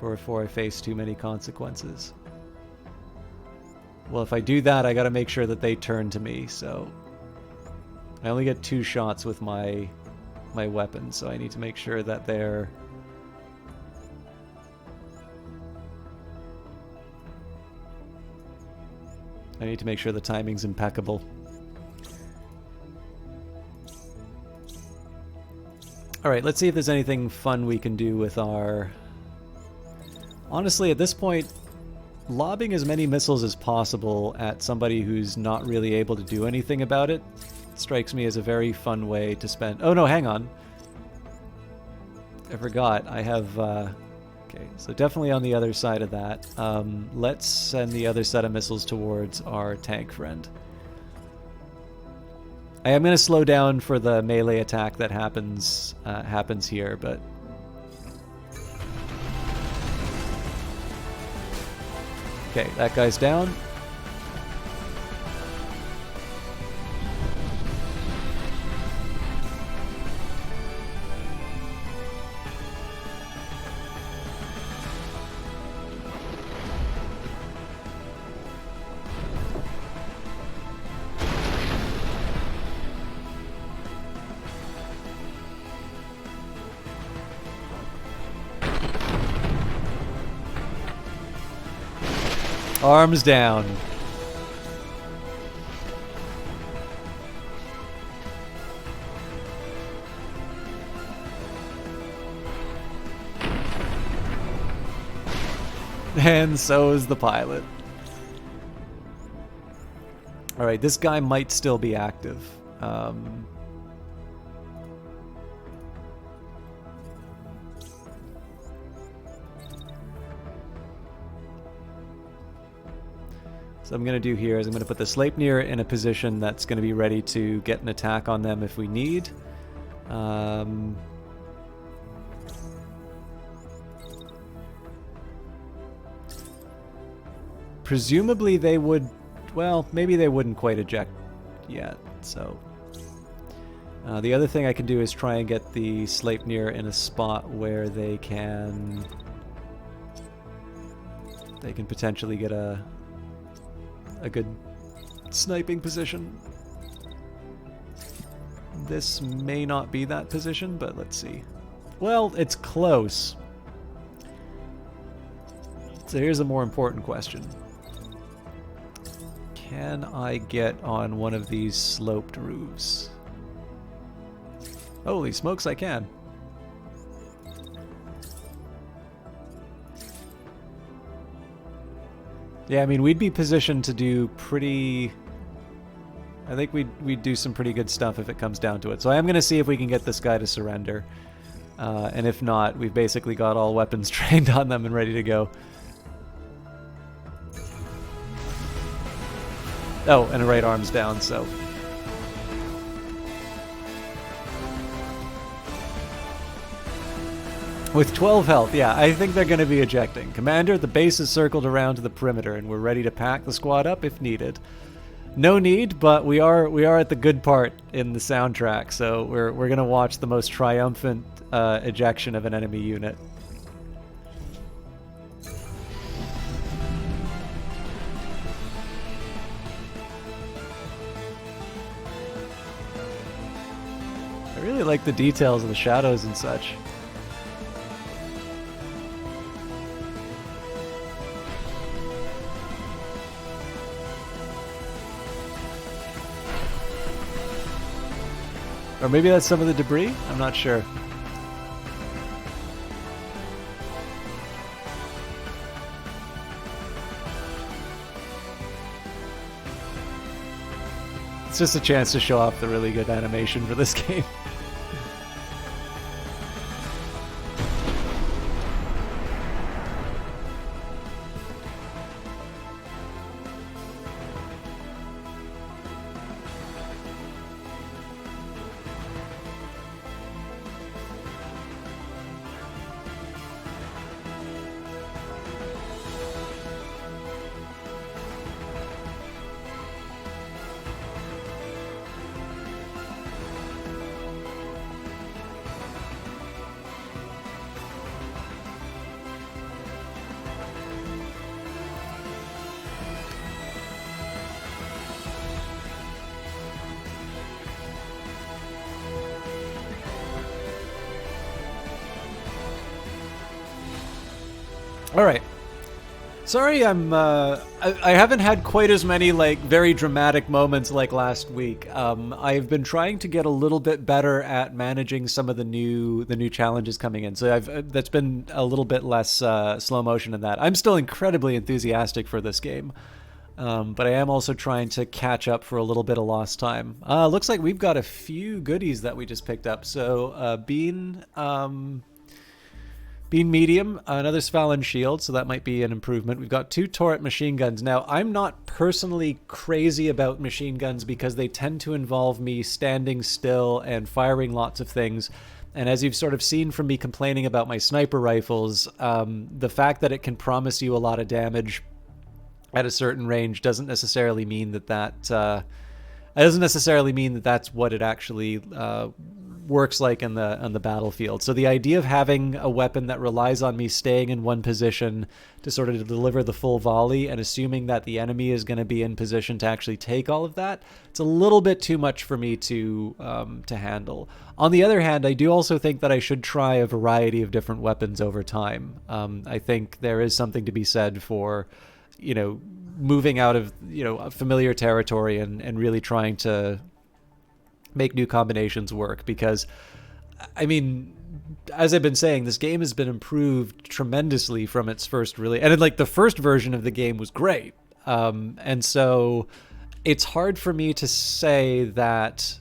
I face too many consequences. Well, if I do that, I gotta make sure that they turn to me, so... I only get 2 shots with my weapon, so I need to make sure that they're I need to make sure the timing's impeccable. Alright, let's see if there's anything fun we can do with our... Honestly, at this point, lobbing as many missiles as possible at somebody who's not really able to do anything about it strikes me as a very fun way to spend... Oh no, hang on. I forgot. I have... Okay, so definitely on the other side of that. Let's send the other set of missiles towards our tank friend. I am going to slow down for the melee attack that happens here, but... Okay, that guy's down. Arms down. And so is the pilot. Alright, this guy might still be active. So I'm going to do here is I'm going to put the Sleipnir in a position that's going to be ready to get an attack on them if we need. Presumably they would, well, maybe they wouldn't quite eject yet, so... the other thing I can do is try and get the Sleipnir in a spot where they can potentially get a good sniping position. This may not be that position, but let's see. Well, it's close. So here's a more important question. Can I get on one of these sloped roofs? Holy smokes, I can. Yeah, I mean, we'd be positioned to do pretty... I think we'd do some pretty good stuff if it comes down to it. So I am going to see if we can get this guy to surrender. And if not, we've basically got all weapons trained on them and ready to go. Oh, and a right arm's down, so... With 12 health, yeah, I think they're going to be ejecting. Commander, the base is circled around to the perimeter, and we're ready to pack the squad up if needed. No need, but we are at the good part in the soundtrack, so we're going to watch the most triumphant ejection of an enemy unit. I really like the details of the shadows and such. Or maybe that's some of the debris? I'm not sure. It's just a chance to show off the really good animation for this game. Alright, Sorry, I haven't had quite as many like very dramatic moments like last week. I've been trying to get a little bit better at managing some of the new challenges coming in. So I've that's been a little bit less slow motion in that. I'm still incredibly enthusiastic for this game. But I am also trying to catch up for a little bit of lost time. Looks like we've got a few goodies that we just picked up. So Bean medium, another Svalin shield, so that might be an improvement. We've got 2 turret machine guns. Now, I'm not personally crazy about machine guns because they tend to involve me standing still and firing lots of things. And as you've sort of seen from me complaining about my sniper rifles, the fact that it can promise you a lot of damage at a certain range doesn't necessarily mean that's what it actually works like on the battlefield. So the idea of having a weapon that relies on me staying in one position to sort of deliver the full volley and assuming that the enemy is going to be in position to actually take all of that, it's a little bit too much for me to handle. On the other hand, I do also think that I should try a variety of different weapons over time. I think there is something to be said for, moving out of, familiar territory and really trying to make new combinations work, because I mean, as I've been saying, this game has been improved tremendously from its first release, and like the first version of the game was great, and so it's hard for me to say that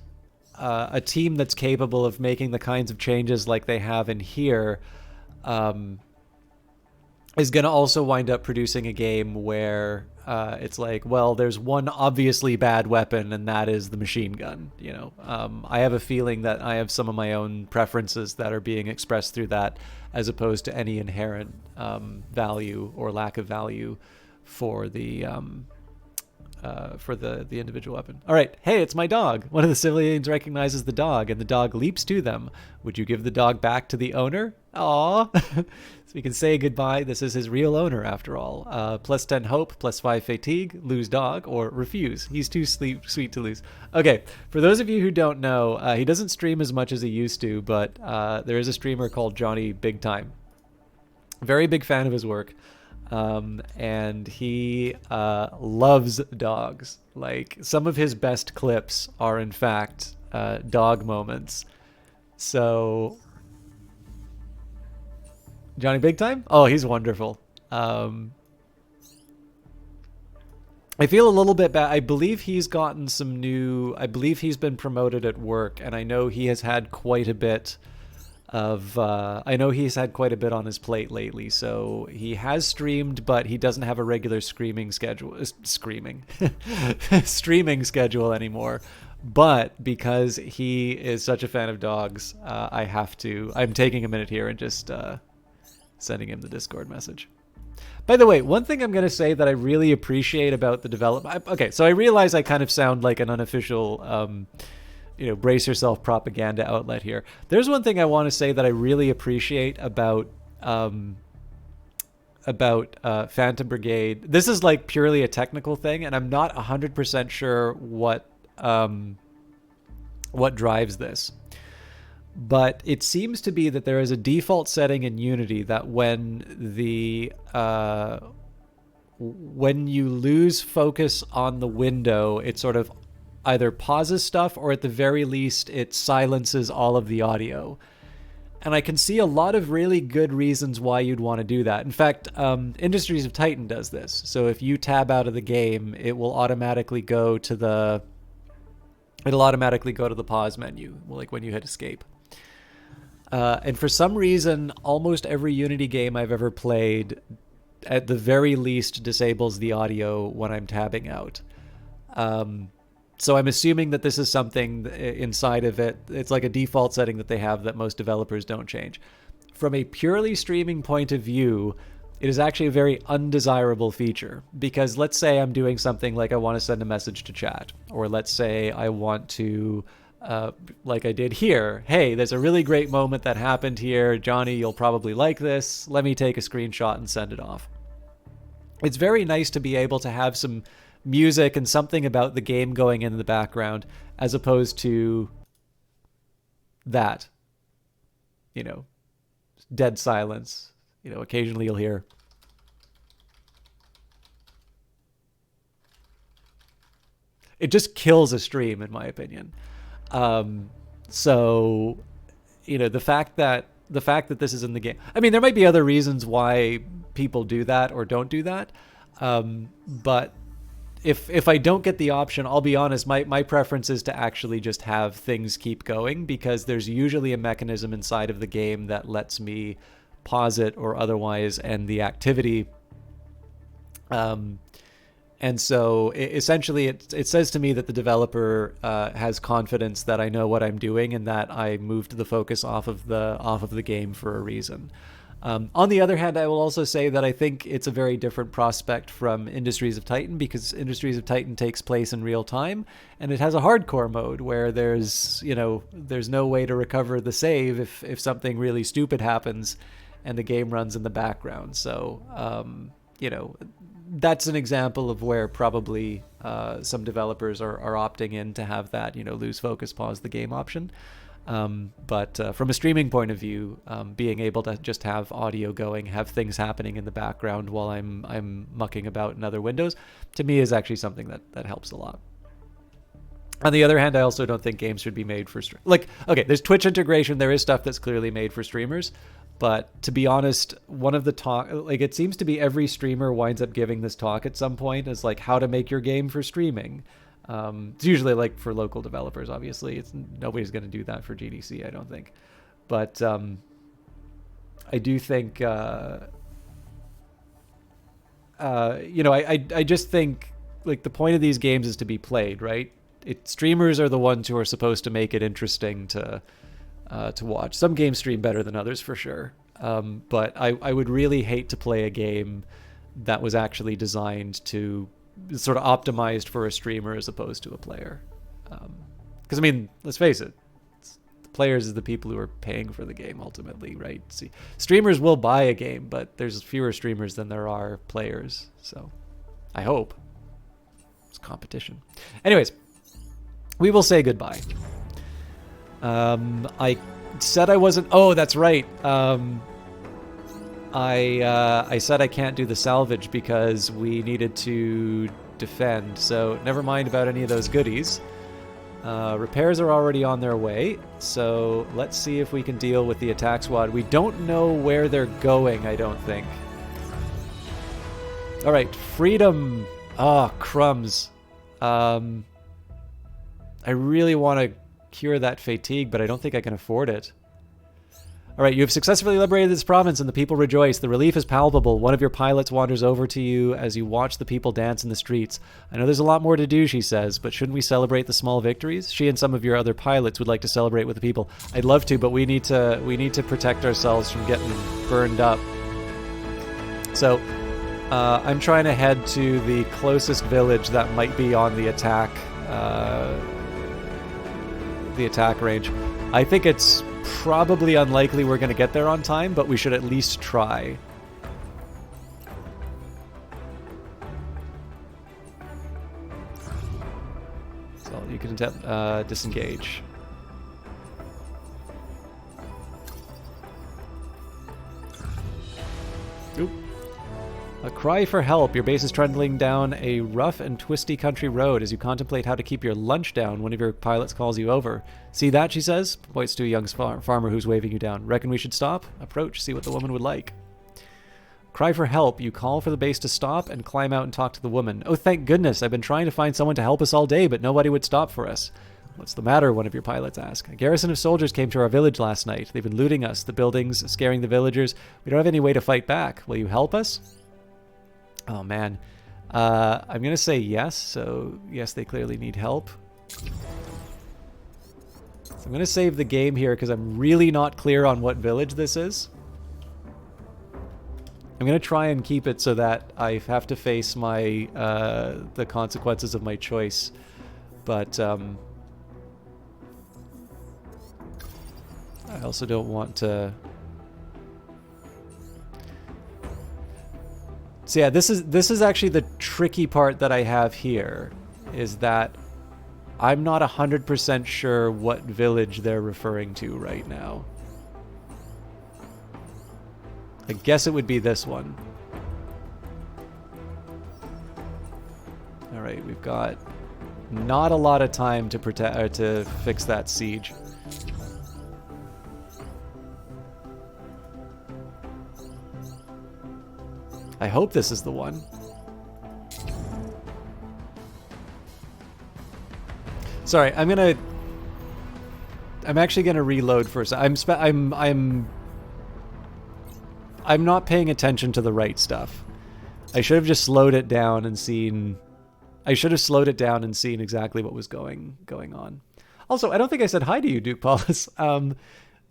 a team that's capable of making the kinds of changes like they have in here is going to also wind up producing a game where it's like, well, there's one obviously bad weapon, and that is the machine gun. I have a feeling that I have some of my own preferences that are being expressed through that, as opposed to any inherent value or lack of value for the individual weapon. All right, hey, it's my dog. One of the civilians recognizes the dog, and the dog leaps to them. Would you give the dog back to the owner? Aw. So we can say goodbye. This is his real owner, after all. Plus 10 hope, plus 5 fatigue, lose dog, or refuse. He's too sweet to lose. Okay, for those of you who don't know, he doesn't stream as much as he used to, but there is a streamer called Johnny Big Time. Very big fan of his work. And he loves dogs. Like, some of his best clips are, in fact, dog moments. So, Johnny Big Time? Oh, he's wonderful. I feel a little bit bad. I believe he's gotten some new... I believe he's been promoted at work, and I know he has had quite a bit of... I know he's had quite a bit on his plate lately, so he has streamed, but he doesn't have a regular streaming schedule anymore. But because he is such a fan of dogs, I'm taking a minute here and just sending him the Discord message. By the way, one thing I'm going to say that I really appreciate about the development... Okay, so I realize I kind of sound like an unofficial... brace yourself propaganda outlet here. There's one thing I want to say that I really appreciate about Phantom Brigade. This is like purely a technical thing, and I'm not 100% sure what drives this. But it seems to be that there is a default setting in Unity that when you lose focus on the window, it sort of either pauses stuff, or at the very least it silences all of the audio. And I can see a lot of really good reasons why you'd want to do that. In fact, Industries of Titan does this. So if you tab out of the game, it will automatically go to the pause menu, like when you hit escape. And for some reason, almost every Unity game I've ever played, at the very least, disables the audio when I'm tabbing out. So I'm assuming that this is something inside of it. It's like a default setting that they have that most developers don't change. From a purely streaming point of view, it is actually a very undesirable feature, because let's say I'm doing something like I want to send a message to chat, or let's say I want to, like I did here, hey, there's a really great moment that happened here. Johnny, you'll probably like this. Let me take a screenshot and send it off. It's very nice to be able to have some music and something about the game going in the background, as opposed to that, dead silence. Occasionally you'll hear it just kills a stream, in my opinion. So, the fact that this is in the game. I mean, there might be other reasons why people do that or don't do that. But if I don't get the option, I'll be honest, my preference is to actually just have things keep going, because there's usually a mechanism inside of the game that lets me pause it or otherwise end the activity. And so essentially it says to me that the developer has confidence that I know what I'm doing and that I moved the focus off of the game for a reason. On the other hand, I will also say that I think it's a very different prospect from Industries of Titan, because Industries of Titan takes place in real time, and it has a hardcore mode where there's no way to recover the save if something really stupid happens and the game runs in the background. So, that's an example of where probably some developers are opting in to have that, lose focus, pause the game option. But from a streaming point of view, being able to just have audio going, have things happening in the background while I'm mucking about in other windows, to me is actually something that helps a lot. On the other hand, I also don't think games should be made for okay, there's Twitch integration. There is stuff that's clearly made for streamers. But to be honest, one of the it seems to be every streamer winds up giving this talk at some point as how to make your game for streaming. It's usually for local developers, obviously. Nobody's going to do that for GDC, I don't think. But I do think, I just think the point of these games is to be played, right? Streamers are the ones who are supposed to make it interesting to watch. Some games stream better than others, for sure. But I would really hate to play a game that was actually designed to sort of optimized for a streamer as opposed to a player. Because, I mean, let's face it, the players is the people who are paying for the game ultimately, right? See, streamers will buy a game, but there's fewer streamers than there are players. So I hope. It's competition. Anyways, we will say goodbye. I said I wasn't. Oh, that's right. I said I can't do the salvage because we needed to defend. So never mind about any of those goodies. Repairs are already on their way. So let's see if we can deal with the attack squad. We don't know where they're going, I don't think. All right, freedom. Ah, crumbs. I really want to cure that fatigue, but I don't think I can afford it. All right, you have successfully liberated this province and the people rejoice. The relief is palpable. One of your pilots wanders over to you as you watch the people dance in the streets. I know there's a lot more to do, she says, but shouldn't we celebrate the small victories? She and some of your other pilots would like to celebrate with the people. I'd love to, but we need to protect ourselves from getting burned up. So I'm trying to head to the closest village that might be on the attack range. I think it's probably unlikely we're going to get there on time, but we should at least try. So you can disengage. Oop. A cry for help. Your base is trundling down a rough and twisty country road. As you contemplate how to keep your lunch down, one of your pilots calls you over. See that, she says, points to a young farmer who's waving you down. Reckon we should stop? Approach, see what the woman would like. Cry for help. You call for the base to stop and climb out and talk to the woman. Oh, thank goodness. I've been trying to find someone to help us all day, but nobody would stop for us. What's the matter? One of your pilots asks. A garrison of soldiers came to our village last night. They've been looting us, the buildings, scaring the villagers. We don't have any way to fight back. Will you help us? Oh, man. I'm going to say yes. So, yes, they clearly need help. So I'm going to save the game here because I'm really not clear on what village this is. I'm going to try and keep it so that I have to face my the consequences of my choice. But I also don't want to... So yeah, this is actually the tricky part that I have here, is that I'm not 100% sure what village they're referring to right now. I guess it would be this one. All right, we've got Not a lot of time to protect or to fix that siege. I hope this is the one. Sorry, I'm actually gonna reload for a second. I'm not paying attention to the right stuff. I should have just slowed it down and seen. I should have slowed it down and seen exactly what was going on. Also, I don't think I said hi to you, Duke Paulus.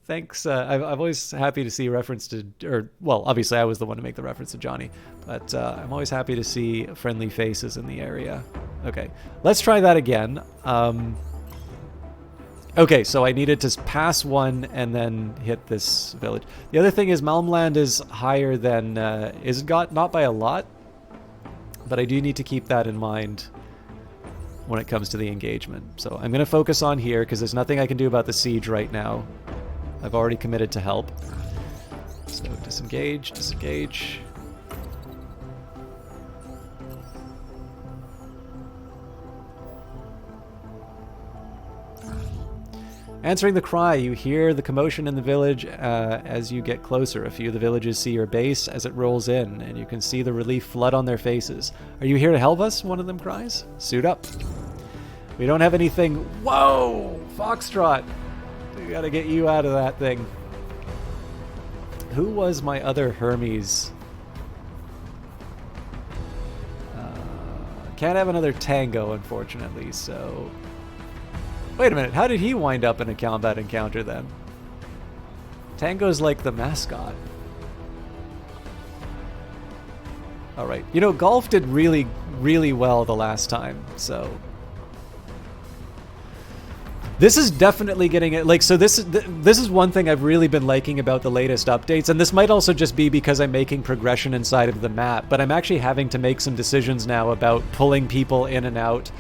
Thanks. I'm always happy to see reference to, or well, obviously I was the one to make the reference to Johnny, but I'm always happy to see friendly faces in the area. Okay, let's try that again. Okay, so I needed to pass one and then hit this village. The other thing is Malmland is higher than Isengard, not by a lot, but I do need to keep that in mind when it comes to the engagement. So I'm going to focus on here because there's nothing I can do about the siege right now. I've already committed to help. So disengage, disengage. Answering the cry, you hear the commotion in the village as you get closer. A few of the villagers see your base as it rolls in, and you can see the relief flood on their faces. Are you here to help us? One of them cries. Suit up. We don't have anything. Whoa! Foxtrot! We gotta get you out of that thing. Who was my other Hermes? Can't have another Tango, unfortunately, so... Wait a minute, how did he wind up in a combat encounter then? Tango's like the mascot. Alright, you know, golf did really, really well the last time, so... This is definitely getting it, like, so this is one thing I've really been liking about the latest updates, and this might also just be because I'm making progression inside of the map, but I'm actually having to make some decisions now about pulling people in and out.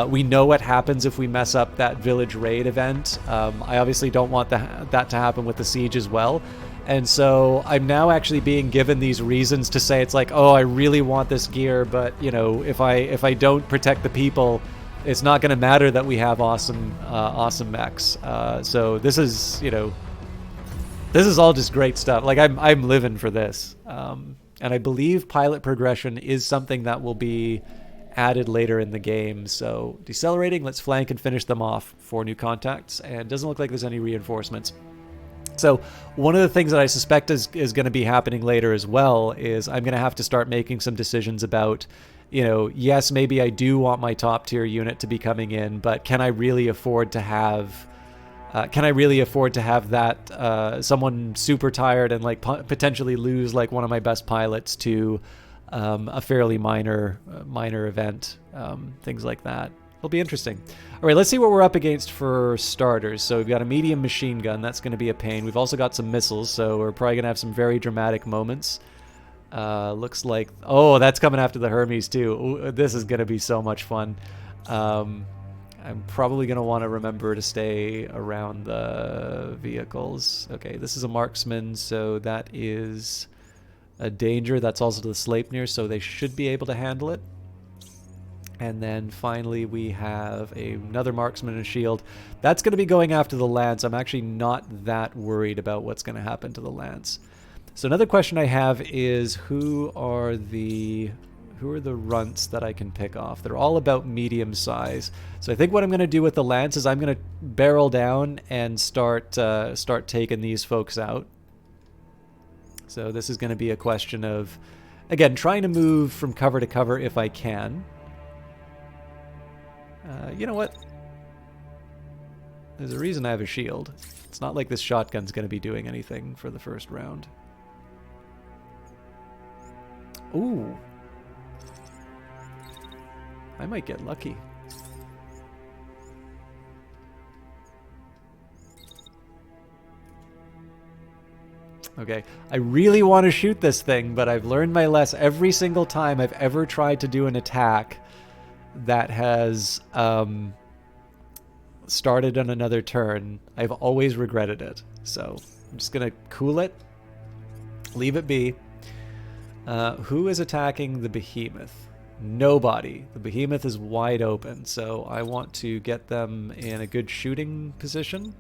We know what happens if we mess up that village raid event. I obviously don't want that to happen with the siege as well. And so I'm now actually being given these reasons to say it's like, oh, I really want this gear, but, you know, if I don't protect the people, it's not going to matter that we have awesome mechs. So this is, you know, this is all just great stuff. Like I'm living for this. And I believe pilot progression is something that will be added later in the game. So decelerating, let's flank and finish them off. 4 new contacts, and doesn't look like there's any reinforcements. So one of the things that I suspect is going to be happening later as well is I'm going to have to start making some decisions about, you know, yes, maybe I do want my top tier unit to be coming in, but can I really afford to have that someone super tired and like potentially lose like one of my best pilots to a fairly minor event, things like that. It'll be interesting. All right, let's see what we're up against for starters. So we've got a medium machine gun. That's going to be a pain. We've also got some missiles, so we're probably going to have some very dramatic moments. Looks like... Oh, that's coming after the Hermes, too. Ooh, this is going to be so much fun. I'm probably going to want to remember to stay around the vehicles. Okay, this is a marksman, so that is a danger. That's also the Sleipnir, so they should be able to handle it. And then finally we have another marksman and a shield. That's going to be going after the lance. I'm actually not that worried about what's going to happen to the lance. So another question I have is who are the runts that I can pick off? They're all about medium size. So I think what I'm going to do with the lance is I'm going to barrel down and start taking these folks out. So this is going to be a question of, again, trying to move from cover to cover if I can. You know what? There's a reason I have a shield. It's not like this shotgun's going to be doing anything for the first round. Ooh. I might get lucky. Okay, I really want to shoot this thing, but I've learned my lesson. Every single time I've ever tried to do an attack that has started on another turn, I've always regretted it. So I'm just going to cool it, leave it be. Who is attacking the behemoth? Nobody. The behemoth is wide open, so I want to get them in a good shooting position.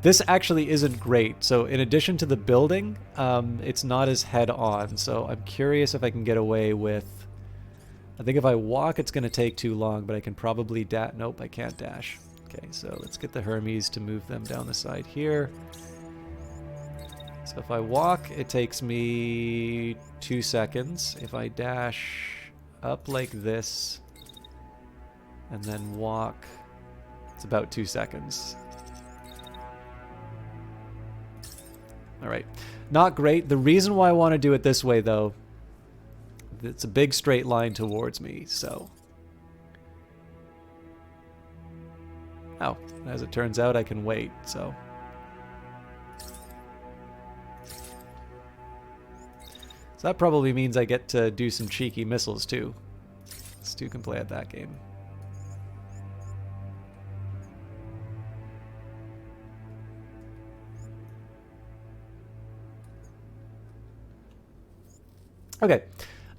This actually isn't great. So in addition to the building, it's not as head-on. So I'm curious if I can get away with... I think if I walk, it's going to take too long, but I can probably dash. Nope, I can't dash. Okay, so let's get the Hermes to move them down the side here. So if I walk, it takes me 2 seconds. If I dash up like this and then walk, it's about 2 seconds. All right, not great. The reason why I want to do it this way, though, it's a big straight line towards me, so... Oh, as it turns out, I can wait, so... So that probably means I get to do some cheeky missiles, too. Stu can play at that game. Okay,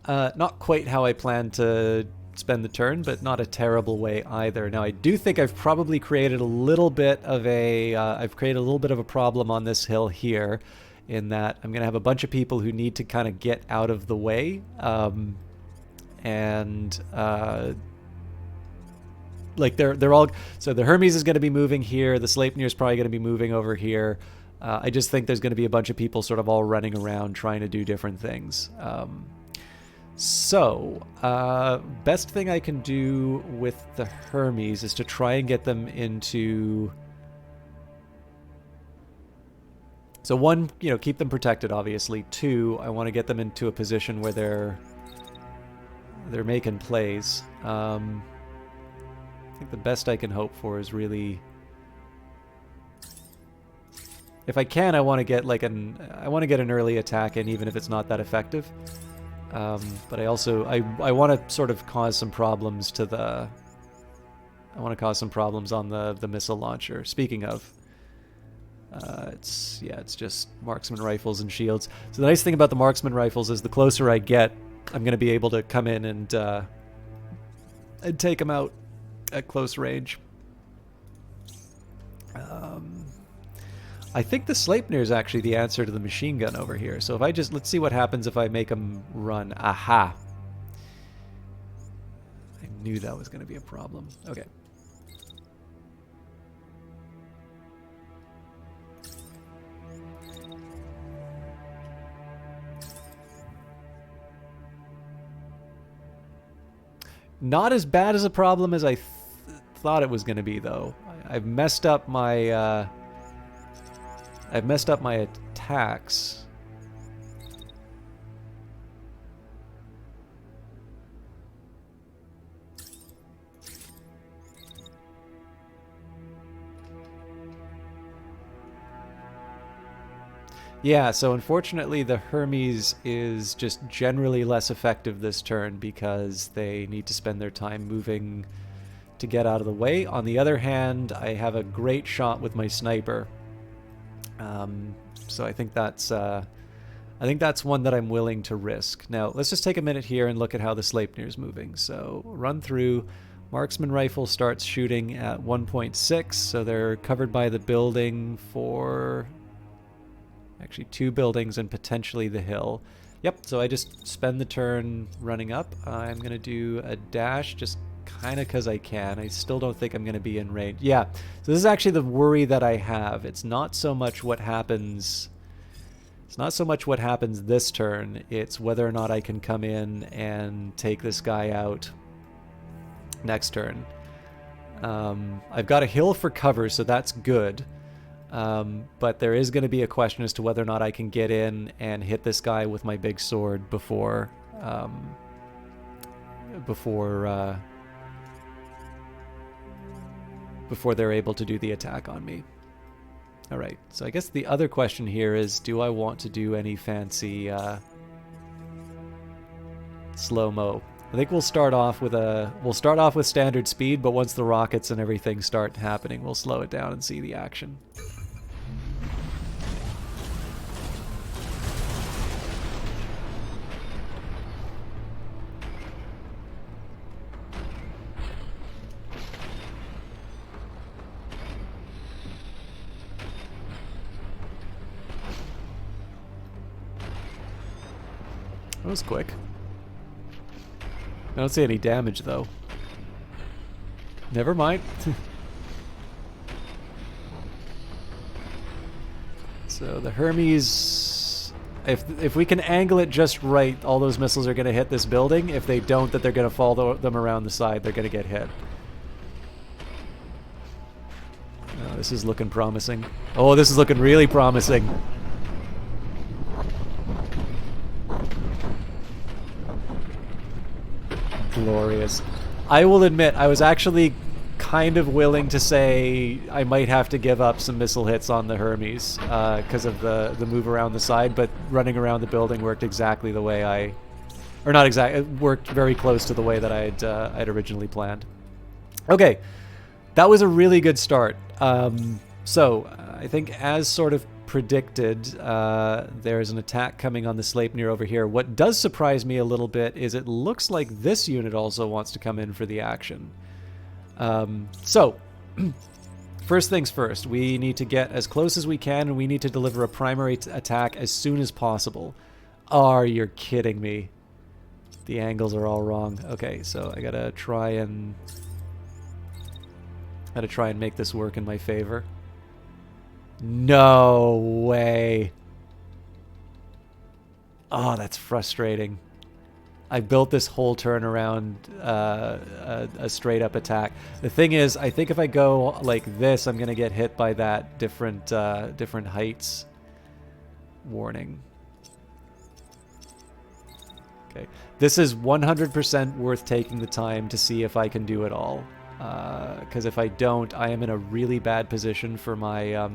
not quite how I planned to spend the turn, but not a terrible way either. Now, I do think I've probably created a little bit of a, problem on this hill here, in that I'm going to have a bunch of people who need to kind of get out of the way, like they're all, so the Hermes is going to be moving here, the Sleipnir is probably going to be moving over here. I just think there's going to be a bunch of people sort of all running around trying to do different things. Best thing I can do with the Hermes is to try and get them into... So one, keep them protected, obviously. Two, I want to get them into a position where they're making plays. I think the best I can hope for is really... If I can, I want to get an early attack in, even if it's not that effective. But I also I want to sort of cause some problems to the... I want to cause some problems on the missile launcher. Speaking of, it's just marksman rifles and shields. So the nice thing about the marksman rifles is the closer I get, I'm going to be able to come in and take them out at close range. I think the Sleipnir is actually the answer to the machine gun over here. So if I just... Let's see what happens if I make them run. Aha! I knew that was going to be a problem. Okay. Not as bad as a problem as I thought it was going to be, though. I've messed up my... I've messed up my attacks. Yeah, so unfortunately the Hermes is just generally less effective this turn because they need to spend their time moving to get out of the way. On the other hand, I have a great shot with my sniper. So I think that's one that I'm willing to risk. Now, let's just take a minute here and look at how the Sleipnir is moving. So run through. Marksman rifle starts shooting at 1.6, so they're covered by the building for actually 2 buildings and potentially the hill. Yep, so I just spend the turn running up. I'm going to do a dash just kind of because I can. I still don't think I'm going to be in range. Yeah, so this is actually the worry that I have. It's not so much what happens... It's not so much what happens this turn. It's whether or not I can come in and take this guy out next turn. I've got a hill for cover, so that's good. But there is going to be a question as to whether or not I can get in and hit this guy with my big sword before they're able to do the attack on me. Alright, so I guess the other question here is, do I want to do any fancy slow-mo? I think we'll start off with standard speed, but once the rockets and everything start happening, we'll slow it down and see the action. That was quick. I don't see any damage, though. Never mind. So the Hermes... If we can angle it just right, all those missiles are going to hit this building. If they don't, that they're going to follow them around the side. They're going to get hit. Oh, this is looking promising. Oh, this is looking really promising. Glorious. I will admit, I was actually kind of willing to say I might have to give up some missile hits on the Hermes because of the move around the side, but running around the building worked exactly the way I... Or not exactly, it worked very close to the way that I'd originally planned. Okay, that was a really good start. So, I think as sort of predicted, there's an attack coming on the Sleipnir over here. What does surprise me a little bit is it looks like this unit also wants to come in for the action. So, first things first, we need to get as close as we can, and we need to deliver a primary attack as soon as possible. Oh, you're kidding me. The angles are all wrong. Okay, so I gotta try and make this work in my favor. No way. Oh, that's frustrating. I built this whole turn around a straight up attack. The thing is, I think if I go like this, I'm going to get hit by that different heights warning. Okay. This is 100% worth taking the time to see if I can do it all. Because if I don't, I am in a really bad position for my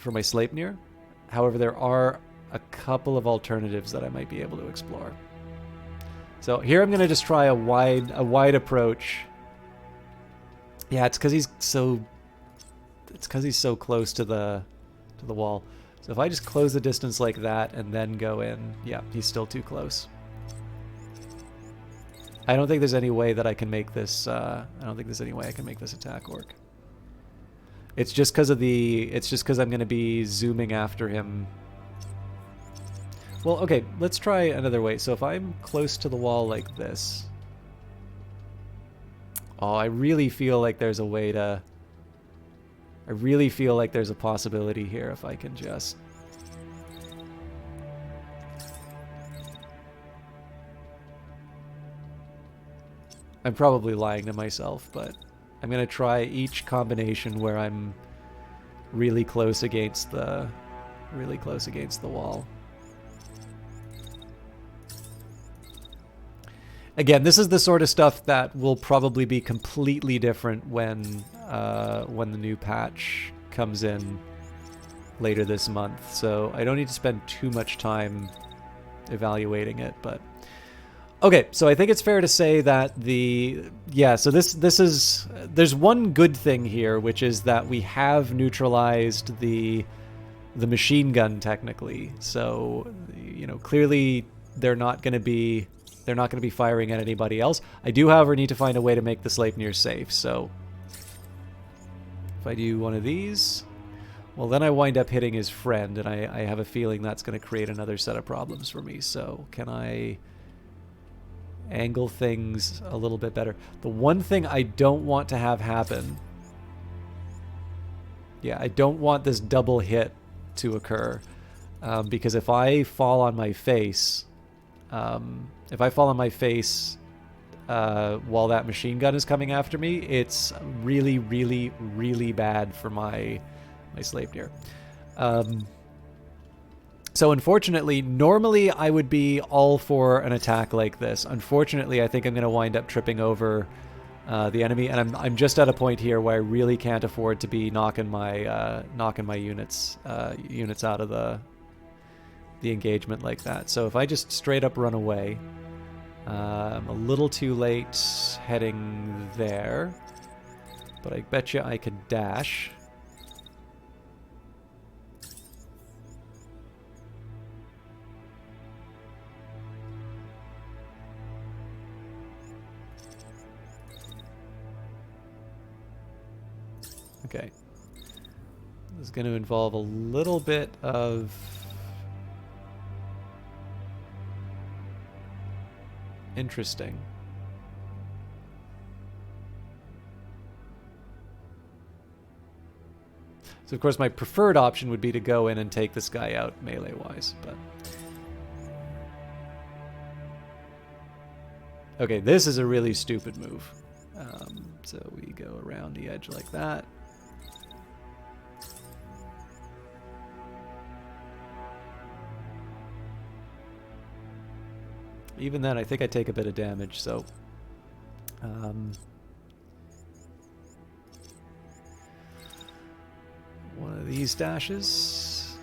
Sleipnir. However, there are a couple of alternatives that I might be able to explore. So here I'm going to just try a wide approach. Yeah, it's because he's so close to the wall. So if I just close the distance like that and then go in, yeah, he's still too close. I don't think there's any way that I can make this. I don't think there's any way I can make this attack work. It's just because of the. It's just because I'm going to be zooming after him. Well, okay, let's try another way. So if I'm close to the wall like this... Oh, I really feel like there's a way to... I really feel like there's a possibility here if I can just... I'm probably lying to myself, but I'm going to try each combination where I'm really close against the wall. Again, this is the sort of stuff that will probably be completely different when the new patch comes in later this month. So I don't need to spend too much time evaluating it, but okay. So I think it's fair to say that so this is there's one good thing here, which is that we have neutralized the machine gun technically. So clearly they're not going to be firing at anybody else. I do, however, need to find a way to make the Sleipnir safe, so... If I do one of these... Well, then I wind up hitting his friend, and I have a feeling that's going to create another set of problems for me, so can I angle things a little bit better? The one thing I don't want to have happen... Yeah, I don't want this double hit to occur, because if I fall on my face... if I fall on my face while that machine gun is coming after me, it's really, really, really bad for my Sleipnir. So unfortunately, normally I would be all for an attack like this. Unfortunately, I think I'm going to wind up tripping over the enemy, and I'm just at a point here where I really can't afford to be knocking my units out of the engagement like that. So if I just straight up run away, I'm a little too late heading there, but I bet you I could dash. Okay. This is going to involve a little bit of Interesting. So of course my preferred option would be to go in and take this guy out melee-wise, but... Okay, this is a really stupid move. So we go around the edge like that. Even then, I think I take a bit of damage, so... one of these dashes.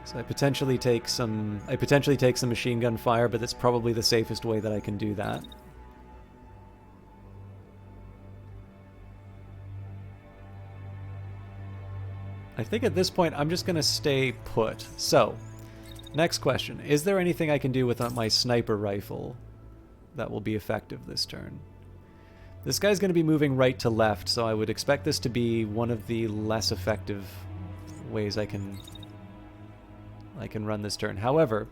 So I potentially take some machine gun fire, but that's probably the safest way that I can do that. I think at this point I'm just going to stay put. So, next question. Is there anything I can do with my sniper rifle that will be effective this turn? This guy's going to be moving right to left, so I would expect this to be one of the less effective ways I can run this turn. However,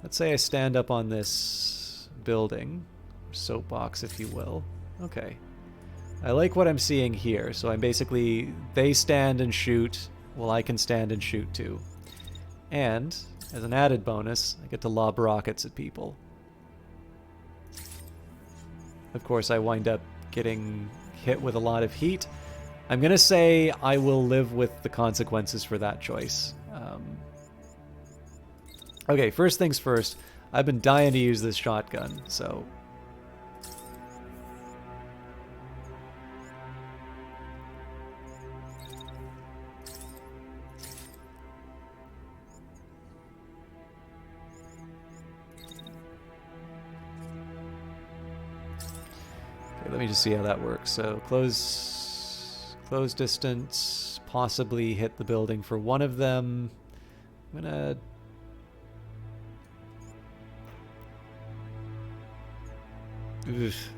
let's say I stand up on this building, soapbox if you will. Okay. I like what I'm seeing here, so I'm basically, they stand and shoot, well I can stand and shoot too. And, as an added bonus, I get to lob rockets at people. Of course, I wind up getting hit with a lot of heat. I'm going to say I will live with the consequences for that choice. Okay, first things first. I've been dying to use this shotgun, so... Let me just see how that works. So close distance, possibly hit the building for one of them. I'm gonna... Oof.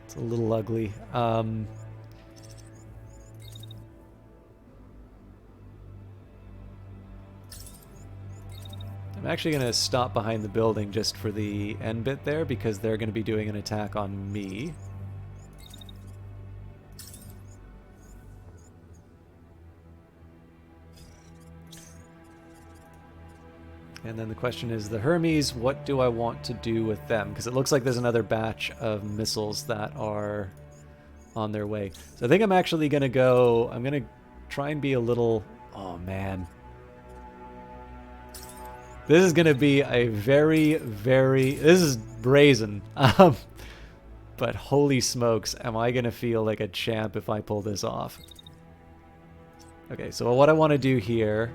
It's a little ugly. I'm actually going to stop behind the building just for the end bit there because they're going to be doing an attack on me. And then the question is the Hermes, what do I want to do with them? Because it looks like there's another batch of missiles that are on their way. So I think I'm actually going to go... I'm going to try and be a little... Oh, man. This is going to be a very, very... This is brazen. But holy smokes, am I going to feel like a champ if I pull this off. Okay, so what I want to do here...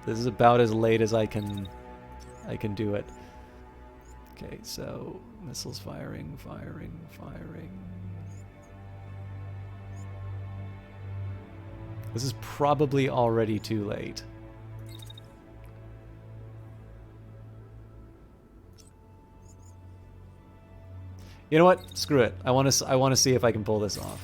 this is about as late as I can do it. Okay, so missiles firing. This is probably already too late. You know what? Screw it. I want to see if I can pull this off.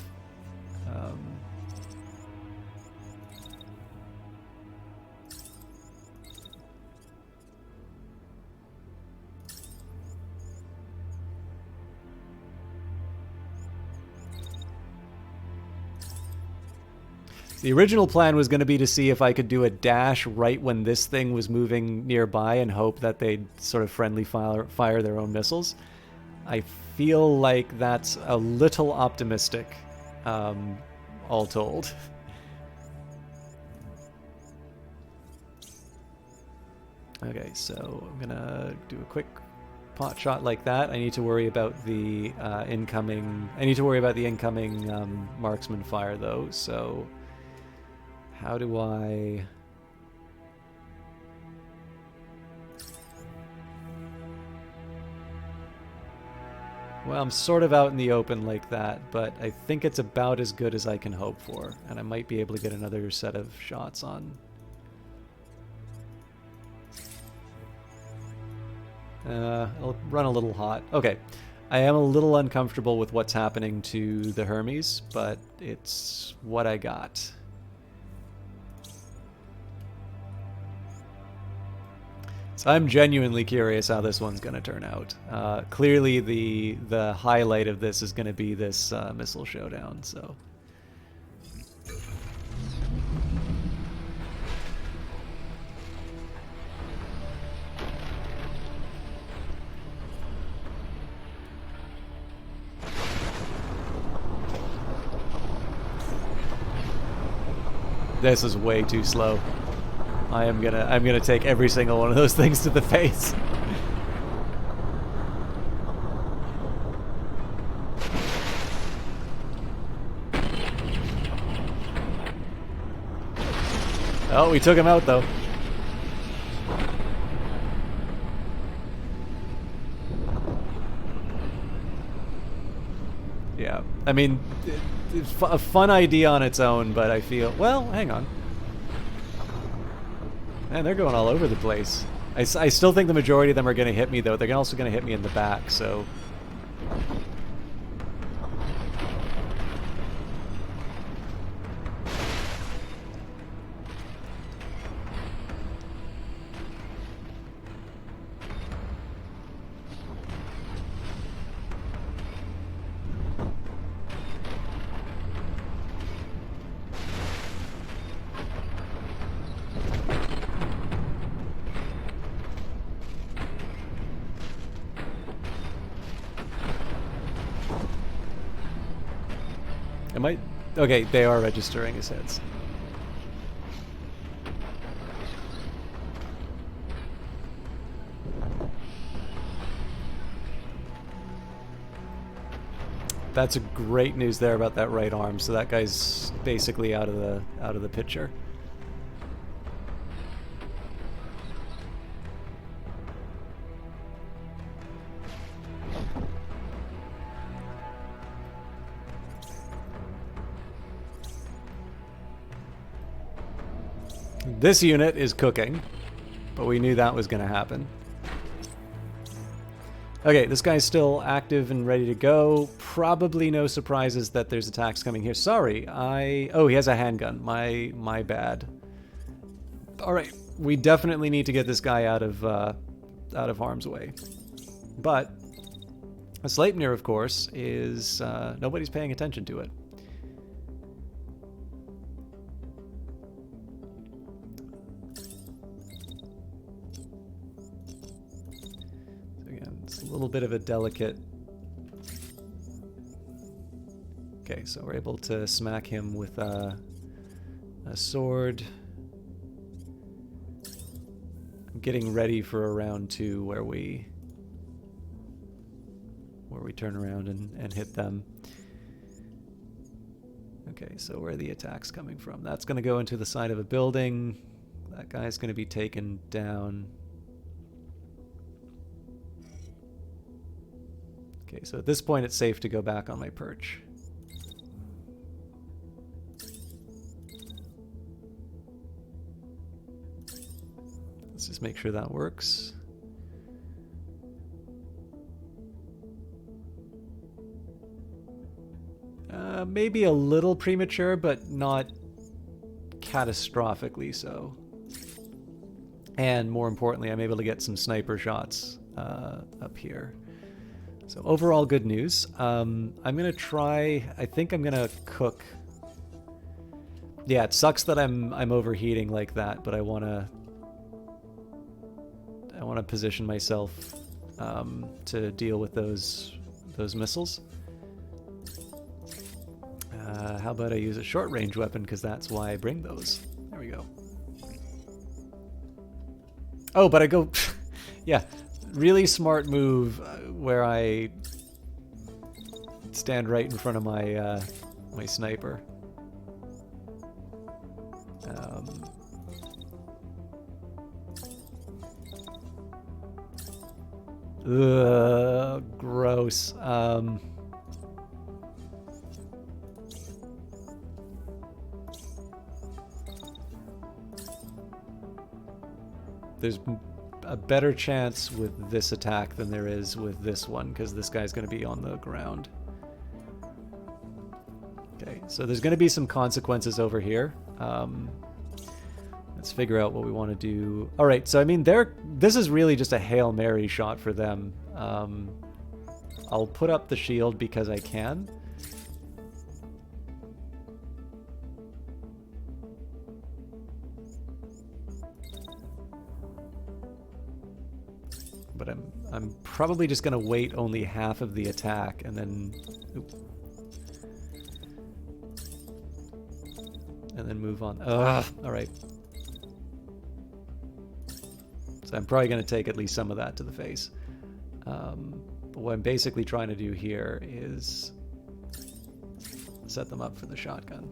The original plan was going to be to see if I could do a dash right when this thing was moving nearby and hope that they'd sort of friendly fire their own missiles. I feel like that's a little optimistic, all told. Okay, so I'm going to do a quick pot shot like that. I need to worry about the incoming marksman fire though, so... How do I... Well, I'm sort of out in the open like that, but I think it's about as good as I can hope for, and I might be able to get another set of shots on. I'll run a little hot. Okay, I am a little uncomfortable with what's happening to the Hermes, but it's what I got. So I'm genuinely curious how this one's going to turn out. Clearly, the highlight of this is going to be this missile showdown. So. This is way too slow. I'm gonna take every single one of those things to the face. Oh, we took him out though. Yeah, I mean, it's a fun idea on its own, but I feel... Well, hang on. Man, they're going all over the place. I still think the majority of them are going to hit me, though. They're also going to hit me in the back, so... Am I... Okay, they are registering as hits. That's a great news there about that right arm. So that guy's basically out of the picture. This unit is cooking, but we knew that was going to happen. Okay, this guy's still active and ready to go. Probably no surprises that there's attacks coming here. Sorry, oh, he has a handgun. My bad. All right, we definitely need to get this guy out of harm's way. But a Sleipnir, of course, is nobody's paying attention to it. A little bit of a delicate... Okay, so we're able to smack him with a sword. I'm getting ready for a round 2 where we turn around and hit them. Okay, so where are the attacks coming from? That's going to go into the side of a building. That guy's going to be taken down. Okay, so at this point it's safe to go back on my perch. Let's just make sure that works. Maybe a little premature, but not catastrophically so. And more importantly, I'm able to get some sniper shots up here. So overall, good news. I'm gonna try. I think I'm gonna cook. Yeah, it sucks that I'm overheating like that, but I wanna position myself to deal with those missiles. How about I use a short range weapon, because that's why I bring those. There we go. Oh, but I go. Yeah. Really smart move where I stand right in front of my my sniper. Gross. There's a better chance with this attack than there is with this one, because this guy's going to be on the ground. Okay, so there's going to be some consequences over here. Let's figure out what we want to do. All right, so I mean, this is really just a Hail Mary shot for them. I'll put up the shield because I can. But I'm probably just going to wait only half of the attack and then... Oops. And then move on. Ugh, all right. So I'm probably going to take at least some of that to the face. But what I'm basically trying to do here is set them up for the shotgun.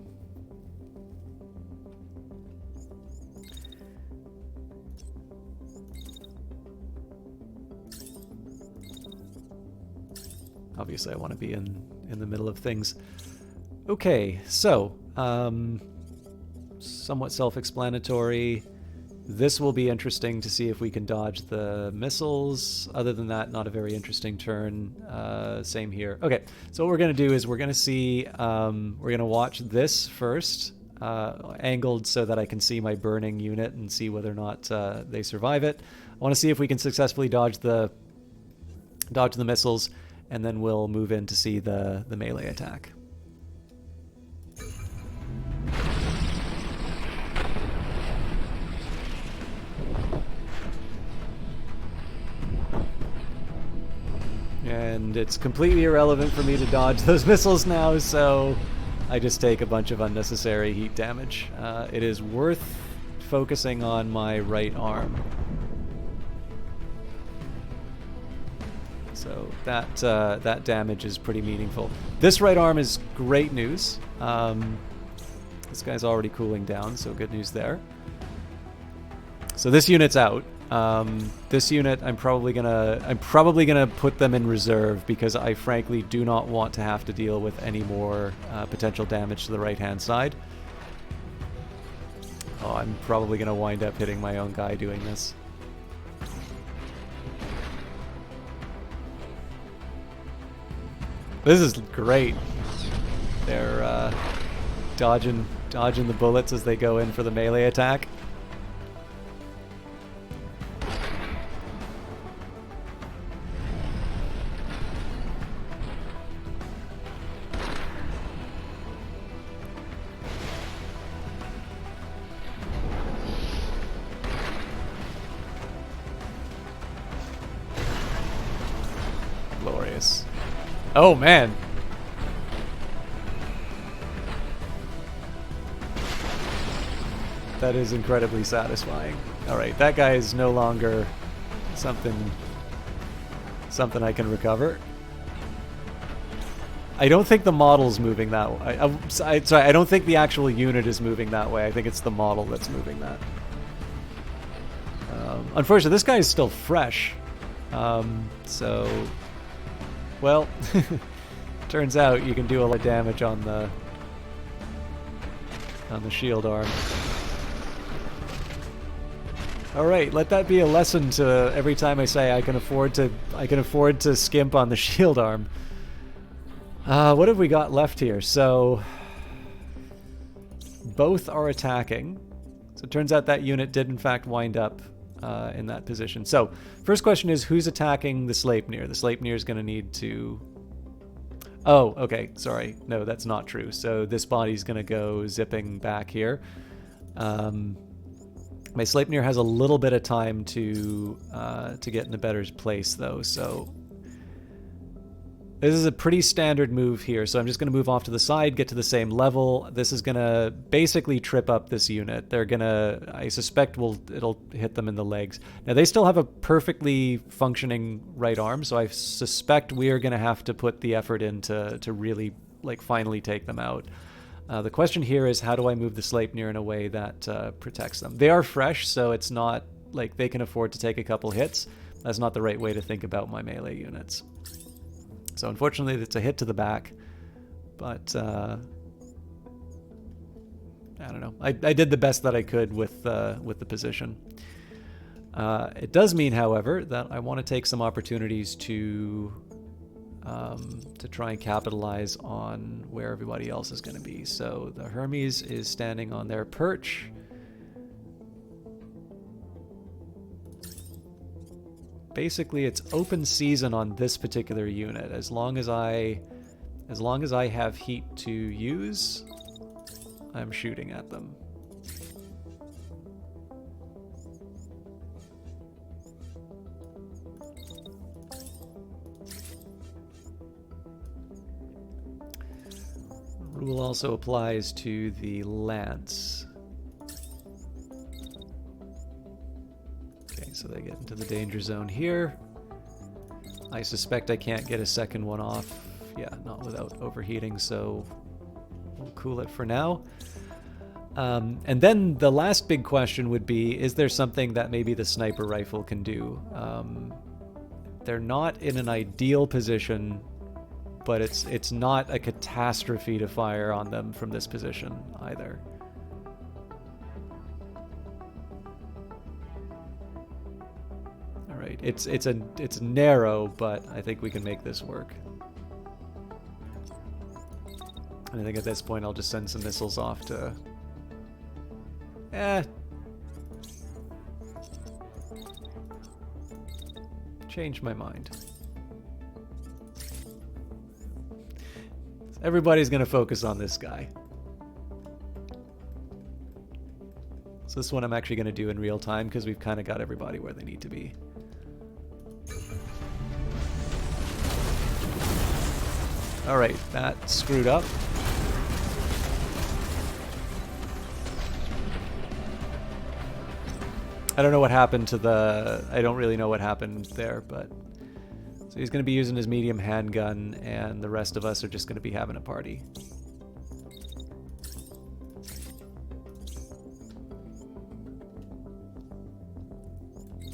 Obviously, I want to be in the middle of things. Okay, so somewhat self-explanatory. This will be interesting to see if we can dodge the missiles. Other than that, not a very interesting turn. Same here. Okay, so what we're going to do is we're going to see, we're going to watch this first, angled so that I can see my burning unit and see whether or not they survive it. I want to see if we can successfully dodge the missiles, and then we'll move in to see the melee attack. And it's completely irrelevant for me to dodge those missiles now, so I just take a bunch of unnecessary heat damage. It is worth focusing on my right arm. So that damage is pretty meaningful. This right arm is great news. This guy's already cooling down, so good news there. So this unit's out. This unit, I'm probably gonna put them in reserve because I frankly do not want to have to deal with any more potential damage to the right-hand side. Oh, I'm probably gonna wind up hitting my own guy doing this. This is great. They're dodging the bullets as they go in for the melee attack. Glorious. Oh, man. That is incredibly satisfying. Alright, that guy is no longer something I can recover. I don't think the model's moving that way. Sorry, I don't think the actual unit is moving that way. I think it's the model that's moving that. Unfortunately, this guy is still fresh. So... Well, turns out you can do a lot of damage on the shield arm. All right, let that be a lesson to every time I say I can afford to skimp on the shield arm. What have we got left here? So both are attacking. So it turns out that unit did in fact wind up in that position. So first question is, who's attacking the Sleipnir? The Sleipnir is going to need to... Oh, okay, sorry. No, that's not true. So this body's going to go zipping back here. My Sleipnir has a little bit of time to get in a better place, though, so... This is a pretty standard move here, so I'm just going to move off to the side, get to the same level. This is going to basically trip up this unit. They're going to, I suspect it'll hit them in the legs. Now, they still have a perfectly functioning right arm, so I suspect we are going to have to put the effort in to really, like, finally take them out. The question here is, how do I move the Sleipnir in a way that protects them? They are fresh, so it's not like they can afford to take a couple hits. That's not the right way to think about my melee units. So unfortunately, it's a hit to the back, but I don't know. I did the best that I could with the position. It does mean, however, that I want to take some opportunities to try and capitalize on where everybody else is going to be. So the Hermes is standing on their perch. basically it's open season on this particular unit. As long as I have heat to use, I'm shooting at them. Rule also applies to the lance. Okay, so they get into the danger zone here. I suspect I can't get a second one off. Yeah, not without overheating, so we'll cool it for now. And then the last big question would be, is there something that maybe the sniper rifle can do? They're not in an ideal position, but it's not a catastrophe to fire on them from this position either. All right, it's narrow, but I think we can make this work. And I think at this point I'll just send some missiles off to... Change my mind. Everybody's going to focus on this guy. So this one I'm actually going to do in real time because we've kind of got everybody where they need to be. Alright, that screwed up. I don't know what happened to the... I don't really know what happened there, but... So he's going to be using his medium handgun, and the rest of us are just going to be having a party.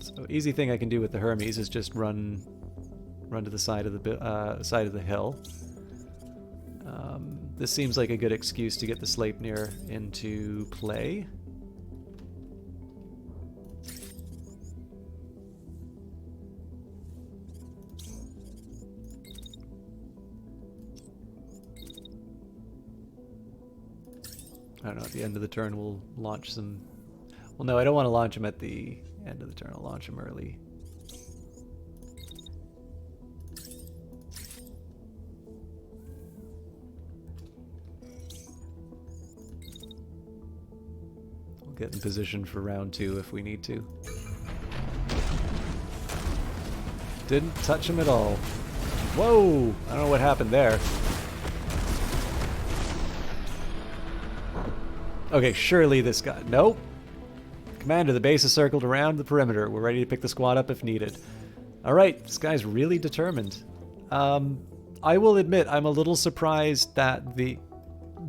So easy thing I can do with the Hermes is just run to the side of the hill. This seems like a good excuse to get the Sleipnir into play. I don't know, at the end of the turn we'll launch some... Well, no, I don't want to launch them at the end of the turn. I'll launch them early. We'll get in position for round 2 if we need to. Didn't touch him at all. Whoa! I don't know what happened there. Okay, surely this guy... Nope. Commander, the base is circled around the perimeter. We're ready to pick the squad up if needed. Alright, this guy's really determined. I will admit, I'm a little surprised that the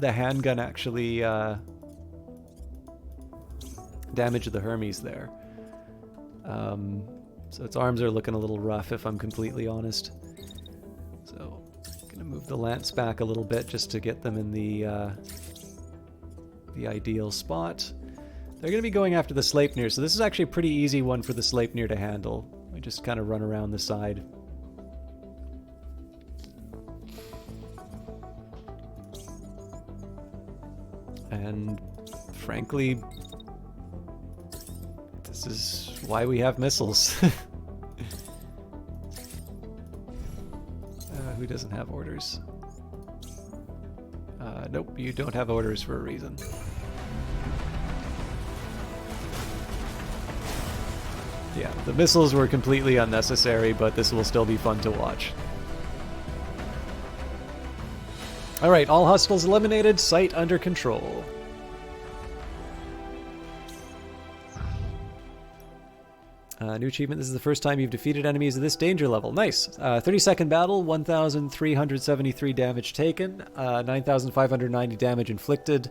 handgun actually damaged the Hermes there. So its arms are looking a little rough, if I'm completely honest. So, I'm gonna move the lance back a little bit just to get them in the ideal spot. They're going to be going after the Sleipnir, so this is actually a pretty easy one for the Sleipnir to handle. We just kind of run around the side. And frankly, this is why we have missiles. Who doesn't have orders? Nope, you don't have orders for a reason. Yeah, the missiles were completely unnecessary, but this will still be fun to watch. Alright, all hostiles eliminated, site under control. New achievement, this is the first time you've defeated enemies at this danger level. Nice. 30-second battle, 1,373 damage taken, 9,590 damage inflicted,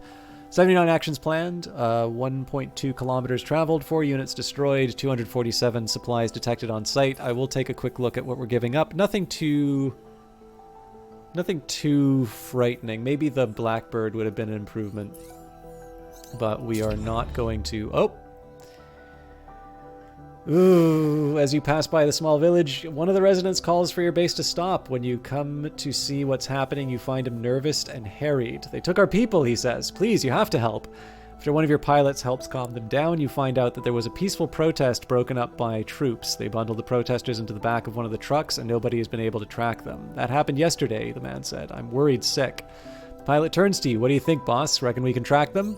79 actions planned, 1.2 kilometers traveled, 4 units destroyed, 247 supplies detected on site. I will take a quick look at what we're giving up. Nothing too frightening. Maybe the Blackbird would have been an improvement, but we are not going to... Oh! Ooh, as you pass by the small village, one of the residents calls for your base to stop. When you come to see what's happening, you find him nervous and harried. They took our people, he says. Please, you have to help. After one of your pilots helps calm them down, you find out that there was a peaceful protest broken up by troops. They bundled the protesters into the back of one of the trucks, and nobody has been able to track them. That happened yesterday, the man said. I'm worried sick. The pilot turns to you. What do you think, boss? Reckon we can track them?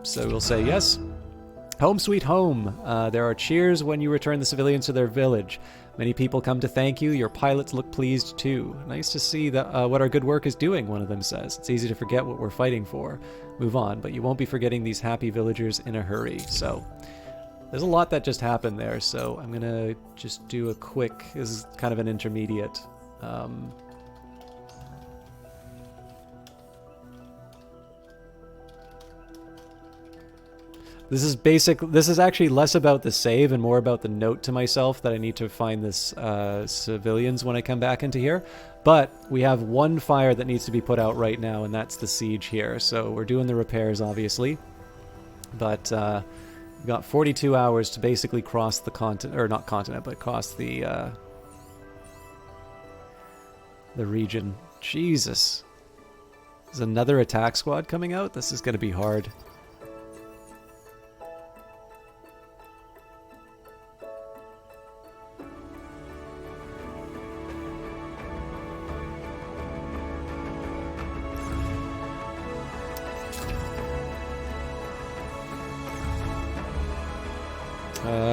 So we'll say yes. Home sweet home. There are cheers when you return the civilians to their village. Many people come to thank you. Your pilots look pleased too. Nice to see that what our good work is doing, one of them says. It's easy to forget what we're fighting for. Move on, but you won't be forgetting these happy villagers in a hurry. So there's a lot that just happened there, so I'm going to just do a quick... This is kind of an intermediate... This is actually less about the save and more about the note to myself that I need to find this civilians when I come back into here. But we have one fire that needs to be put out right now, and that's the siege here. So we're doing the repairs, obviously. But we've got 42 hours to basically cross the continent, or not continent, but cross the region. Jesus. There's another attack squad coming out? This is going to be hard.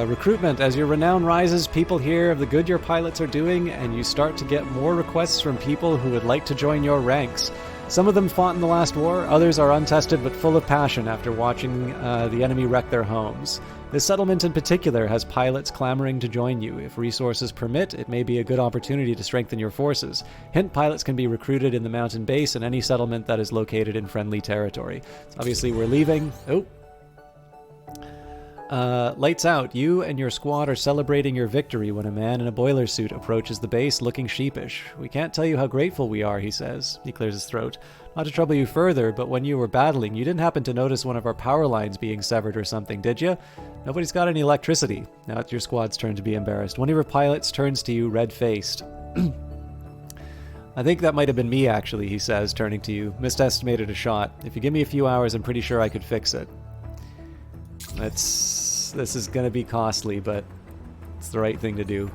Recruitment. As your renown rises, people hear of the good your pilots are doing, and you start to get more requests from people who would like to join your ranks. Some of them fought in the last war, others are untested but full of passion after watching the enemy wreck their homes. This settlement in particular has pilots clamoring to join you. If resources permit, it may be a good opportunity to strengthen your forces. Hint, pilots can be recruited in the mountain base and any settlement that is located in friendly territory. So obviously we're leaving. Oh. Lights out. You and your squad are celebrating your victory when a man in a boiler suit approaches the base looking sheepish. We can't tell you how grateful we are, he says. He clears his throat. Not to trouble you further, but when you were battling, you didn't happen to notice one of our power lines being severed or something, did you? Nobody's got any electricity. Now it's your squad's turn to be embarrassed. One of your pilots turns to you, red-faced. I think that might have been me, actually, he says, turning to you. Misestimated a shot. If you give me a few hours, I'm pretty sure I could fix it. This is going to be costly, but it's the right thing to do.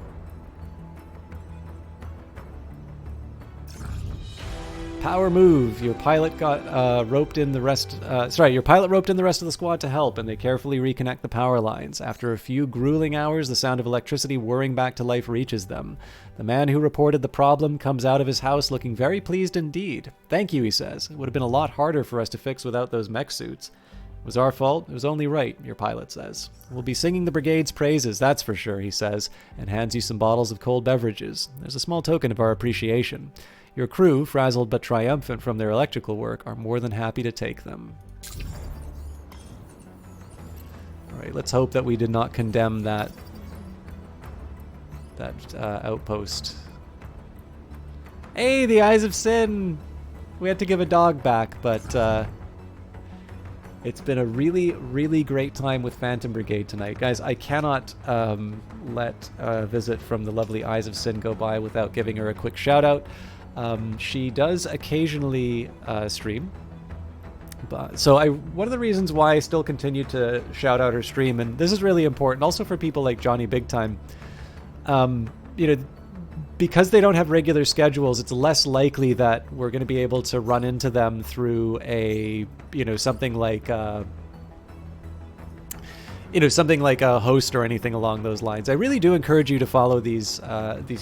Power move. Your pilot got roped in the rest. Your pilot roped in the rest of the squad to help, and they carefully reconnect the power lines. After a few grueling hours, the sound of electricity whirring back to life reaches them. The man who reported the problem comes out of his house looking very pleased indeed. Thank you, he says. It would have been a lot harder for us to fix without those mech suits. It was our fault. It was only right, your pilot says. We'll be singing the brigade's praises, that's for sure, he says, and hands you some bottles of cold beverages. There's a small token of our appreciation. Your crew, frazzled but triumphant from their electrical work, are more than happy to take them. Alright, let's hope that we did not condemn that outpost. Hey, the Eyes of Sin! We had to give a dog back, but it's been a really, really great time with Phantom Brigade tonight. Guys, I cannot let a visit from the lovely Eyes of Sin go by without giving her a quick shout-out. She does occasionally stream. So one of the reasons why I still continue to shout out her stream, and this is really important also for people like Johnny Big Time, because they don't have regular schedules, it's less likely that we're going to be able to run into them through a, something like a host or anything along those lines. I really do encourage you to follow these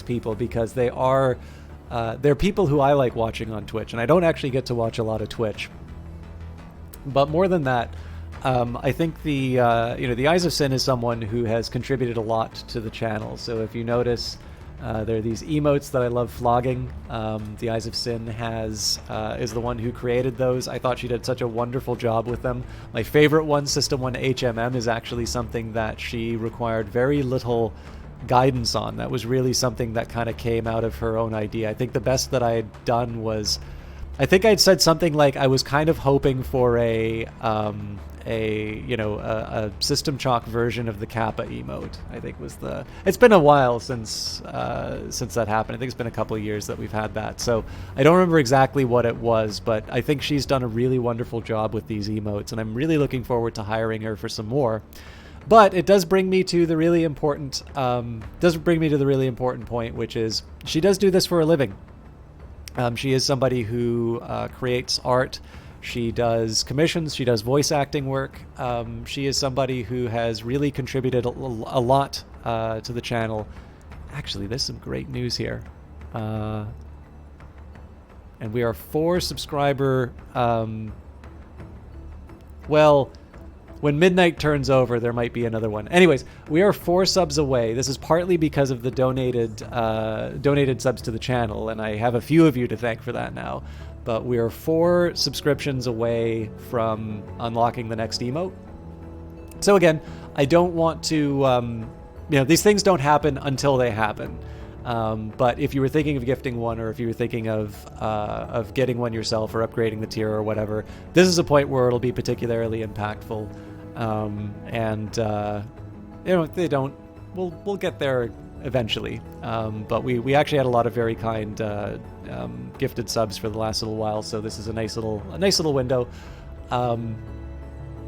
people because they're people who I like watching on Twitch, and I don't actually get to watch a lot of Twitch. But more than that, I think the Eyes of Sin is someone who has contributed a lot to the channel. So if you notice, there are these emotes that I love flogging. The Eyes of Sin is the one who created those. I thought she did such a wonderful job with them. My favorite one, System 1 HMM, is actually something that she required very little guidance on. That was really something that kind of came out of her own idea. I think the best that I had done was I think I'd said something like I was kind of hoping for a System Chalk version of the Kappa emote. I think was the. It's been a while since that happened. I think it's been a couple of years that we've had that. So I don't remember exactly what it was, but I think she's done a really wonderful job with these emotes, and I'm really looking forward to hiring her for some more. But it does bring me to the really important point, which is she does do this for a living. She is somebody who creates art. She does commissions. She does voice acting work. She is somebody who has really contributed a lot to the channel. Actually, there's some great news here. And we are 4 subscriber... when midnight turns over, there might be another one. Anyways, we are 4 subs away. This is partly because of the donated subs to the channel, and I have a few of you to thank for that now. But we are 4 subscriptions away from unlocking the next emote. So again, I don't want to... these things don't happen until they happen. But if you were thinking of gifting one, or if you were thinking of getting one yourself or upgrading the tier or whatever, this is a point where it'll be particularly impactful. They don't. We'll get there eventually. But we actually had a lot of very kind gifted subs for the last little while, so this is a nice little window.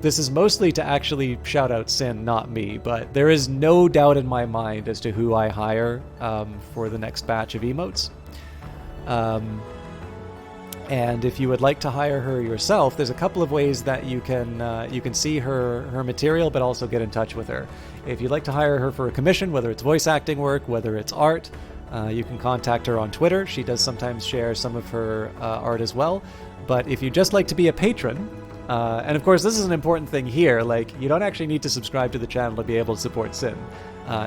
This is mostly to actually shout out Sin, not me, but there is no doubt in my mind as to who I hire for the next batch of emotes. And if you would like to hire her yourself, there's a couple of ways that you can see her material, but also get in touch with her. If you'd like to hire her for a commission, whether it's voice acting work, whether it's art, you can contact her on Twitter. She does sometimes share some of her art as well. But if you'd just like to be a patron, and of course this is an important thing here, like you don't actually need to subscribe to the channel to be able to support Sin.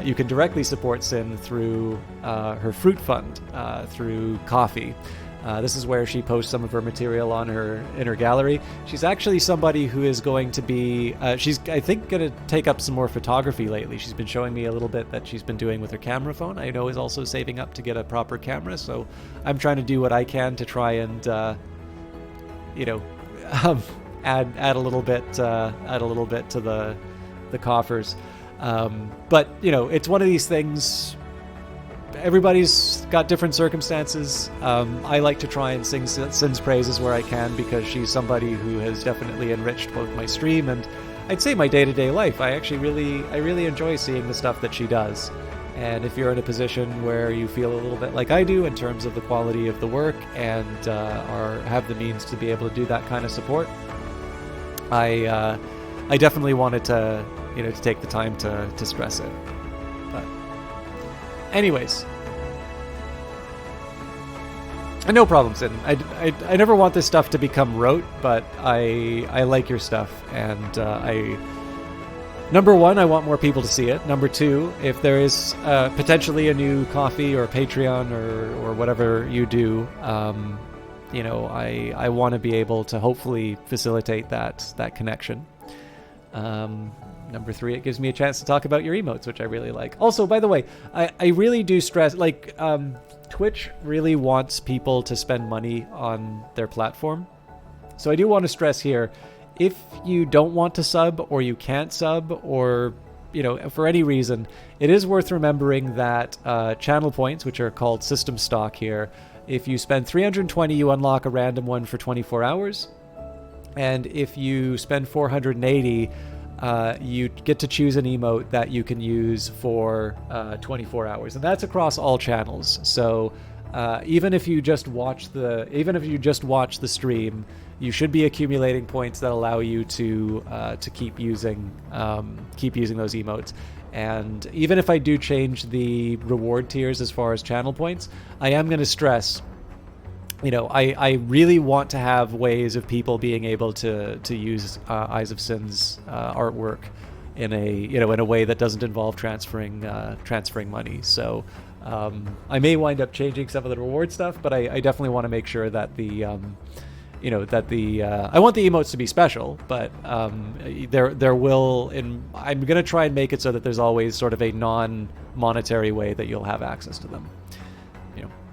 You can directly support Sin through her Fruit Fund, through Coffee. This is where she posts some of her material in her gallery. She's actually somebody who is going to be, she's, I think, going to take up some more photography lately. She's been showing me a little bit that she's been doing with her camera phone. I know is also saving up to get a proper camera, so I'm trying to do what I can to try and, add a little bit to the coffers. But, it's one of these things. Everybody's got different circumstances. I like to try and sing Sin's praises where I can, because she's somebody who has definitely enriched both my stream and I'd say my day-to-day life. I really enjoy seeing the stuff that she does. And if you're in a position where you feel a little bit like I do in terms of the quality of the work and have the means to be able to do that kind of support, I definitely wanted to take the time to stress it. But anyways, no problem, Sin. I never want this stuff to become rote, but I like your stuff, and number one, I want more people to see it. Number two, if there is potentially a new Coffee or Patreon or whatever you do, I want to be able to hopefully facilitate that connection. Number three, it gives me a chance to talk about your emotes, which I really like. Also, by the way, I really do stress, Twitch really wants people to spend money on their platform. So I do want to stress here, if you don't want to sub or you can't sub or, for any reason, it is worth remembering that channel points, which are called system stock here, if you spend 320, you unlock a random one for 24 hours. And if you spend 480, you get to choose an emote that you can use for 24 hours, and that's across all channels. So even if you just watch the stream, you should be accumulating points that allow you to keep using those emotes. And even if I do change the reward tiers as far as channel points, I am going to stress, I really want to have ways of people being able to use Eyes of Sin's artwork in a way that doesn't involve transferring money. So I may wind up changing some of the reward stuff, but I definitely want to make sure that I want the emotes to be special, but there will, I'm going to try and make it so that there's always sort of a non-monetary way that you'll have access to them.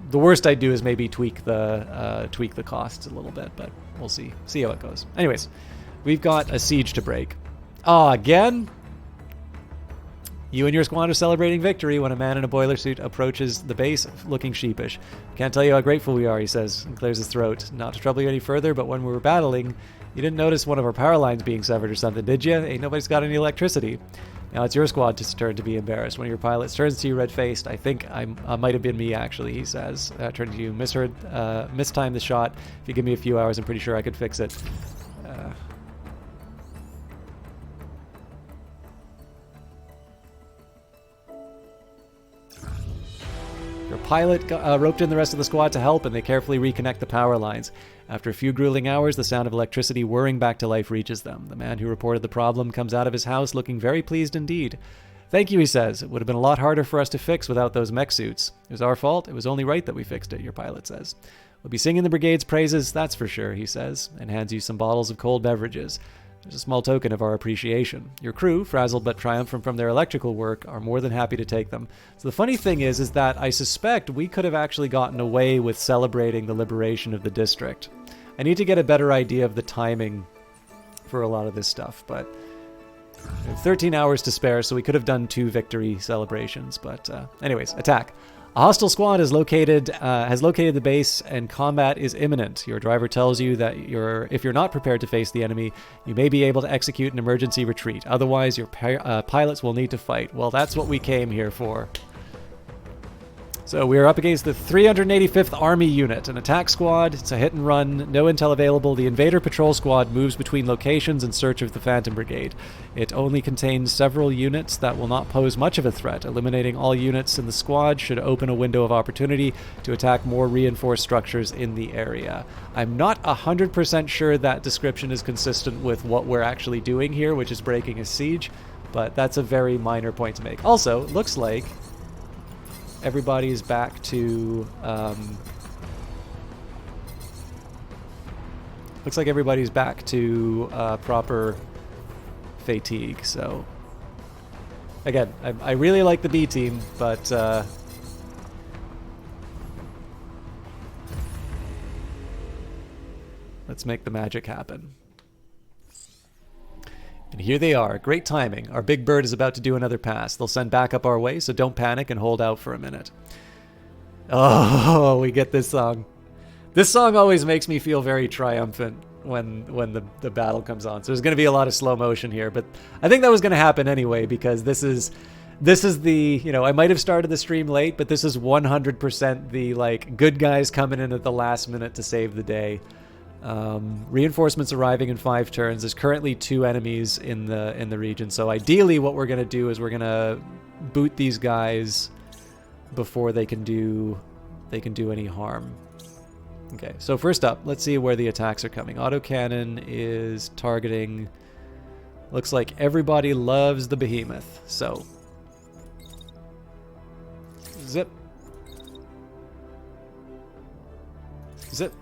the worst I'd do is maybe tweak the costs a little bit, but we'll see how it goes. Anyways, we've got a siege to break. Again? You and your squad are celebrating victory when a man in a boiler suit approaches the base looking sheepish. Can't tell you how grateful we are, he says, and clears his throat. Not to trouble you any further, but when we were battling, you didn't notice one of our power lines being severed or something, did you? Ain't nobody's got any electricity. Now it's your squad's turn to be embarrassed. One of your pilots turns to you red-faced. I think I might have been me, actually, he says. Turn to you, mistimed the shot. If you give me a few hours, I'm pretty sure I could fix it. Your pilot roped in the rest of the squad to help, and they carefully reconnect the power lines. After a few grueling hours, the sound of electricity whirring back to life reaches them. The man who reported the problem comes out of his house looking very pleased indeed. Thank you, he says. It would have been a lot harder for us to fix without those mech suits. It was our fault. It was only right that we fixed it, your pilot says. We'll be singing the Brigade's praises, that's for sure, he says, and hands you some bottles of cold beverages. There's a small token of our appreciation. Your crew, frazzled but triumphant from their electrical work, are more than happy to take them. So the funny thing is that I suspect we could have actually gotten away with celebrating the liberation of the district. I need to get a better idea of the timing for a lot of this stuff, but we have 13 hours to spare, so we could have done 2 victory celebrations. But anyways, attack. A hostile squad has located the base, and combat is imminent. Your driver tells you that if you're not prepared to face the enemy, you may be able to execute an emergency retreat. Otherwise, your pilots will need to fight. Well, that's what we came here for. So we are up against the 385th Army Unit, an attack squad. It's a hit and run, no intel available. The Invader Patrol Squad moves between locations in search of the Phantom Brigade. It only contains several units that will not pose much of a threat. Eliminating all units in the squad should open a window of opportunity to attack more reinforced structures in the area. I'm not 100% sure that description is consistent with what we're actually doing here, which is breaking a siege, but that's a very minor point to make. Also, it looks like everybody's back to proper fatigue. So again, I really like the B team, but let's make the magic happen. And here they are. Great timing. Our big bird is about to do another pass. They'll send backup our way, so don't panic and hold out for a minute. Oh, we get this song. This song always makes me feel very triumphant when the battle comes on. So there's going to be a lot of slow motion here, but I think that was going to happen anyway, because this is the, you know, I might have started the stream late, but this is 100% the, like, good guys coming in at the last minute to save the day. Reinforcements arriving in 5 turns. There's currently 2 enemies in the region, so ideally what we're gonna do is we're gonna boot these guys before they can do any harm. Okay, so first up, let's see where the attacks are coming. Autocannon is targeting, looks like everybody loves the behemoth, so zip, zip.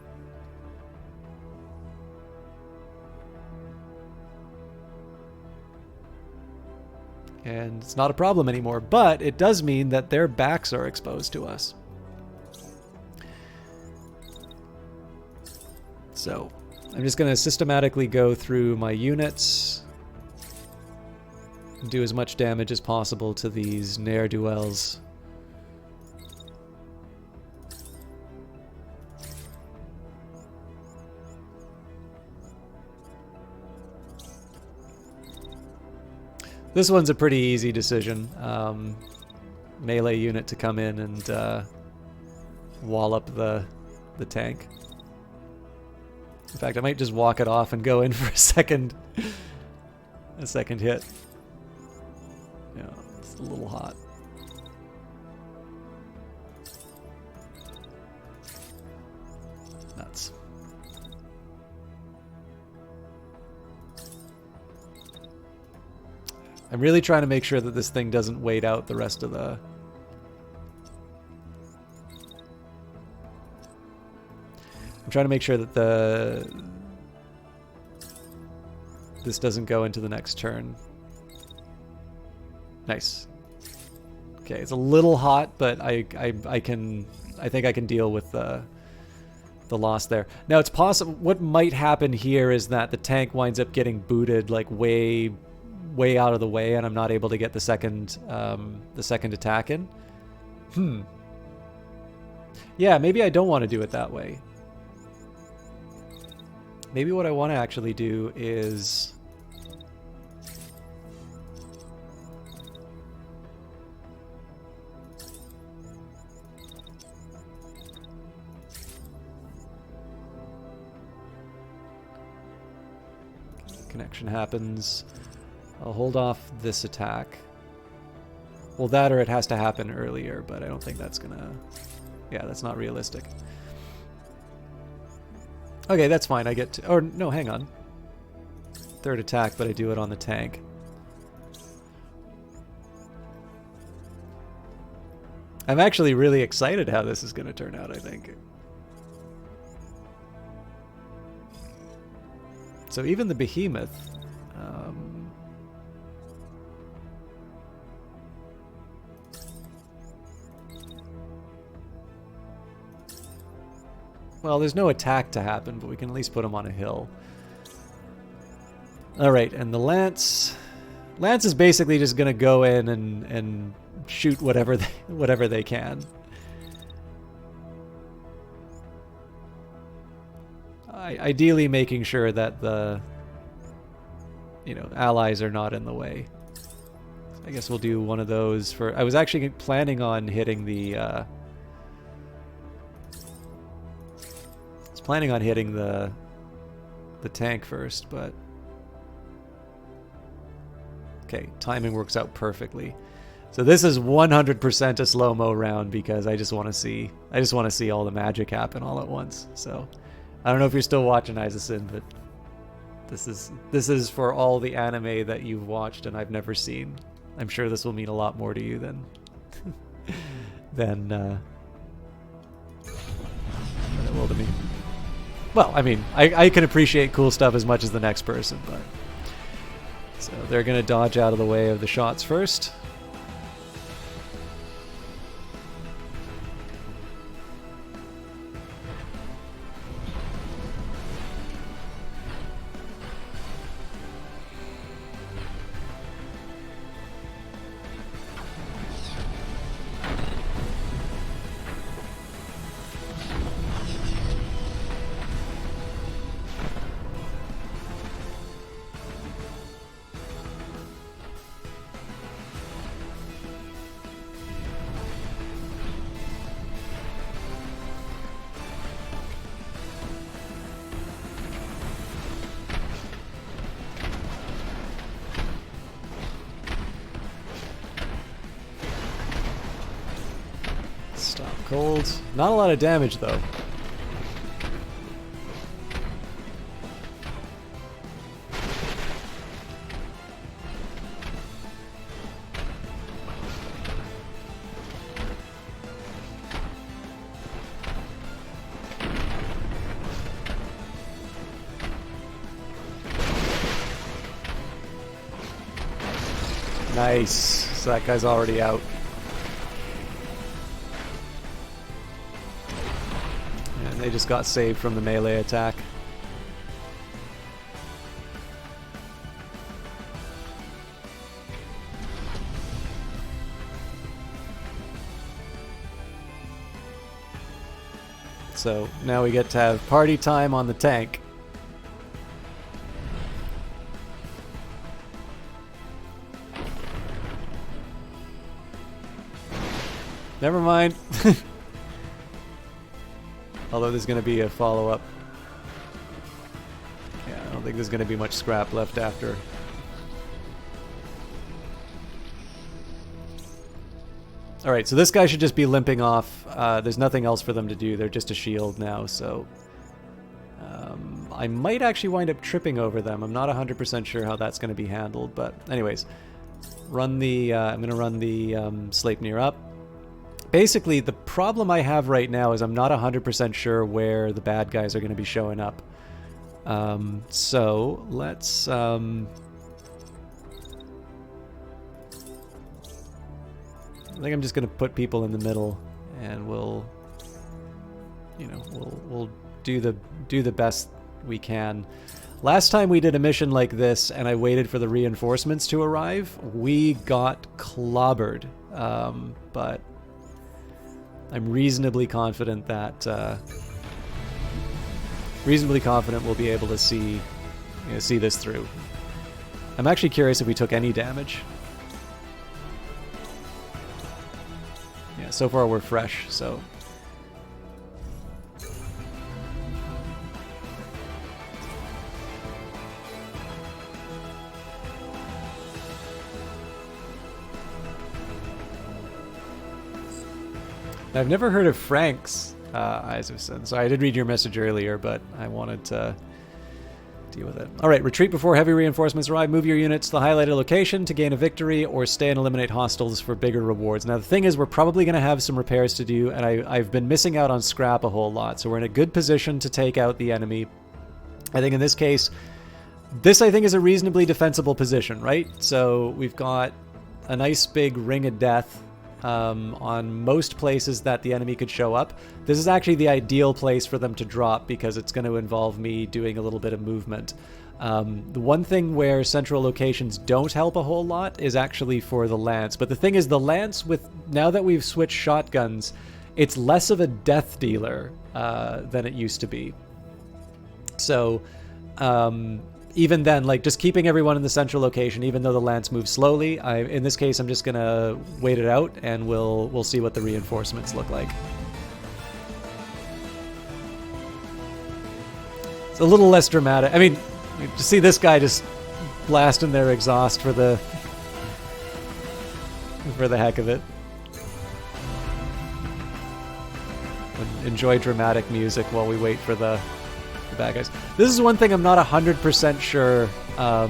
And it's not a problem anymore, but it does mean that their backs are exposed to us. So I'm just going to systematically go through my units and do as much damage as possible to these ne'er-do-wells. This one's a pretty easy decision. Melee unit to come in and wallop the tank. In fact, I might just walk it off and go in for a second hit. Yeah, it's a little hot. Nuts. I'm really trying to make sure that this thing doesn't wait out the rest of the... I'm trying to make sure that this doesn't go into the next turn. Nice. Okay, it's a little hot, but I can I think I can deal with the loss there. Now it's possible. What might happen here is that the tank winds up getting booted like way out of the way, and I'm not able to get the second attack in. Yeah, maybe I don't want to do it that way. Maybe what I want to actually do is connection happens. I'll hold off this attack. Well, that or it has to happen earlier, but I don't think that's gonna... Yeah, that's not realistic. Okay, that's fine. I get to... Or, no, hang on. Third attack, but I do it on the tank. I'm actually really excited how this is going to turn out, I think. So even the behemoth... well, there's no attack to happen, but we can at least put him on a hill. Alright, and the Lance... Lance is basically just going to go in and shoot whatever they can. Ideally making sure that the, allies are not in the way. I guess we'll do one of those for... I was actually planning on hitting the... the tank first, but... Okay, timing works out perfectly. So this is 100% a slow-mo round because I just want to see all the magic happen all at once. So I don't know if you're still watching Isaacson, but this is for all the anime that you've watched and I've never seen. I'm sure this will mean a lot more to you than it will to me. Well, I mean, I can appreciate cool stuff as much as the next person, but... So they're going to dodge out of the way of the shots first. Cold. Not a lot of damage, though. Nice. So that guy's already out. They just got saved from the melee attack. So now we get to have party time on the tank. Never mind. Although there's going to be a follow-up. Yeah, I don't think there's going to be much scrap left after. Alright, so this guy should just be limping off. There's nothing else for them to do. They're just a shield now, so... I might actually wind up tripping over them. I'm not 100% sure how that's going to be handled, but anyways. I'm going to run the Sleipnir up. Basically, the problem I have right now is I'm not 100% sure where the bad guys are going to be showing up. So, let's... I think I'm just going to put people in the middle, and we'll you know, we'll do the best we can. Last time we did a mission like this and I waited for the reinforcements to arrive, we got clobbered. But I'm reasonably confident that we'll be able to see this through. I'm actually curious if we took any damage. Yeah, so far we're fresh, so. I've never heard of Frank's, Isaacson. So I did read your message earlier, but I wanted to deal with it. All right, retreat before heavy reinforcements arrive. Move your units to the highlighted location to gain a victory, or stay and eliminate hostiles for bigger rewards. Now, the thing is, we're probably going to have some repairs to do, and I've been missing out on scrap a whole lot. So we're in a good position to take out the enemy. I think in this case, this I think is a reasonably defensible position, right? So we've got a nice big ring of death on most places that the enemy could show up. This is actually the ideal place for them to drop because it's going to involve me doing a little bit of movement. The one thing where central locations don't help a whole lot is actually for the lance. But the thing is, the lance, now that we've switched shotguns, it's less of a death dealer than it used to be. So even then, like, just keeping everyone in the central location, even though the lance moves slowly, in this case, I'm just gonna wait it out, and we'll see what the reinforcements look like. It's a little less dramatic. I mean, to see this guy just blasting their exhaust for the heck of it. Enjoy dramatic music while we wait for the bad guys. This is one thing I'm not 100% sure. I'm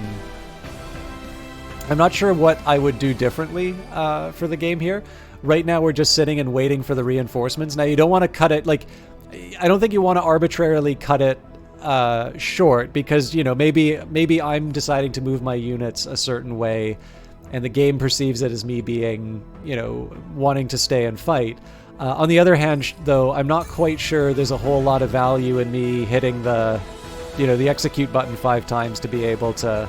not sure what I would do differently for the game here. Right now we're just sitting and waiting for the reinforcements. Now you don't want to cut it, like, I don't think you want to arbitrarily cut it short, because, you know, maybe I'm deciding to move my units a certain way and the game perceives it as me being, you know, wanting to stay and fight. On the other hand, though, I'm not quite sure there's a whole lot of value in me hitting the execute button 5 times to be able to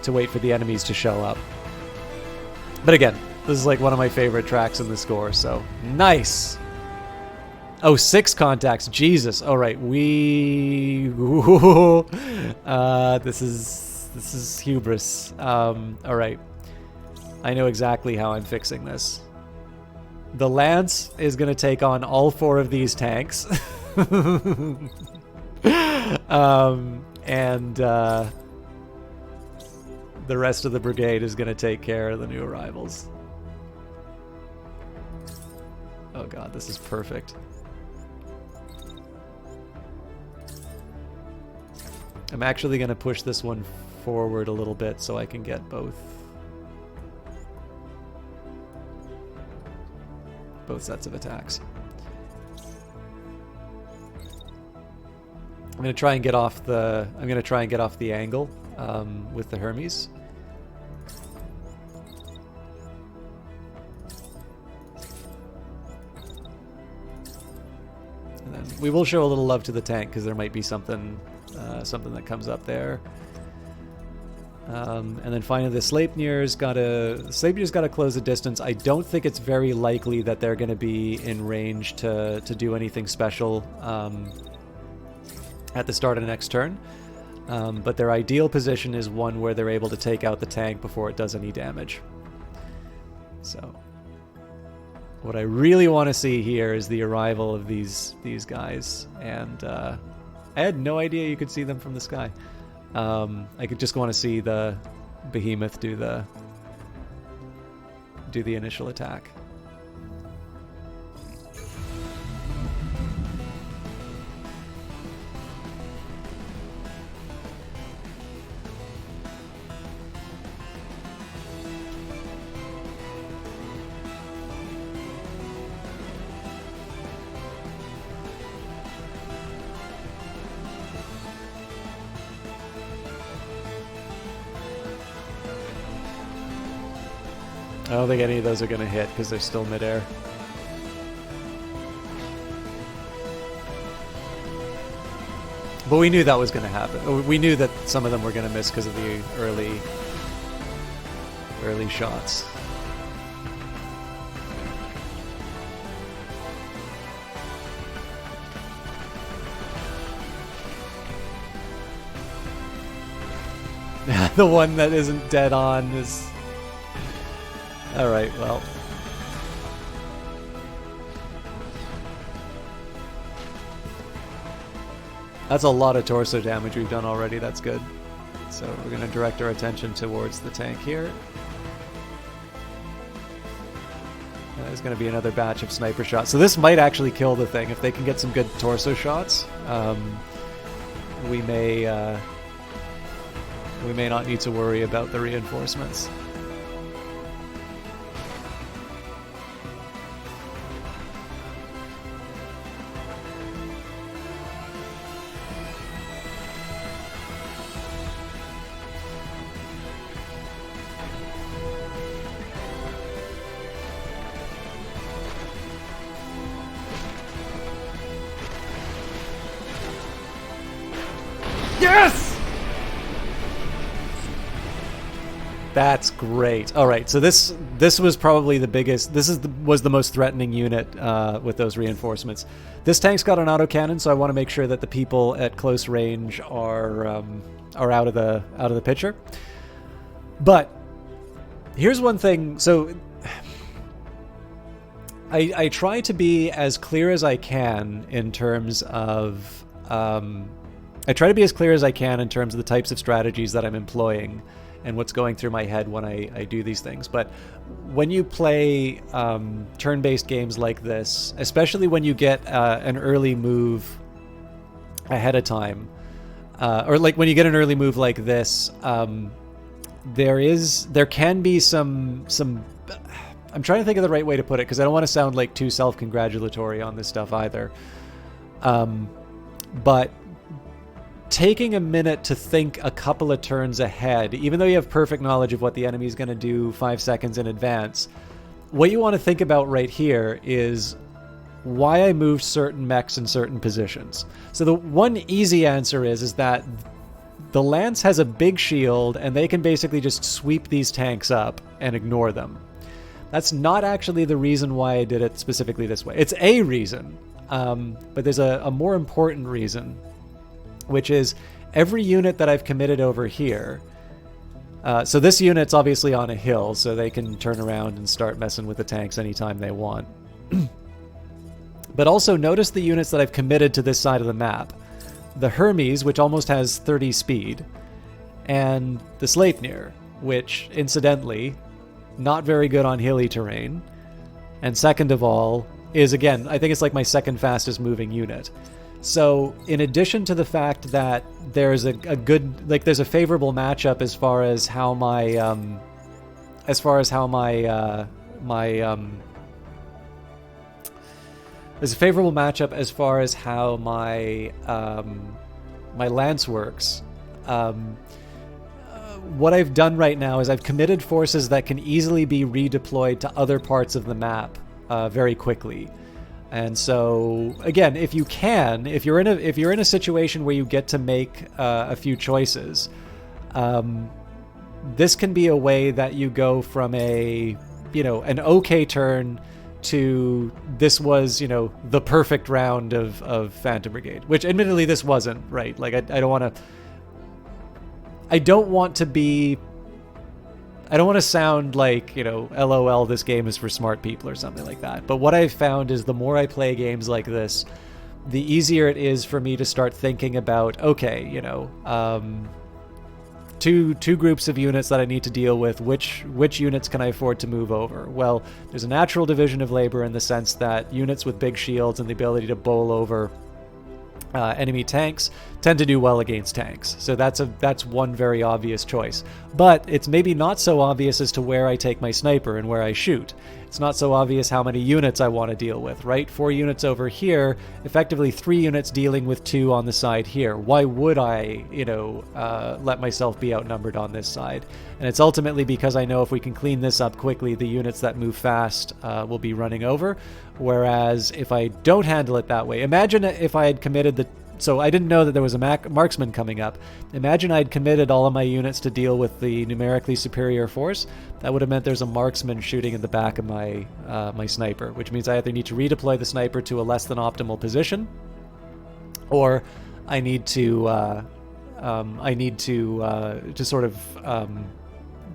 wait for the enemies to show up. But again, this is like one of my favorite tracks in the score, so nice. Oh, 6 contacts, Jesus. All right, this is hubris. All right, I know exactly how I'm fixing this. The lance is going to take on all 4 of these tanks. And the rest of the brigade is going to take care of the new arrivals. Oh god, this is perfect. I'm actually going to push this one forward a little bit so I can get both sets of attacks. I'm going to try and get off the angle with the Hermes. And then we will show a little love to the tank because there might be something that comes up there. And then finally, the Sleipnir's got to close the distance. I don't think it's very likely that they're going to be in range to do anything special at the start of the next turn. But their ideal position is one where they're able to take out the tank before it does any damage. So, what I really want to see here is the arrival of these guys. And I had no idea you could see them from the sky. I could just want to see the behemoth do the initial attack. I don't think any of those are going to hit because they're still midair. But we knew that was going to happen. We knew that some of them were going to miss because of the early shots. The one that isn't dead on is... Alright, well... That's a lot of torso damage we've done already, that's good. So we're going to direct our attention towards the tank here. There's going to be another batch of sniper shots. So this might actually kill the thing. If they can get some good torso shots, we may not need to worry about the reinforcements. Yes! That's great. All right, so this was probably the biggest. Was the most threatening unit with those reinforcements. This tank's got an autocannon, so I want to make sure that the people at close range are out of the picture. But here's one thing. So I try to be as clear as I can in terms of. I try to be as clear as I can in terms of the types of strategies that I'm employing and what's going through my head when I do these things. But when you play turn-based games like this, especially when you get an early move ahead of time, or like when you get an early move like this, there can be some. I'm trying to think of the right way to put it because I don't want to sound like too self-congratulatory on this stuff either. But taking a minute to think a couple of turns ahead, even though you have perfect knowledge of what the enemy is going to do 5 seconds in advance, what you want to think about right here is why I moved certain mechs in certain positions. So the one easy answer is that the Lance has a big shield and they can basically just sweep these tanks up and ignore them. That's not actually the reason why I did it specifically this way. It's a reason, but there's a more important reason, which is every unit that I've committed over here. So this unit's obviously on a hill, so they can turn around and start messing with the tanks anytime they want. But also notice the units that I've committed to this side of the map. The Hermes, which almost has 30 speed, and the Sleipnir, which, incidentally, not very good on hilly terrain. And second of all, is, again, I think it's like my second fastest moving unit. So, in addition to the fact that there's a good, like, there's a favorable matchup as far as how my, there's a favorable matchup as far as how my lance works. What I've done right now is I've committed forces that can easily be redeployed to other parts of the map very quickly. And so, again, if you're in a situation where you get to make a few choices, this can be a way that you go from an okay turn to this was, the perfect round of Phantom Brigade, which admittedly this wasn't, right? Like, I don't want to sound like, LOL, this game is for smart people or something like that. But what I've found is the more I play games like this, the easier it is for me to start thinking about, okay, two groups of units that I need to deal with. Which units can I afford to move over? Well, there's a natural division of labor in the sense that units with big shields and the ability to bowl over enemy tanks tend to do well against tanks. So that's one very obvious choice. But it's maybe not so obvious as to where I take my sniper and where I shoot. It's not so obvious how many units I want to deal with, right? 4 units over here, effectively 3 units dealing with 2 on the side here. Why would I, let myself be outnumbered on this side? And it's ultimately because I know if we can clean this up quickly, the units that move fast will be running over. Whereas if I don't handle it that way, imagine if I had committed so I didn't know that there was a marksman coming up. Imagine I'd committed all of my units to deal with the numerically superior force. That would have meant there's a marksman shooting in the back of my my sniper, which means I either need to redeploy the sniper to a less than optimal position, or I need to just sort of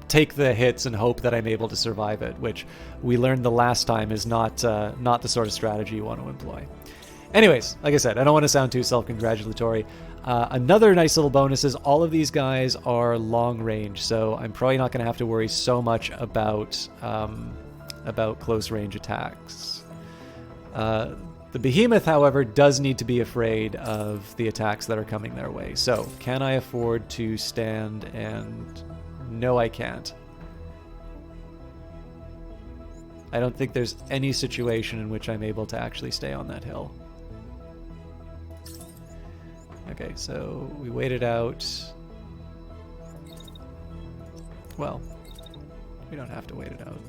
take the hits and hope that I'm able to survive it, which we learned the last time is not the sort of strategy you want to employ. Anyways, like I said, I don't want to sound too self-congratulatory. Another nice little bonus is all of these guys are long range, so I'm probably not going to have to worry so much about close range attacks. The behemoth, however, does need to be afraid of the attacks that are coming their way. So, can I afford to stand and... No, I can't. I don't think there's any situation in which I'm able to actually stay on that hill. Okay, so we wait it out. Well, we don't have to wait it out.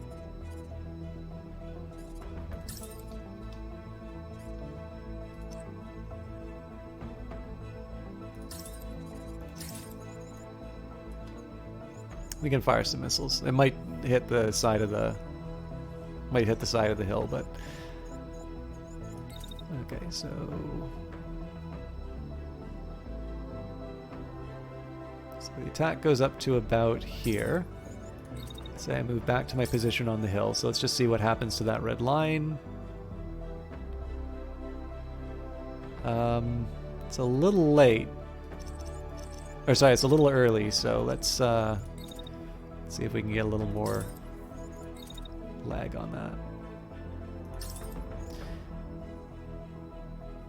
We can fire some missiles. It might hit the side of the hill, but okay, so the attack goes up to about here. Say I move back to my position on the hill. So let's just see what happens to that red line. It's a little late. Or sorry, it's a little early, so let's see if we can get a little more lag on that.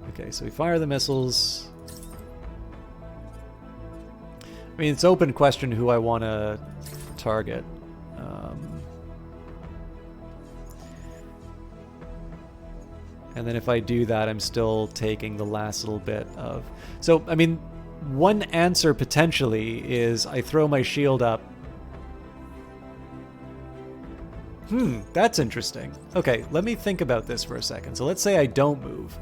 Okay, so we fire the missiles. I mean, it's open question who I want to target. And then if I do that, I'm still taking the last little bit of... So, I mean, one answer potentially is I throw my shield up. That's interesting. Okay, let me think about this for a second. So let's say I don't move.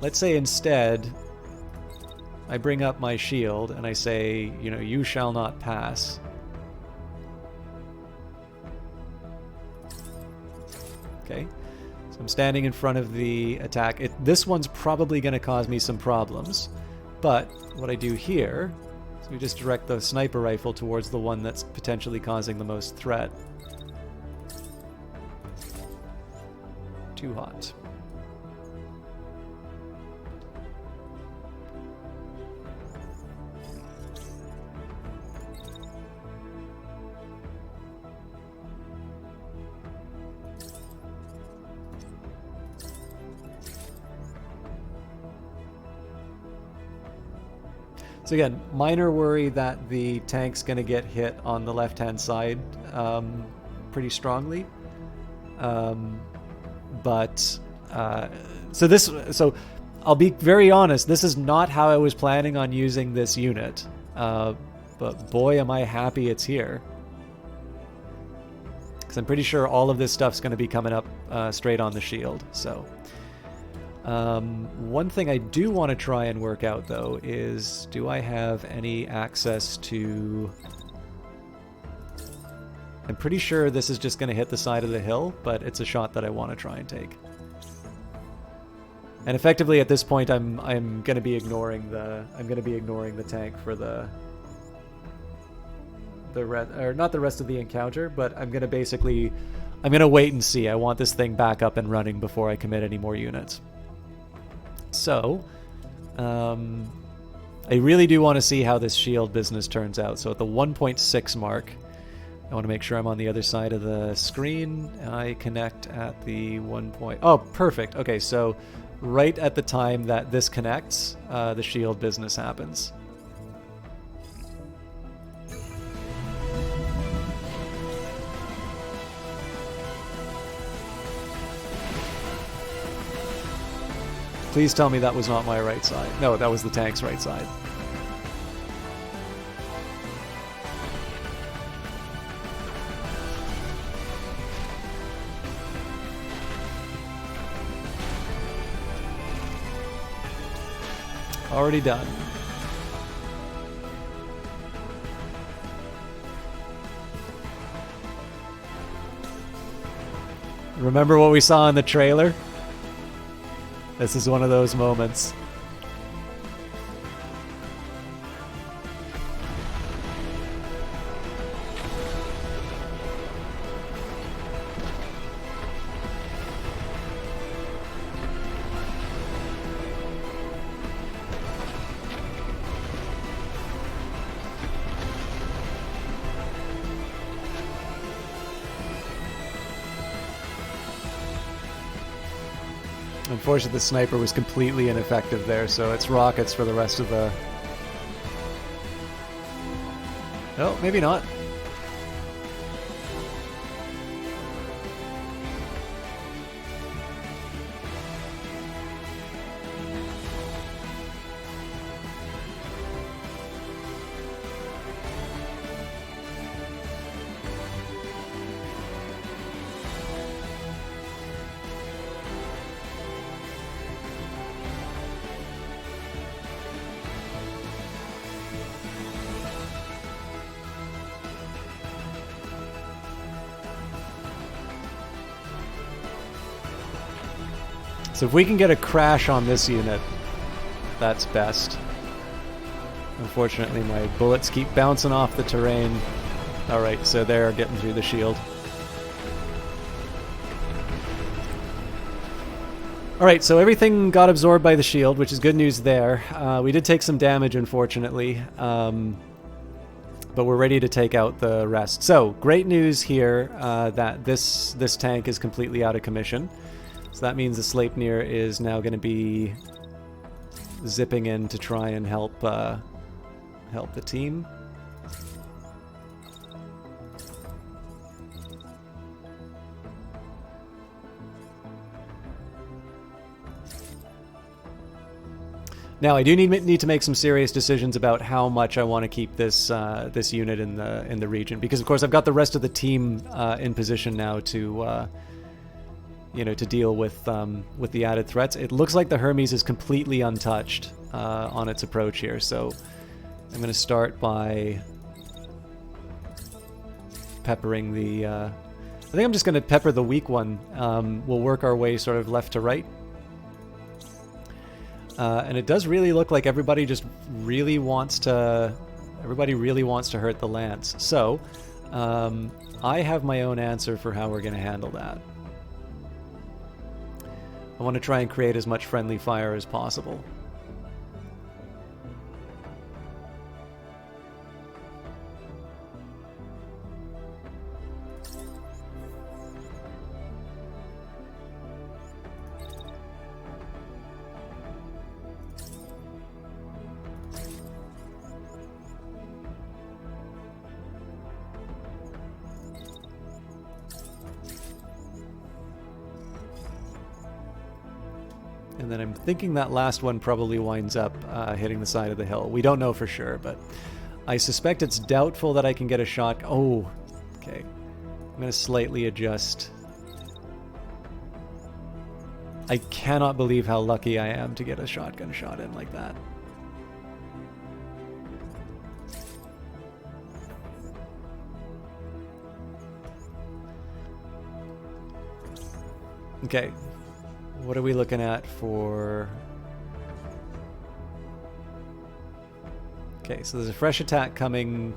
Let's say instead I bring up my shield and I say, you know, you shall not pass. Okay, so I'm standing in front of the attack. This one's probably going to cause me some problems, but what I do here is we just direct the sniper rifle towards the one that's potentially causing the most threat. Too hot. So again, minor worry that the tank's going to get hit on the left-hand side pretty strongly. So I'll be very honest, this is not how I was planning on using this unit, but boy am I happy it's here, because I'm pretty sure all of this stuff's going to be coming up straight on the shield. So one thing I do want to try and work out though is, do I have any access to... I'm pretty sure this is just going to hit the side of the hill, but it's a shot that I want to try and take. And effectively at this point, I'm going to be ignoring the tank for not the rest of the encounter, but I'm going to wait and see. I want this thing back up and running before I commit any more units. So, I really do want to see how this shield business turns out. So at the 1.6 mark, I want to make sure I'm on the other side of the screen. I connect at the 1. Oh, perfect. Okay, so right at the time that this connects, the shield business happens. Please tell me that was not my right side. No, that was the tank's right side. Already done. Remember what we saw in the trailer? This is one of those moments. Unfortunately, the sniper was completely ineffective there, so it's rockets for the rest of the... Oh, maybe not. So if we can get a crash on this unit, that's best. Unfortunately, my bullets keep bouncing off the terrain. Alright, so they're getting through the shield. Alright, so everything got absorbed by the shield, which is good news there. We did take some damage, unfortunately. But we're ready to take out the rest. So, great news here that this tank is completely out of commission. So that means the Sleipnir is now going to be zipping in to try and help help the team. Now, I do need to make some serious decisions about how much I want to keep this this unit in the region, because of course I've got the rest of the team in position now to to deal with the added threats. It looks like the Hermes is completely untouched on its approach here, so I'm going to start by peppering the... I think I'm just going to pepper the weak one. We'll work our way sort of left to right. And it does really look like everybody just really wants to... Everybody really wants to hurt the Lance. So, I have my own answer for how we're going to handle that. I want to try and create as much friendly fire as possible. And then I'm thinking that last one probably winds up hitting the side of the hill. We don't know for sure, but I suspect it's doubtful that I can get a shot. Oh, okay. I'm going to slightly adjust. I cannot believe how lucky I am to get a shotgun shot in like that. Okay. What are we looking at for... Okay, so there's a fresh attack coming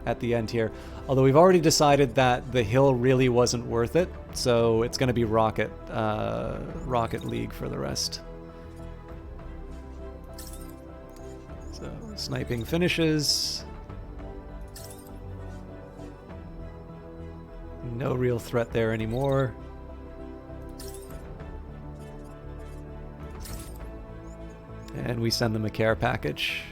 at the end here. Although we've already decided that the hill really wasn't worth it, so it's going to be Rocket League for the rest. So, sniping finishes. No real threat there anymore. And we send them a care package.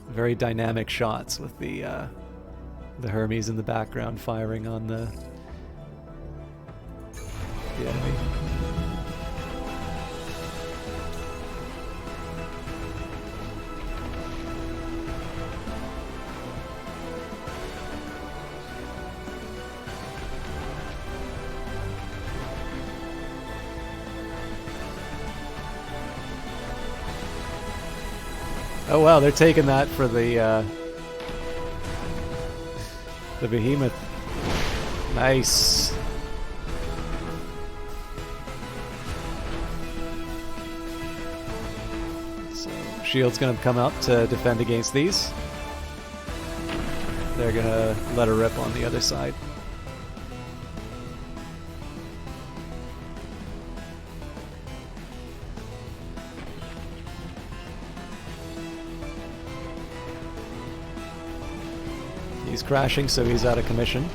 Very dynamic shots with the Hermes in the background firing on the enemy. Oh wow, they're taking that for the behemoth. Nice. So shield's gonna come up to defend against these. They're gonna let her rip on the other side. He's crashing, so he's out of commission.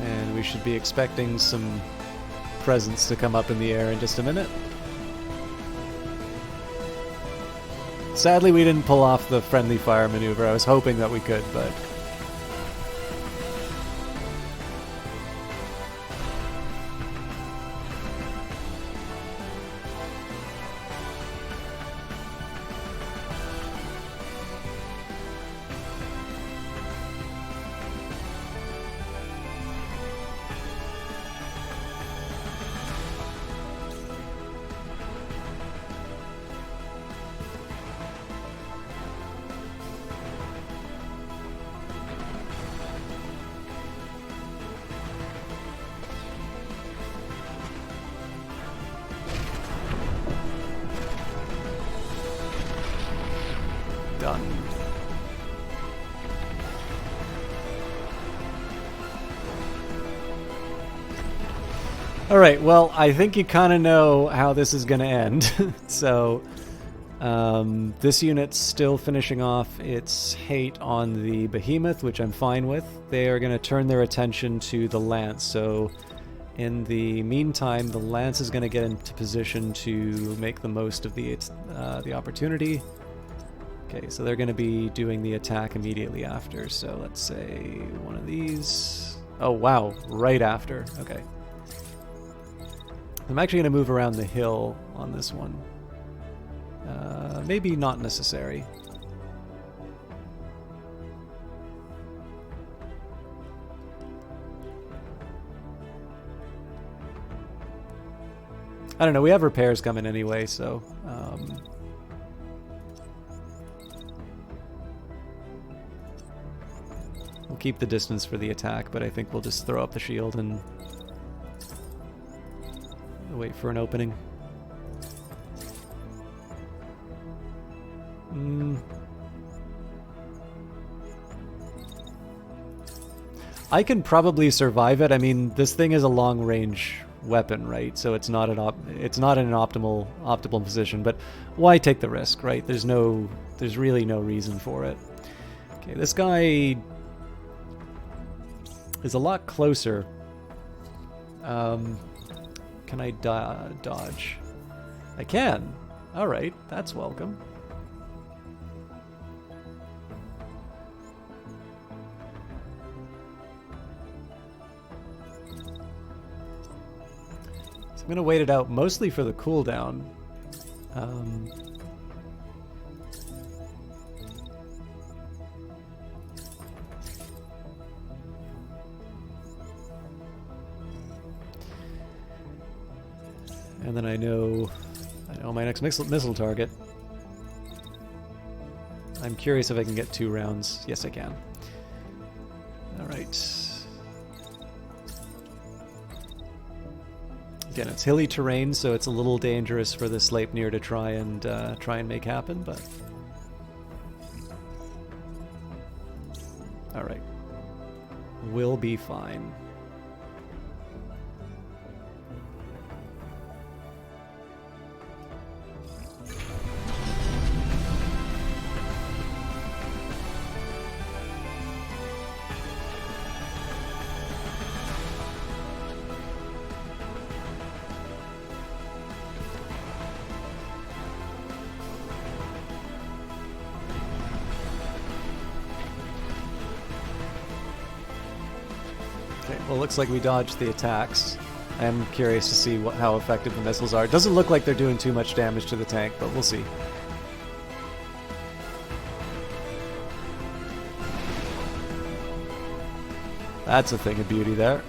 And we should be expecting some presence to come up in the air in just a minute. Sadly, we didn't pull off the friendly fire maneuver. I was hoping that we could, but... done. Alright, well, I think you kind of know how this is going to end. So, this unit's still finishing off its hate on the behemoth, which I'm fine with. They are going to turn their attention to the lance, so in the meantime, the lance is going to get into position to make the most of the opportunity. Okay, so they're going to be doing the attack immediately after, so let's say one of these. Oh wow, right after. Okay. I'm actually going to move around the hill on this one. Maybe not necessary. I don't know, we have repairs coming anyway, so... we'll keep the distance for the attack, but I think we'll just throw up the shield and wait for an opening. I can probably survive it. I mean, this thing is a long-range weapon, right? So it's not in an optimal position. But why take the risk, right? There's really no reason for it. Okay, this guy is a lot closer. Can I dodge? I can. All right, that's welcome. So I'm gonna wait it out mostly for the cooldown. And then I know my next missile target. I'm curious if I can get 2 rounds. Yes, I can. All right. Again, it's hilly terrain, so it's a little dangerous for the Sleipnir to try and make happen, but all right, we'll be fine. Well, it looks like we dodged the attacks. I am curious to see how effective the missiles are. It doesn't look like they're doing too much damage to the tank, but we'll see. That's a thing of beauty there.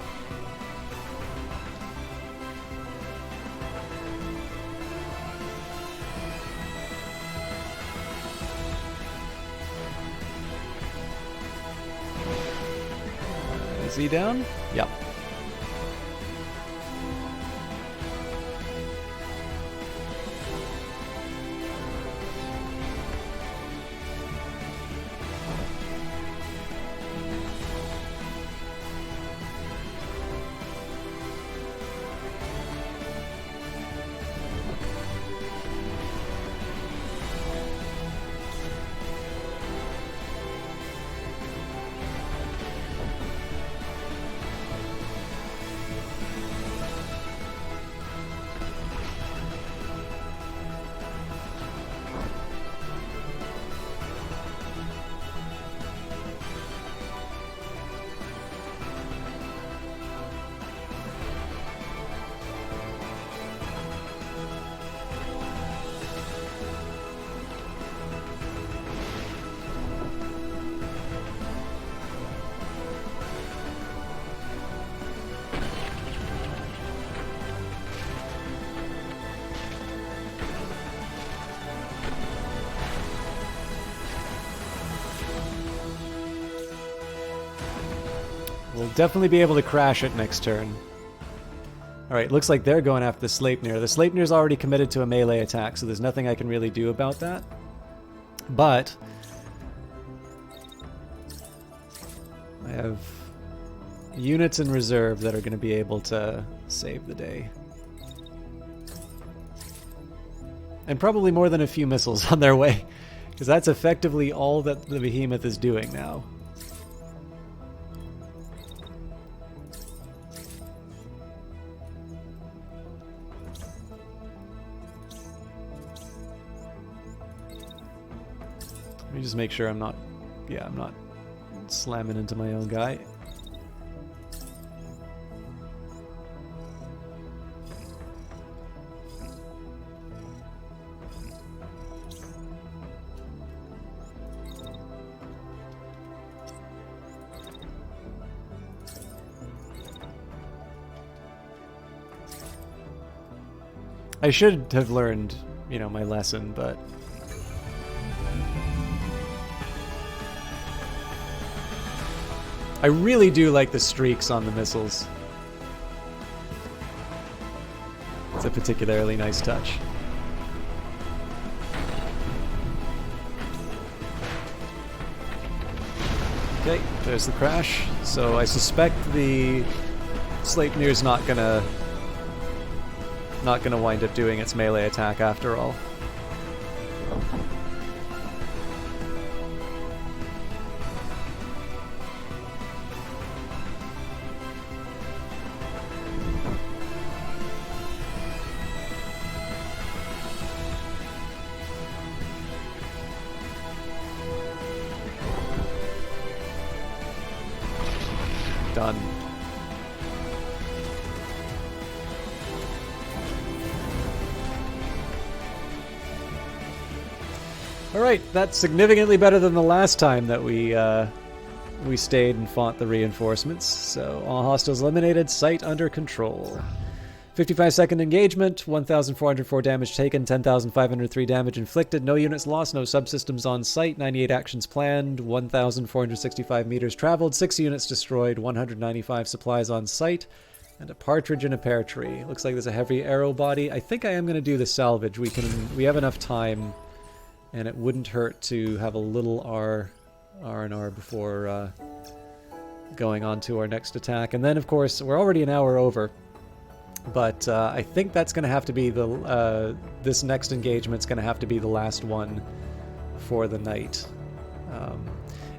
Is he down? Yep. We'll definitely be able to crash it next turn. Alright, looks like they're going after the Sleipnir. The Sleipnir's already committed to a melee attack, so there's nothing I can really do about that. But I have units in reserve that are going to be able to save the day. And probably more than a few missiles on their way, because that's effectively all that the behemoth is doing now. Let me just make sure I'm not slamming into my own guy. I should have learned, my lesson, but I really do like the streaks on the missiles. It's a particularly nice touch. Okay, there's the crash. So I suspect the Sleipnir's not gonna wind up doing its melee attack after all. Done. Alright, that's significantly better than the last time that we stayed and fought the reinforcements. So, all hostiles eliminated, site under control. 55-second engagement, 1,404 damage taken, 10,503 damage inflicted, no units lost, no subsystems on site, 98 actions planned, 1,465 meters traveled, 6 units destroyed, 195 supplies on site, and a partridge in a pear tree. Looks like there's a heavy arrow body. I think I am going to do the salvage. We have enough time, and it wouldn't hurt to have a little R&R before going on to our next attack. And then, of course, we're already an hour over. But I think that's going to have to be this next engagement's going to have to be the last one for the night.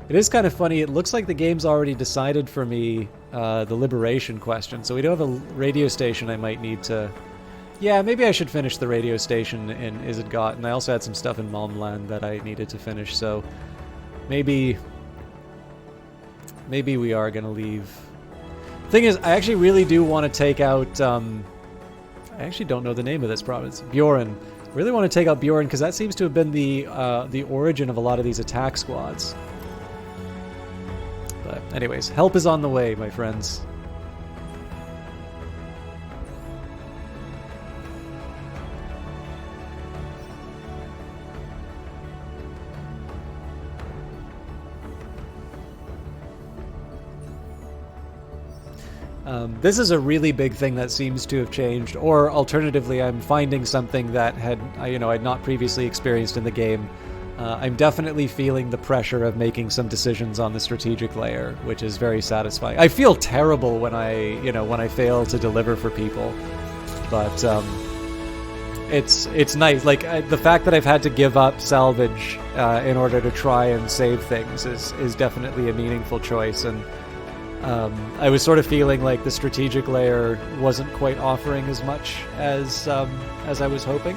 It is kind of funny. It looks like the game's already decided for me the liberation question. So we do have a radio station I might need to... Yeah, maybe I should finish the radio station in Izidgot. And I also had some stuff in Malmland that I needed to finish. So maybe we are going to leave... Thing is, I actually really do want to take out, I actually don't know the name of this province, Bjorn. I really want to take out Bjorn because that seems to have been the origin of a lot of these attack squads. But anyways, help is on the way, my friends. This is a really big thing that seems to have changed, or alternatively, I'm finding something that I'd not previously experienced in the game. I'm definitely feeling the pressure of making some decisions on the strategic layer, which is very satisfying. I feel terrible when I fail to deliver for people, but it's nice. Like the fact that I've had to give up salvage in order to try and save things is definitely a meaningful choice, and I was sort of feeling like the strategic layer wasn't quite offering as much as I was hoping.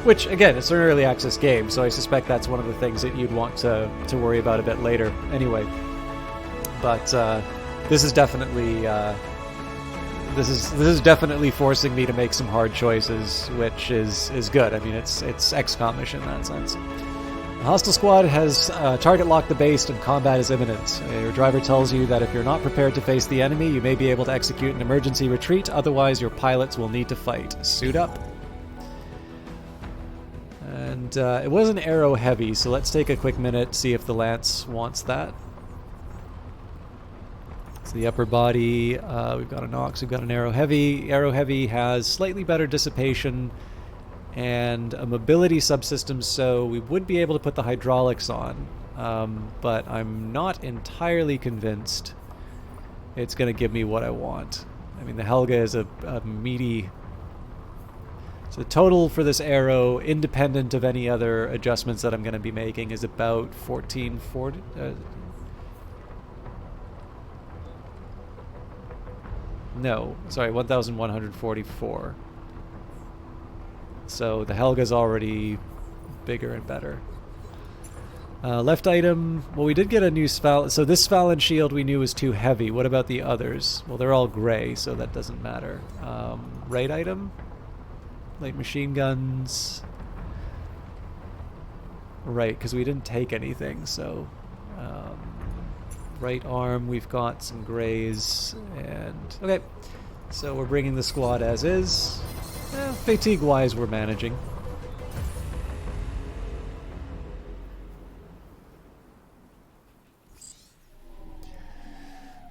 Which, again, it's an early access game, so I suspect that's one of the things that you'd want to worry about a bit later anyway. But this is definitely this is definitely forcing me to make some hard choices, which is good. I mean, it's XCOM-ish in that sense. The hostile squad has target locked the base and combat is imminent. Your driver tells you that if you're not prepared to face the enemy, you may be able to execute an emergency retreat, otherwise your pilots will need to fight. Suit up. And it was an arrow heavy, so let's take a quick minute, see if the Lance wants that. So the upper body, we've got an Ox, we've got an arrow heavy. Arrow heavy has slightly better dissipation and a mobility subsystem, so we would be able to put the hydraulics on, but I'm not entirely convinced it's going to give me what I want. I mean, the Helga is a meaty... So the total for this arrow, independent of any other adjustments that I'm going to be making, is about 1440. No, sorry, 1,144. So the Helga's already bigger and better. Left item, well, we did get a new Sval. So this Svalin shield we knew was too heavy. What about the others? Well, they're all gray, so that doesn't matter. Right item? Light machine guns. Right, because we didn't take anything, so... right arm, we've got some grays, and... Okay, so we're bringing the squad as is. Fatigue-wise, we're managing.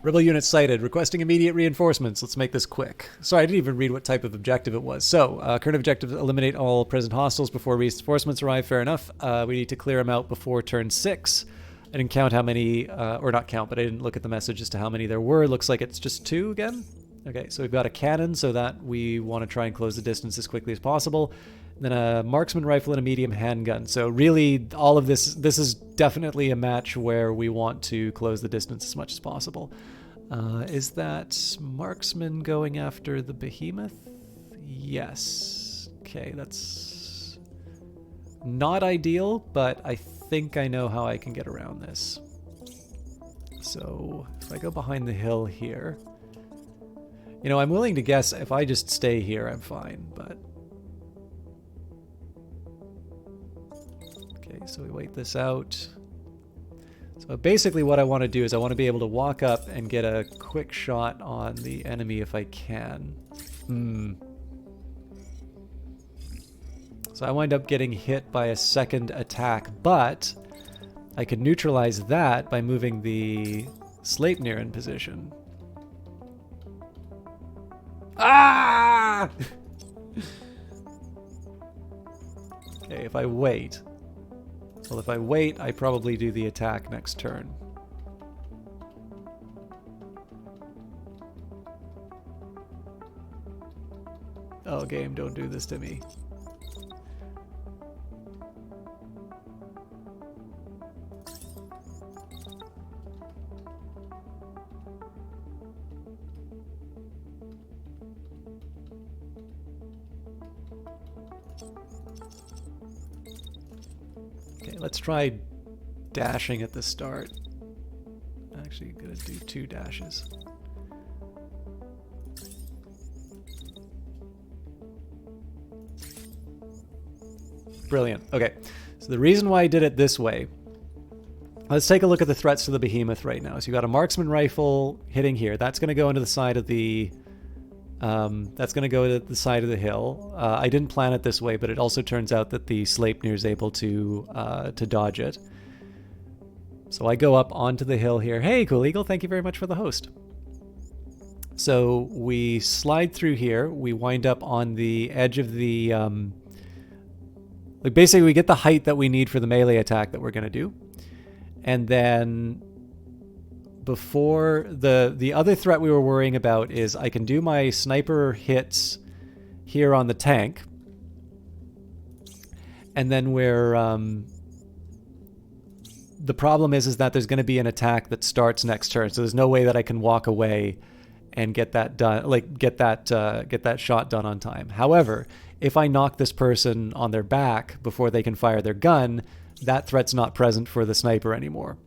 Rebel unit sighted, requesting immediate reinforcements. Let's make this quick. Sorry, I didn't even read what type of objective it was. So, current objective, eliminate all present hostiles before reinforcements arrive. Fair enough. We need to clear them out before turn 6. I didn't count how many, or not count, but I didn't look at the message as to how many there were. Looks like it's just 2 again. Okay, so we've got a cannon, so that we want to try and close the distance as quickly as possible. And then a marksman rifle and a medium handgun. So really, all of this is definitely a match where we want to close the distance as much as possible. Is that marksman going after the behemoth? Yes. Okay, that's not ideal, but I think I know how I can get around this. So if I go behind the hill here... You know, I'm willing to guess if I just stay here, I'm fine, but... Okay, so we wait this out. So basically what I want to do is I want to be able to walk up and get a quick shot on the enemy if I can. So I wind up getting hit by a second attack, but I can neutralize that by moving the Sleipnir in position. Ah! Okay, if I wait... Well, if I wait, I probably do the attack next turn. Oh, game, don't do this to me. Okay, let's try dashing at the start. Actually, I'm gonna do 2 dashes. Brilliant. Okay, so the reason why I did it this way, let's take a look at the threats to the behemoth right now. So you got a marksman rifle hitting here. That's going to go into the side of the... that's going to go to the side of the hill. I didn't plan it this way, but it also turns out that the Sleipnir is able to dodge it. So I go up onto the hill here. Hey, Cool Eagle, thank you very much for the host. So we slide through here. We wind up on the edge of the... like basically we get the height that we need for the melee attack that we're going to do. And then before the other threat we were worrying about is I can do my sniper hits here on the tank. And then we're... the problem is that there's going to be an attack that starts next turn. So there's no way that I can walk away and get that done, like get that shot done on time. However, if I knock this person on their back before they can fire their gun, that threat's not present for the sniper anymore.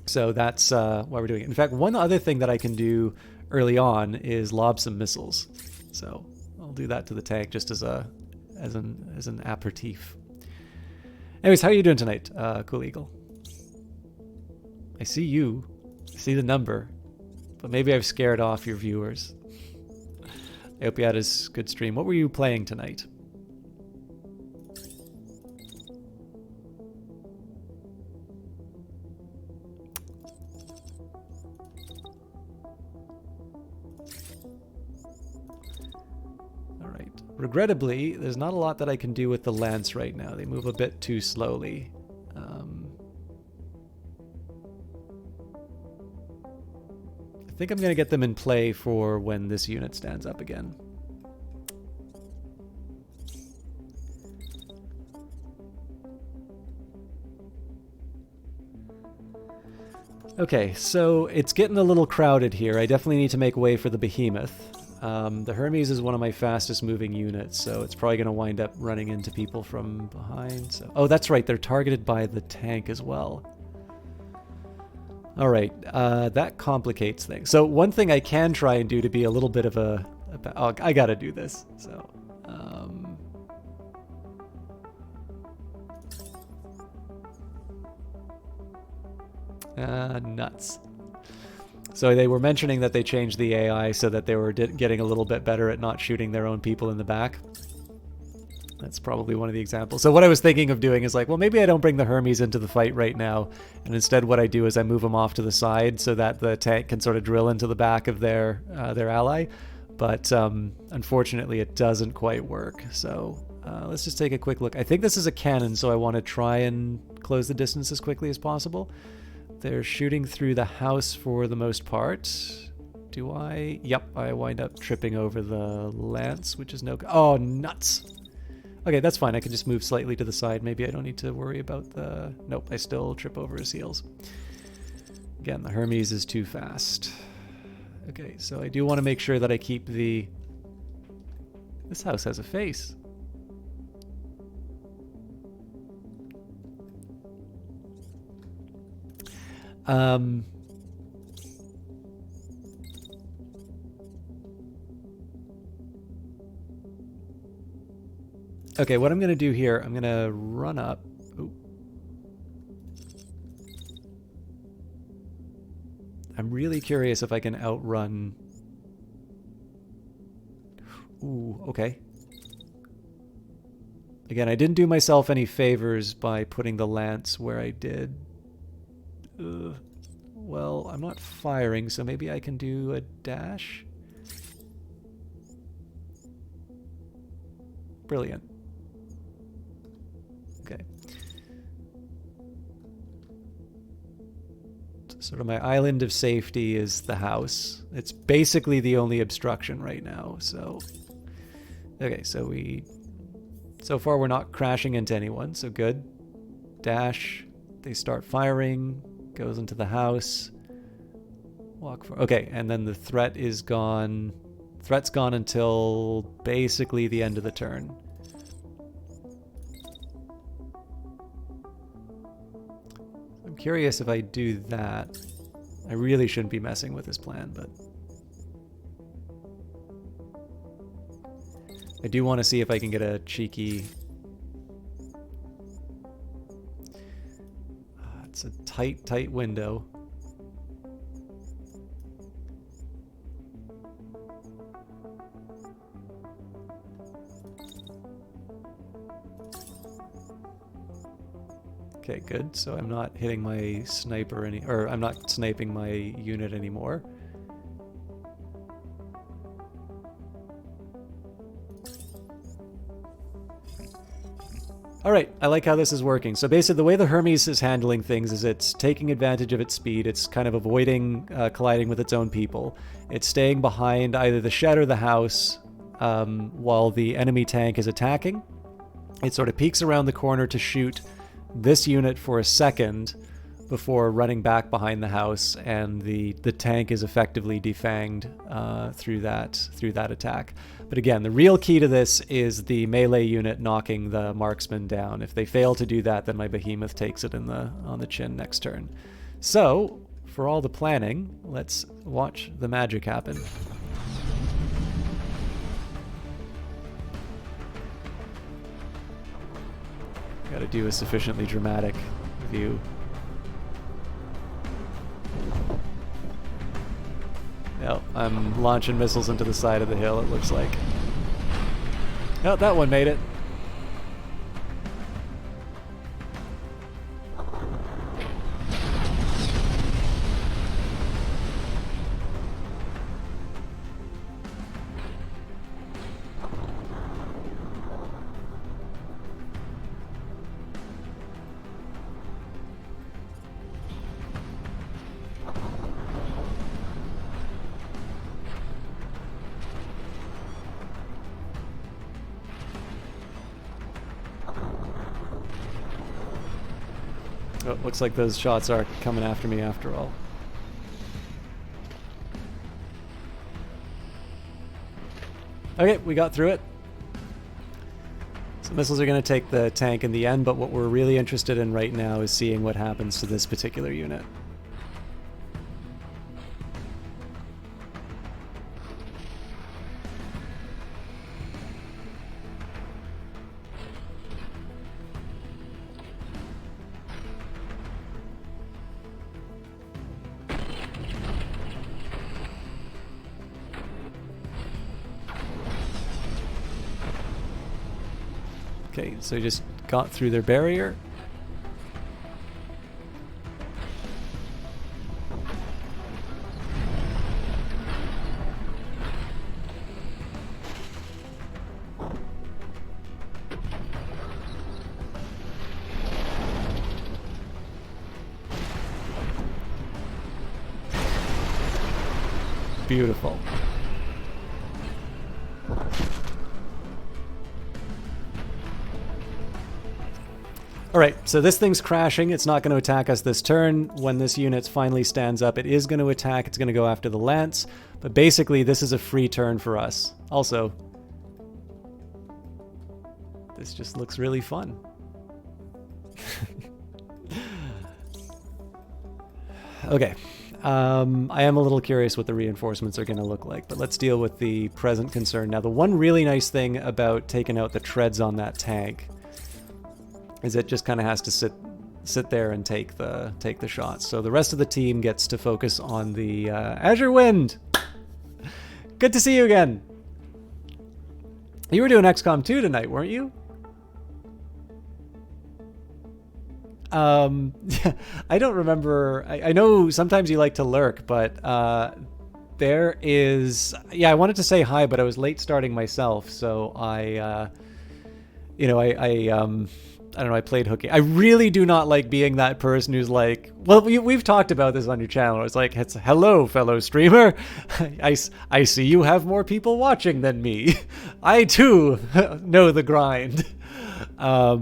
So that's why we're doing it. In fact, one other thing that I can do early on is lob some missiles. So I'll do that to the tank just as an aperitif. Anyways, how are you doing tonight, Cool Eagle? I see you. I see the number. But maybe I've scared off your viewers. I hope you had a good stream. What were you playing tonight? Alright. Regrettably, there's not a lot that I can do with the lance right now. They move a bit too slowly. I think I'm going to get them in play for when this unit stands up again. Okay, so it's getting a little crowded here. I definitely need to make way for the behemoth. The Hermes is one of my fastest moving units, so it's probably going to wind up running into people from behind. So, oh, that's right, they're targeted by the tank as well. All right, that complicates things. So one thing I can try and do to be a little bit of a oh, I gotta do this. So, nuts. So they were mentioning that they changed the AI so that they were getting a little bit better at not shooting their own people in the back. That's probably one of the examples. So what I was thinking of doing is like, well, maybe I don't bring the Hermes into the fight right now. And instead what I do is I move them off to the side so that the tank can sort of drill into the back of their ally. But unfortunately, it doesn't quite work. So let's just take a quick look. I think this is a cannon, so I want to try and close the distance as quickly as possible. They're shooting through the house for the most part. Do I? Yep, I wind up tripping over the lance, which is no... Oh, nuts! Okay, that's fine. I can just move slightly to the side. Maybe I don't need to worry about the... Nope, I still trip over his heels. Again, the Hermes is too fast. Okay, so I do want to make sure that I keep the... This house has a face. Okay, what I'm going to do here, I'm going to run up. Ooh. I'm really curious if I can outrun... Ooh, okay. Again, I didn't do myself any favors by putting the lance where I did. Well, I'm not firing, so maybe I can do a dash? Brilliant. Okay. Sort of my island of safety is the house. It's basically the only obstruction right now, so... Okay, so so far we're not crashing into anyone, so good. Dash. They start firing. Goes into the house. Walk for... Okay, and then the threat is gone. Threat's gone until basically the end of the turn. I'm curious if I do that. I really shouldn't be messing with this plan, but... I do want to see if I can get a cheeky... It's a tight window. Okay, good. So I'm not hitting my sniper or I'm not sniping my unit anymore. All right, I like how this is working. So basically the way the Hermes is handling things is it's taking advantage of its speed. It's kind of avoiding colliding with its own people. It's staying behind either the shed or the house while the enemy tank is attacking. It sort of peeks around the corner to shoot this unit for a second before running back behind the house, and the tank is effectively defanged through that attack. But again, the real key to this is the melee unit knocking the marksman down. If they fail to do that, then my behemoth takes it on the chin next turn. So, for all the planning, let's watch the magic happen. Got to do a sufficiently dramatic view. Yep, I'm launching missiles into the side of the hill, it looks like. Oh, that one made it. Oh, looks like those shots are coming after me after all. Okay, we got through it. So missiles are going to take the tank in the end, but what we're really interested in right now is seeing what happens to this particular unit. Okay, so just got through their barrier. Beautiful. Alright, so this thing's crashing. It's not going to attack us this turn. When this unit finally stands up, it is going to attack. It's going to go after the lance. But basically, this is a free turn for us. Also, this just looks really fun. Okay. I am a little curious what the reinforcements are going to look like, but let's deal with the present concern. Now, the one really nice thing about taking out the treads on that tank is it just kind of has to sit there and take the shots. So the rest of the team gets to focus on the Azure Wind. Good to see you again. You were doing XCOM 2 tonight, weren't you? I don't remember. I know sometimes you like to lurk, but there is... Yeah, I wanted to say hi, but I was late starting myself, so I don't know, I played hooky. I really do not like being that person who's like, well, we've talked about this on your channel. It's like, it's hello, fellow streamer. I see you have more people watching than me. I too know the grind. Yeah,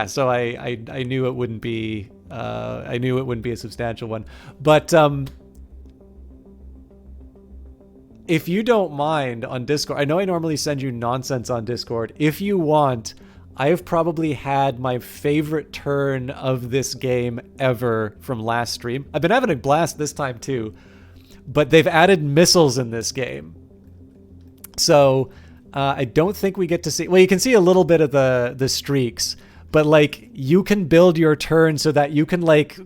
so I knew it wouldn't be a substantial one. But if you don't mind on Discord, I know I normally send you nonsense on Discord. If you want, I have probably had my favorite turn of this game ever from last stream. I've been having a blast this time too, but they've added missiles in this game. So I don't think we get to see... Well, you can see a little bit of the streaks, but like you can build your turn so that you can like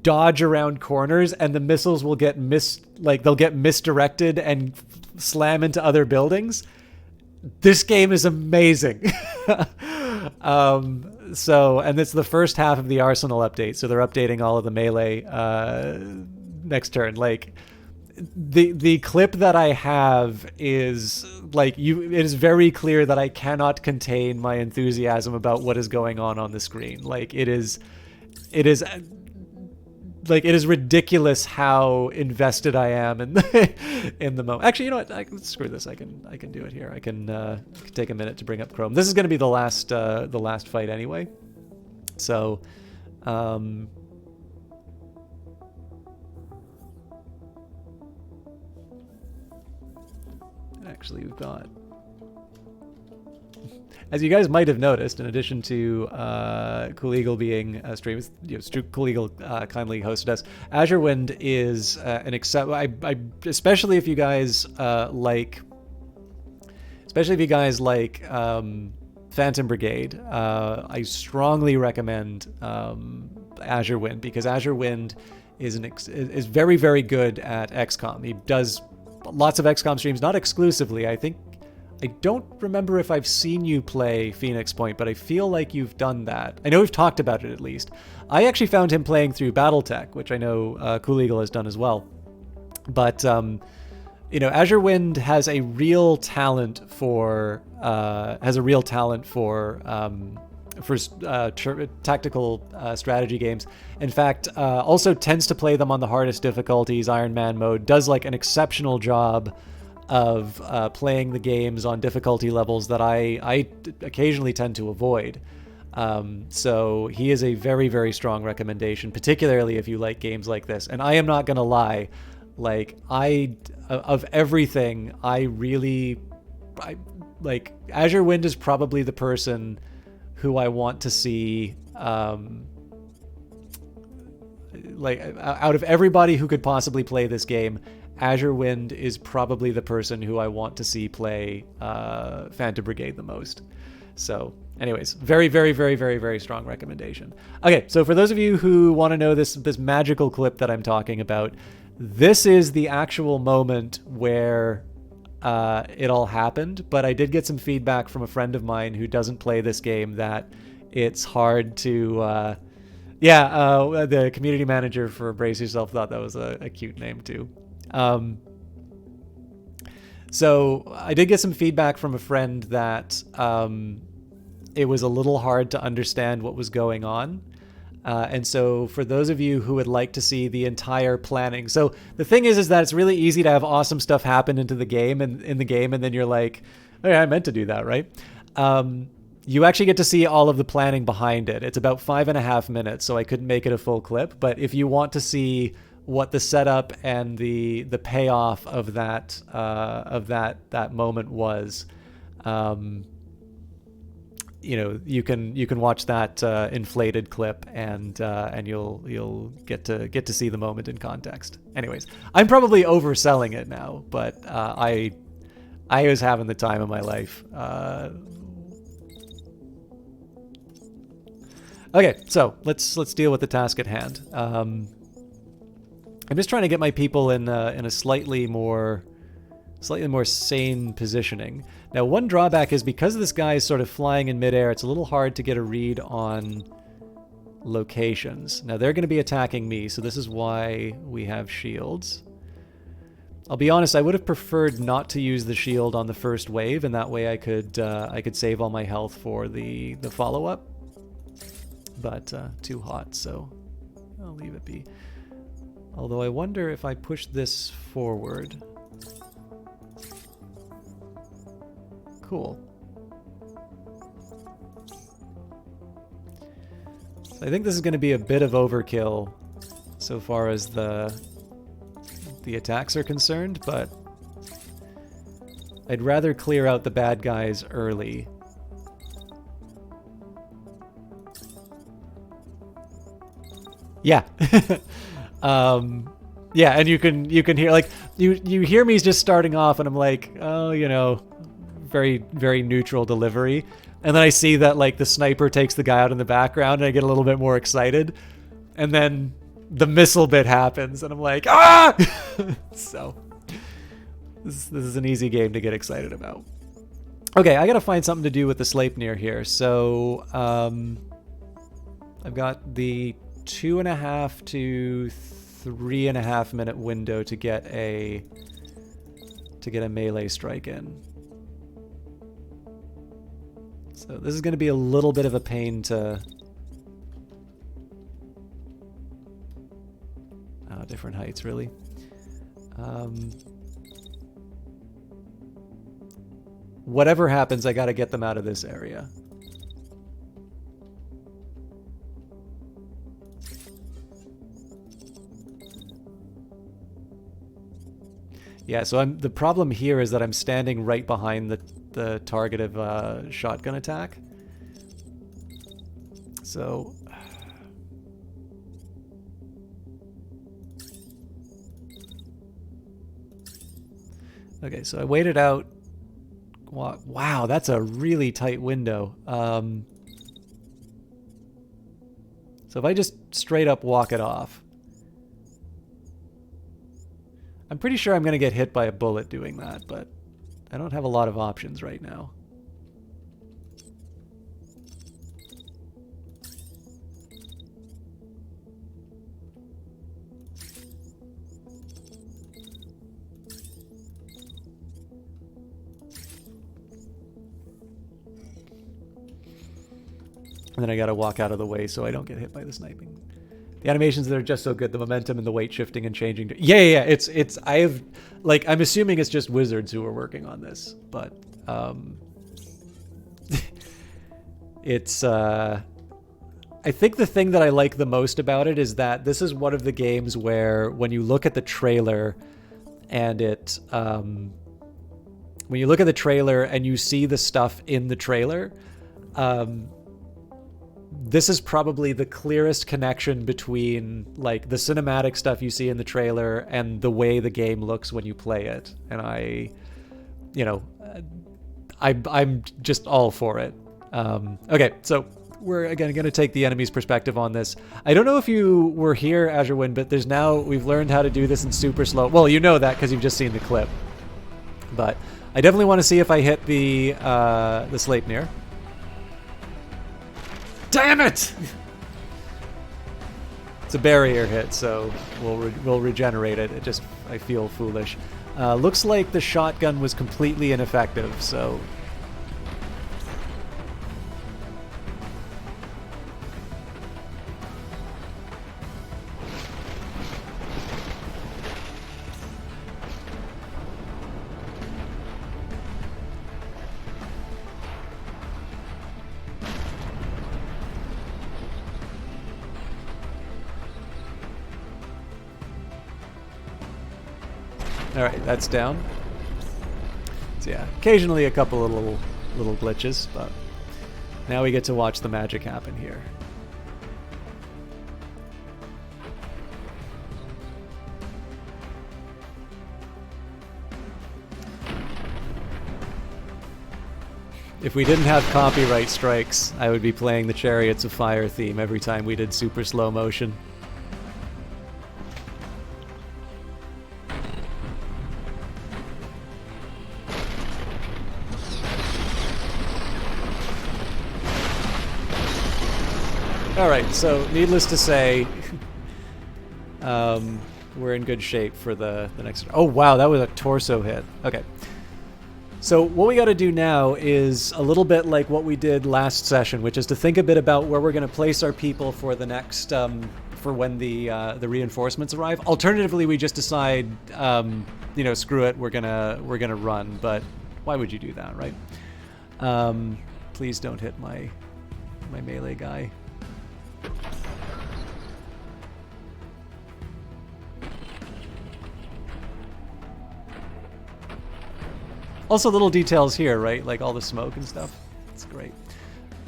dodge around corners and the missiles will get they'll get misdirected and slam into other buildings. This game is amazing. And it's the first half of the Arsenal update, so they're updating all of the melee next turn. Like, the clip that I have is like it is very clear that I cannot contain my enthusiasm about what is going on the screen. Like it is like it is ridiculous how invested I am in the moment. Actually, you know what? Screw this. I can do it here. I can take a minute to bring up Chrome. This is going to be the last fight anyway. So, actually, we've got, as you guys might have noticed, in addition to Cool Eagle being a stream, Cool Eagle kindly hosted us. Azure Wind is an especially if you guys like Phantom Brigade. I strongly recommend Azure Wind, because Azure Wind is very, very good at XCOM. He does lots of XCOM streams, not exclusively. I don't remember if I've seen you play Phoenix Point, but I feel like you've done that. I know we've talked about it at least. I actually found him playing through BattleTech, which I know Cool Eagle has done as well. But Azure Wind has a real talent for tactical strategy games. In fact, also tends to play them on the hardest difficulties, Iron Man mode. Does like an exceptional job of playing the games on difficulty levels that I occasionally tend to avoid. So he is a very, very strong recommendation, particularly if you like games like this. And I am not gonna lie, like of everything, I like Azure Wind is probably the person who I want to see, like out of everybody who could possibly play this game, Azure Wind is probably the person who I want to see play Phantom Brigade the most. So anyways, very, very, very, very, very strong recommendation. Okay, so for those of you who want to know this magical clip that I'm talking about, this is the actual moment where it all happened, but I did get some feedback from a friend of mine who doesn't play this game that it's hard to... the community manager for Brace Yourself thought that was a cute name too. So I did get some feedback from a friend that it was a little hard to understand what was going on. And so for those of you who would like to see the entire planning, so the thing is that it's really easy to have awesome stuff happen into the game and in the game, and then you're like, oh yeah, I meant to do that, right? You actually get to see all of the planning behind it. It's about 5.5 minutes, so I couldn't make it a full clip. But if you want to see what the setup and the payoff of that moment was, you can watch that inflated clip, and you'll get to see the moment in context. Anyways, I'm probably overselling it now, but I was having the time of my life. Okay, so let's deal with the task at hand. I'm just trying to get my people in a slightly more sane positioning. Now, one drawback is because this guy is sort of flying in midair, it's a little hard to get a read on locations. Now, they're going to be attacking me, so this is why we have shields. I'll be honest, I would have preferred not to use the shield on the first wave, and that way I could save all my health for the follow-up. But too hot, so I'll leave it be. Although I wonder if I push this forward. Cool. So I think this is going to be a bit of overkill so far as the attacks are concerned, but I'd rather clear out the bad guys early. Yeah. Yeah, and you can hear, like, you hear me just starting off, and I'm like, oh, very, very neutral delivery. And then I see that, like, the sniper takes the guy out in the background, and I get a little bit more excited. And then the missile bit happens, and I'm like, ah! So, this is an easy game to get excited about. Okay, I gotta find something to do with the Sleipnir here. So, I've got the 2.5 to 3.5 minute window to get a melee strike in. So this is going to be a little bit of a pain to... different heights, really. Whatever happens, I got to get them out of this area. Yeah, so the problem here is that I'm standing right behind the target of shotgun attack. So... Okay, so I waited out. Wow, that's a really tight window. So if I just straight up walk it off, I'm pretty sure I'm going to get hit by a bullet doing that, but I don't have a lot of options right now. And then I gotta walk out of the way so I don't get hit by the sniping. The animations that are just so good, the momentum and the weight shifting and changing. Yeah. I'm assuming it's just wizards who are working on this, but it's I think the thing that I like the most about it is that this is one of the games where when you look at the trailer and when you look at the trailer and you see the stuff in the trailer, this is probably the clearest connection between like the cinematic stuff you see in the trailer and the way the game looks when you play it. And I'm just all for it. Okay, so we're again going to take the enemy's perspective on this. I don't know if you were here, Azurewin, but we've learned how to do this in super slow. Well, you know that because you've just seen the clip. But I definitely want to see if I hit the Sleipnir. Damn it! It's a barrier hit, so we'll regenerate it. I feel foolish. Looks like the shotgun was completely ineffective, so... Alright, that's down. So yeah, occasionally a couple of little glitches, but now we get to watch the magic happen here. If we didn't have copyright strikes, I would be playing the Chariots of Fire theme every time we did super slow motion. Alright, so needless to say, we're in good shape for the next... Oh wow, that was a torso hit. Okay. So what we got to do now is a little bit like what we did last session, which is to think a bit about where we're going to place our people for the next, for when the reinforcements arrive. Alternatively, we just decide, screw it, we're gonna run. But why would you do that, right? Please don't hit my melee guy. Also little details here, right? Like all the smoke and stuff. It's great.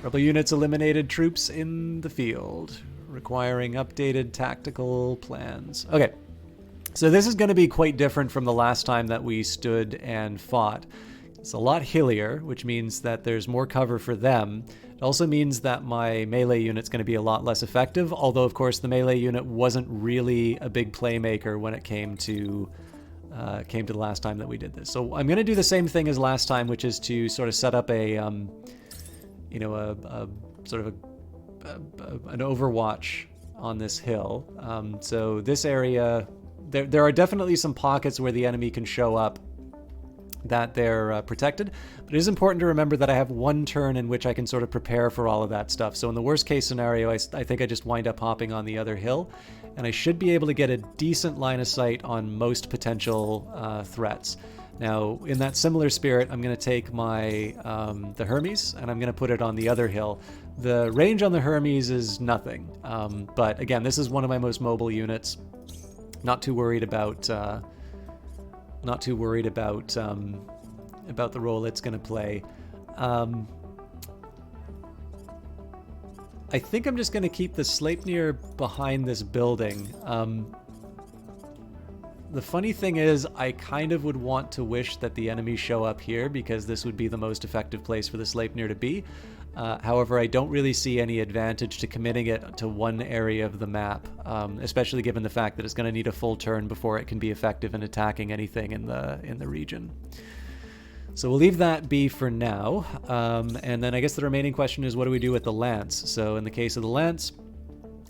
Rebel units eliminated troops in the field, requiring updated tactical plans. Okay, so this is going to be quite different from the last time that we stood and fought. It's a lot hillier, which means that there's more cover for them. It also means that my melee unit's going to be a lot less effective, although of course the melee unit wasn't really a big playmaker when it came to the last time that we did this. So I'm going to do the same thing as last time, which is to sort of set up an Overwatch on this hill. So this area, there are definitely some pockets where the enemy can show up that they're protected, but it is important to remember that I have one turn in which I can sort of prepare for all of that stuff. So in the worst case scenario, I think I just wind up hopping on the other hill, and I should be able to get a decent line of sight on most potential threats. Now, in that similar spirit, I'm going to take my the Hermes, and I'm going to put it on the other hill. The range on the Hermes is nothing, but again, this is one of my most mobile units. Not too worried about the role it's going to play. I think I'm just going to keep the Sleipnir behind this building. The funny thing is, I kind of would want to wish that the enemies show up here, because this would be the most effective place for the Sleipnir to be. However, I don't really see any advantage to committing it to one area of the map, especially given the fact that it's going to need a full turn before it can be effective in attacking anything in the region. So we'll leave that be for now, and then I guess the remaining question is, what do we do with the lance? So in the case of the lance,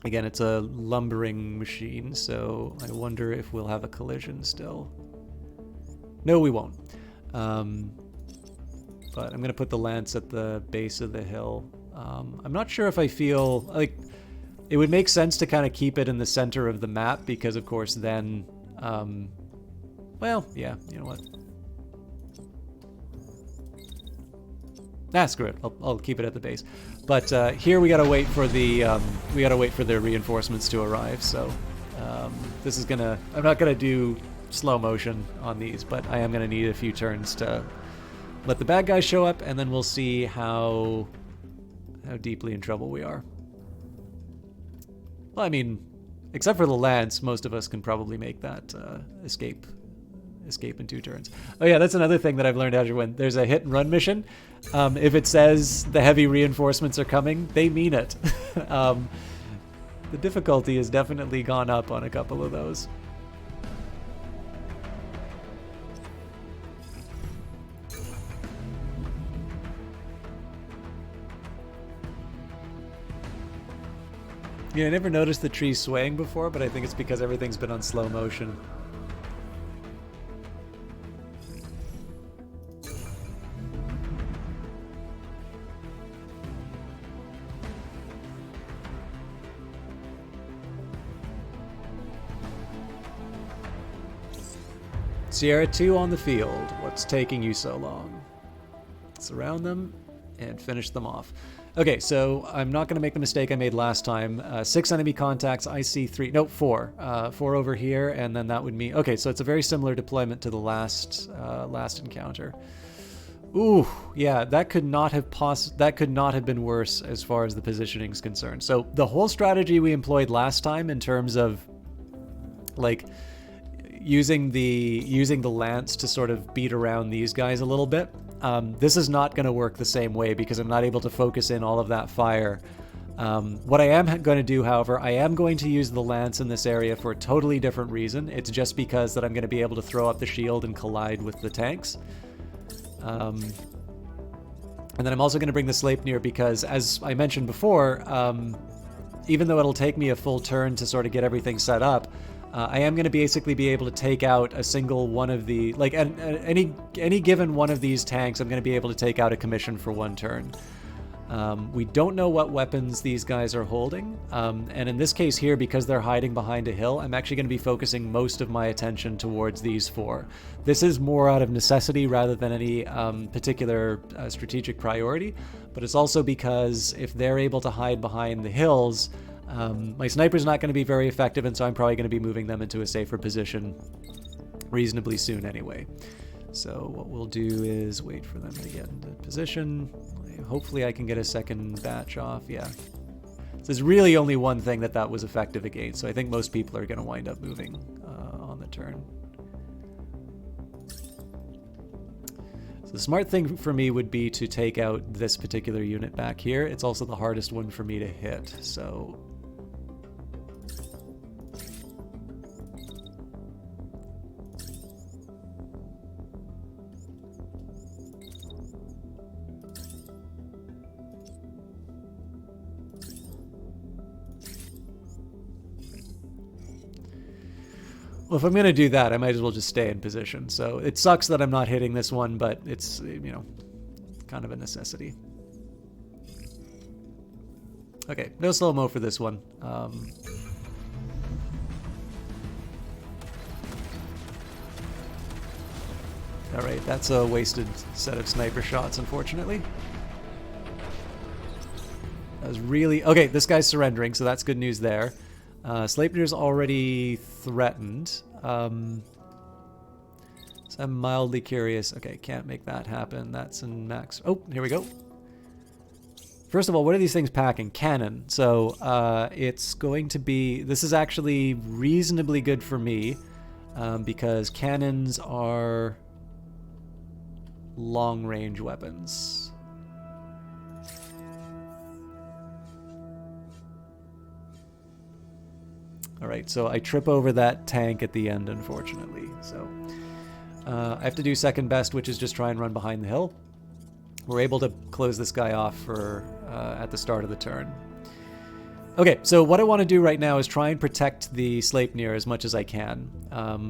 again, it's a lumbering machine, so I wonder if we'll have a collision still. No, we won't. But I'm going to put the lance at the base of the hill. I'm not sure if I feel like it would make sense to kind of keep it in the center of the map, because of course then, well, yeah, you know what? Ah, screw it. I'll keep it at the base. But here we gotta wait for the reinforcements to arrive. So this is gonna. I'm not gonna do slow motion on these, but I am gonna need a few turns to let the bad guys show up, and then we'll see how deeply in trouble we are. Well, I mean, except for the lance, most of us can probably make that escape in 2 turns. Oh yeah, that's another thing that I've learned, Azure. When there's a hit and run mission, if it says the heavy reinforcements are coming, they mean it. The difficulty has definitely gone up on a couple of those. Yeah, I never noticed the trees swaying before, but I think it's because everything's been on slow motion. Sierra 2 on the field. What's taking you so long? Surround them and finish them off. Okay, so I'm not going to make the mistake I made last time. 6 enemy contacts. I see 3. Nope, 4. 4 over here, and then that would mean... Okay, so it's a very similar deployment to the last encounter. Ooh, yeah, that could not have been worse as far as the positioning is concerned. So the whole strategy we employed last time in terms of like using the lance to sort of beat around these guys a little bit. This is not going to work the same way because I'm not able to focus in all of that fire. What I am going to do, however, I am going to use the lance in this area for a totally different reason. It's just because that I'm going to be able to throw up the shield and collide with the tanks. And then I'm also going to bring the Sleipnir because, as I mentioned before, even though it'll take me a full turn to sort of get everything set up, I am going to basically be able to take out a single one of the, like any given one of these tanks, I'm going to be able to take out a commission for 1 turn. We don't know what weapons these guys are holding, and in this case here, because they're hiding behind a hill, I'm actually going to be focusing most of my attention towards these 4. This is more out of necessity rather than any particular strategic priority, but it's also because if they're able to hide behind the hills, my sniper's not going to be very effective, and so I'm probably going to be moving them into a safer position reasonably soon anyway. So what we'll do is wait for them to get into position. Hopefully I can get a second batch off. Yeah. So there's really only one thing that was effective against, so I think most people are going to wind up moving on the turn. So the smart thing for me would be to take out this particular unit back here. It's also the hardest one for me to hit, so... Well, if I'm going to do that, I might as well just stay in position. So it sucks that I'm not hitting this one, but it's, you know, kind of a necessity. Okay, no slow-mo for this one. Alright, that's a wasted set of sniper shots, unfortunately. That was really... Okay, this guy's surrendering, so that's good news there. Sleipnir's already threatened. So I'm mildly curious. Okay, can't make that happen. That's in max... Oh, here we go. First of all, what are these things packing? Cannon. So it's going to be... This is actually reasonably good for me because cannons are long-range weapons. Alright, so I trip over that tank at the end, unfortunately. So I have to do second best, which is just try and run behind the hill. We're able to close this guy off for at the start of the turn. Okay, so what I want to do right now is try and protect the Sleipnir as much as I can.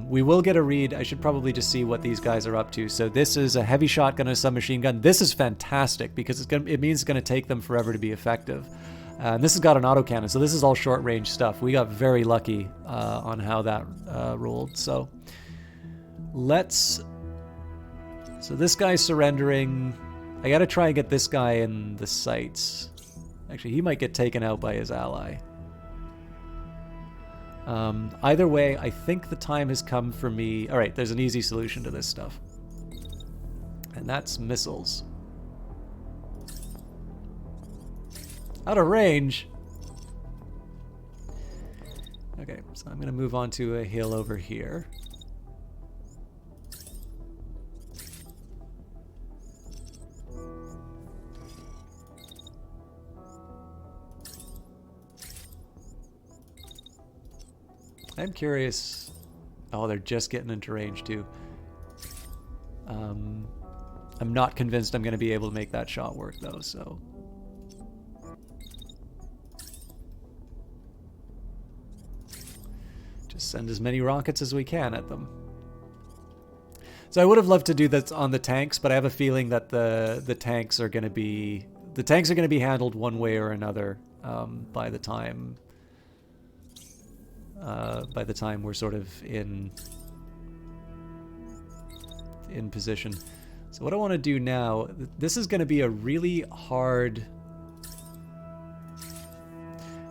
We will get a read. I should probably just see what these guys are up to. So this is a heavy shotgun and a submachine gun. This is fantastic because it means it's going to take them forever to be effective. And this has got an autocannon, so this is all short-range stuff. We got very lucky on how that rolled. So let's... So this guy's surrendering. I got to try and get this guy in the sights. Actually, he might get taken out by his ally. Either way, I think the time has come for me... Alright, there's an easy solution to this stuff. And that's missiles. Out of range? Okay, so I'm going to move on to a hill over here. I'm curious. Oh, they're just getting into range too. I'm not convinced I'm going to be able to make that shot work though, so... Just send as many rockets as we can at them. So I would have loved to do that on the tanks, but I have a feeling that the tanks are going to be handled one way or another by the time we're sort of in position. So what I want to do now, this is going to be a really hard...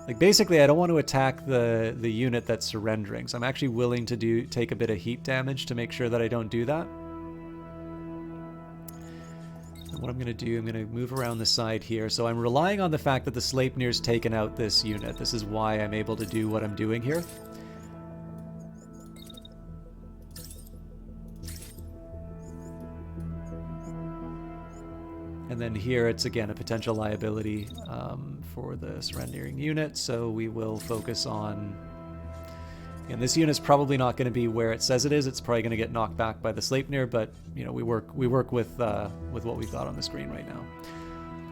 Like basically I don't want to attack the unit that's surrendering, so I'm actually willing to take a bit of heat damage to make sure that I don't do that. And what I'm going to do, I'm going to move around the side here. So I'm relying on the fact that the Sleipnir's taken out this unit. This is why I'm able to do what I'm doing here. And then here it's again a potential liability for the surrendering unit, so we will focus on... And this unit's probably not going to be where it says it is. It's probably going to get knocked back by the Sleipnir, but you know we work with what we've got on the screen right now.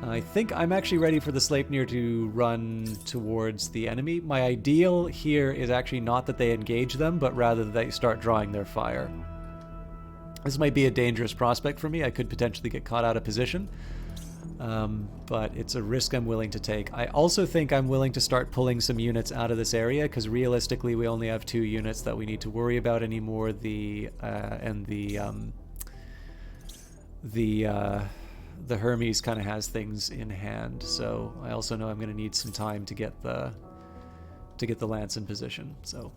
I think I'm actually ready for the Sleipnir to run towards the enemy. My ideal here is actually not that they engage them, but rather that they start drawing their fire. This might be a dangerous prospect for me. I could potentially get caught out of position, but it's a risk I'm willing to take. I also think I'm willing to start pulling some units out of this area because realistically we only have 2 units that we need to worry about anymore. The Hermes kind of has things in hand, so I also know I'm going to need some time to get the lance in position. So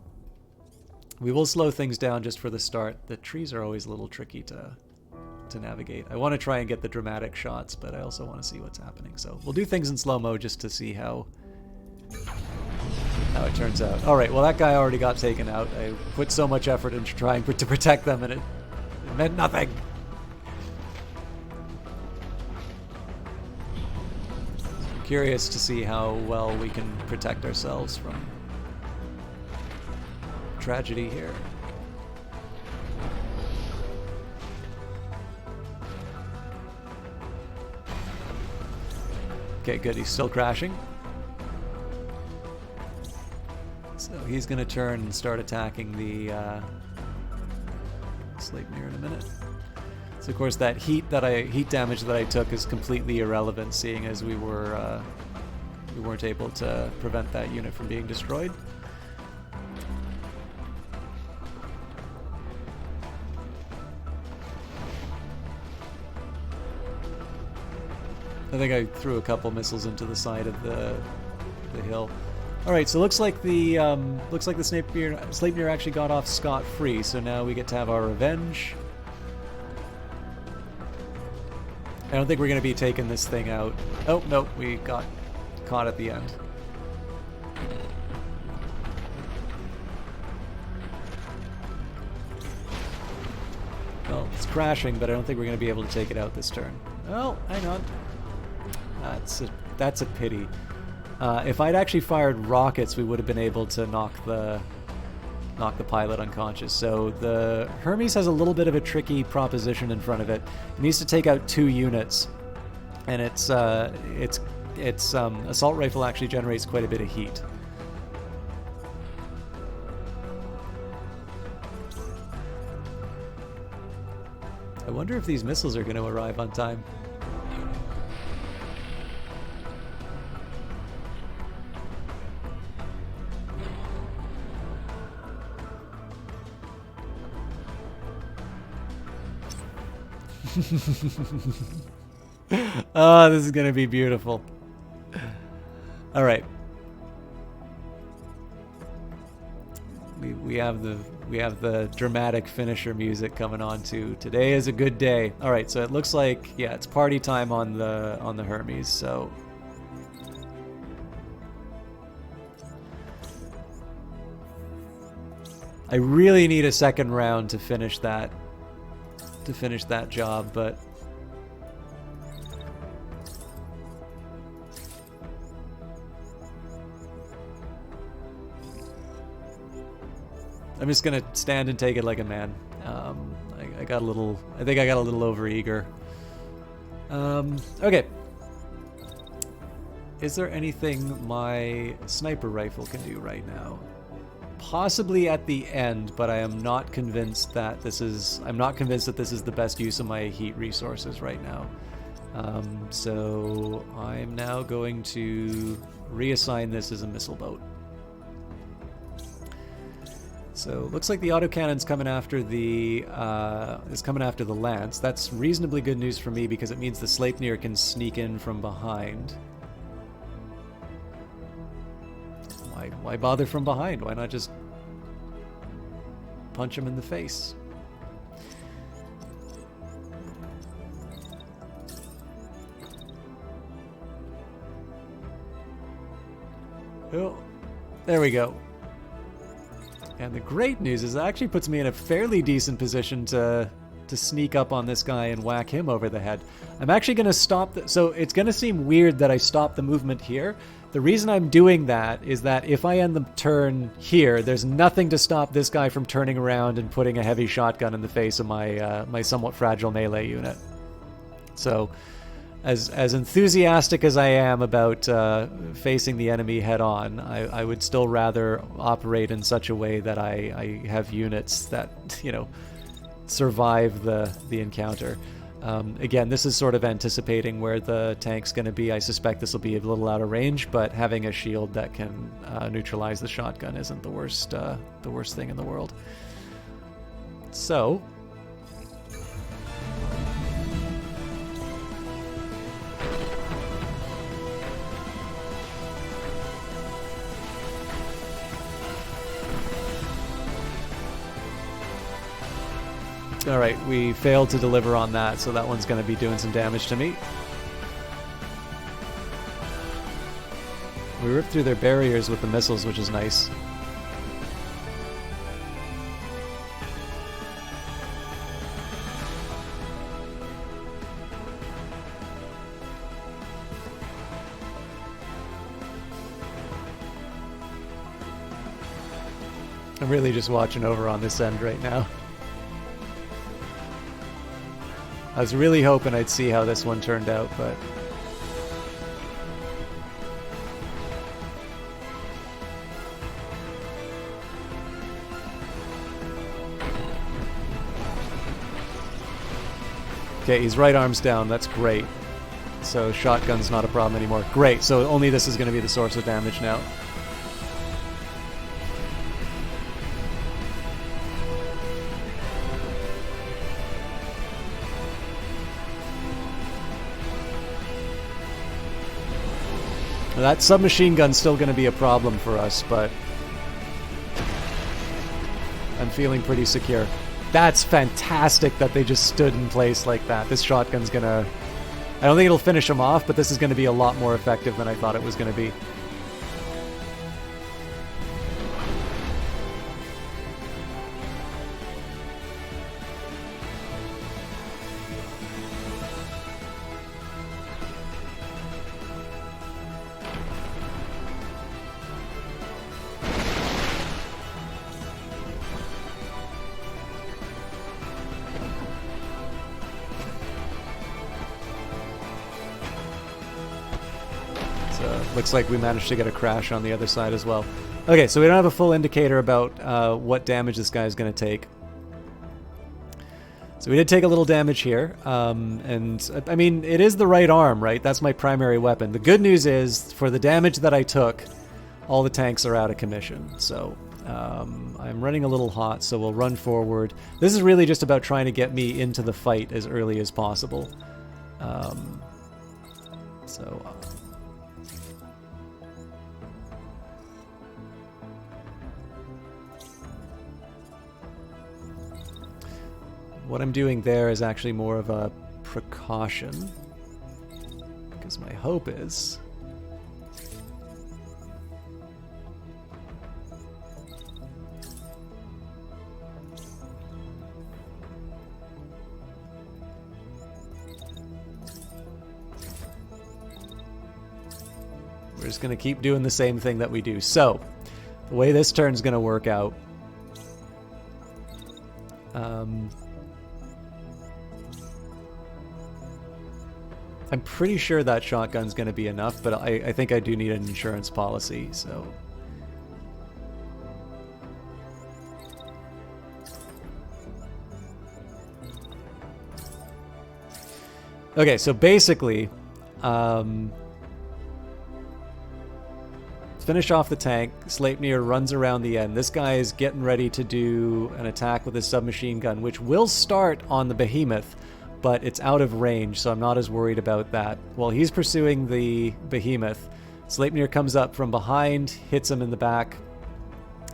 we will slow things down just for the start. The trees are always a little tricky to navigate. I want to try and get the dramatic shots, but I also want to see what's happening. So we'll do things in slow-mo just to see how it turns out. Alright, well that guy already got taken out. I put so much effort into trying to protect them and it meant nothing. I'm curious to see how well we can protect ourselves from tragedy here. Okay, good. He's still crashing. So he's going to turn and start attacking the Sleipnir in a minute. So of course that heat damage that I took is completely irrelevant, seeing as we weren't able to prevent that unit from being destroyed. I think I threw a couple missiles into the side of the hill. All right, so looks like the Sleipnir actually got off scot-free. So now we get to have our revenge. I don't think we're going to be taking this thing out. Oh no, we got caught at the end. Well, it's crashing, but I don't think we're going to be able to take it out this turn. Oh, hang on. That's a pity. If I'd actually fired rockets, we would have been able to knock the pilot unconscious. So the Hermes has a little bit of a tricky proposition in front of it. It needs to take out 2 units, and its assault rifle actually generates quite a bit of heat. I wonder if these missiles are going to arrive on time. Oh, this is going to be beautiful. All right. We have the dramatic finisher music coming on too. Today is a good day. All right, so it looks like, yeah, it's party time on the Hermes. So I really need a second round to finish that job, but I'm just gonna stand and take it like a man. I think I got a little overeager. Okay. Is there anything my sniper rifle can do right now? Possibly at the end, but I am not convinced that this is. I'm not convinced that this is the best use of my heat resources right now. So I'm now going to reassign this as a missile boat. So looks like the autocannon's coming after the lance. That's reasonably good news for me because it means the Sleipnir can sneak in from behind. Why bother from behind? Why not just punch him in the face? Oh, there we go. And the great news is it actually puts me in a fairly decent position to sneak up on this guy and whack him over the head. I'm actually going to stop. So it's going to seem weird that I stop the movement here. The reason I'm doing that is that if I end the turn here, there's nothing to stop this guy from turning around and putting a heavy shotgun in the face of my my somewhat fragile melee unit. So as enthusiastic as I am about facing the enemy head on, I would still rather operate in such a way that I have units that, you know, survive the encounter. Again, this is sort of anticipating where the tank's going to be. I suspect this will be a little out of range, but having a shield that can neutralize the shotgun isn't the worst thing in the world. So all right, we failed to deliver on that, so that one's going to be doing some damage to me. We ripped through their barriers with the missiles, which is nice. I'm really just watching over on this end right now. I was really hoping I'd see how this one turned out, but Okay, he's right arms down. That's great. So shotgun's not a problem anymore. Great, so only this is going to be the source of damage now. That submachine gun's still going to be a problem for us, but I'm feeling pretty secure. That's fantastic that they just stood in place like that. This shotgun's going to... I don't think it'll finish him off, but this is going to be a lot more effective than I thought it was going to be. Looks like we managed to get a crash on the other side as well. Okay, so we don't have a full indicator about what damage this guy is going to take. So we did take a little damage here. And, I mean, it is the right arm, right? That's my primary weapon. The good news is, for the damage that I took, all the tanks are out of commission. So I'm running a little hot, so we'll run forward. This is really just about trying to get me into the fight as early as possible. What I'm doing there is actually more of a precaution, because my hope is... we're just going to keep doing the same thing that we do. So, the way this turn's going to work out... I'm pretty sure that shotgun's going to be enough, but I think I do need an insurance policy, so... Okay, so basically, finish off the tank. Sleipnir runs around the end. This guy is getting ready to do an attack with his submachine gun, which will start on the behemoth, but it's out of range, so I'm not as worried about that. While he's pursuing the behemoth, Sleipnir comes up from behind, hits him in the back,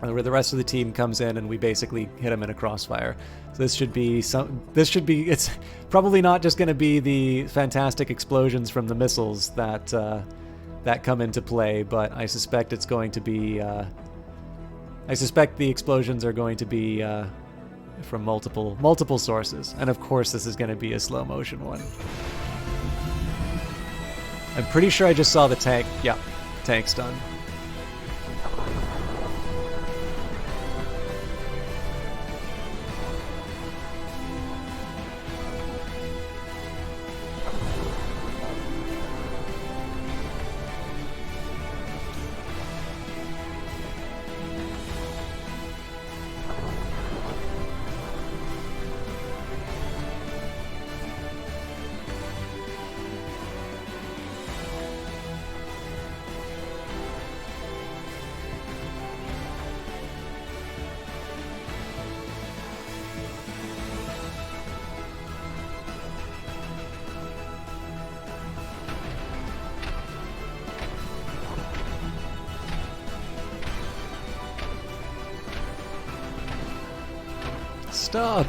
and where the rest of the team comes in, and we basically hit him in a crossfire. So this should be it's probably not just going to be the fantastic explosions from the missiles that that come into play, but I suspect it's going to be I suspect the explosions are going to be from multiple sources, and of course this is going to be a slow motion one. I'm pretty sure I just saw the tank. Yeah, tank's done.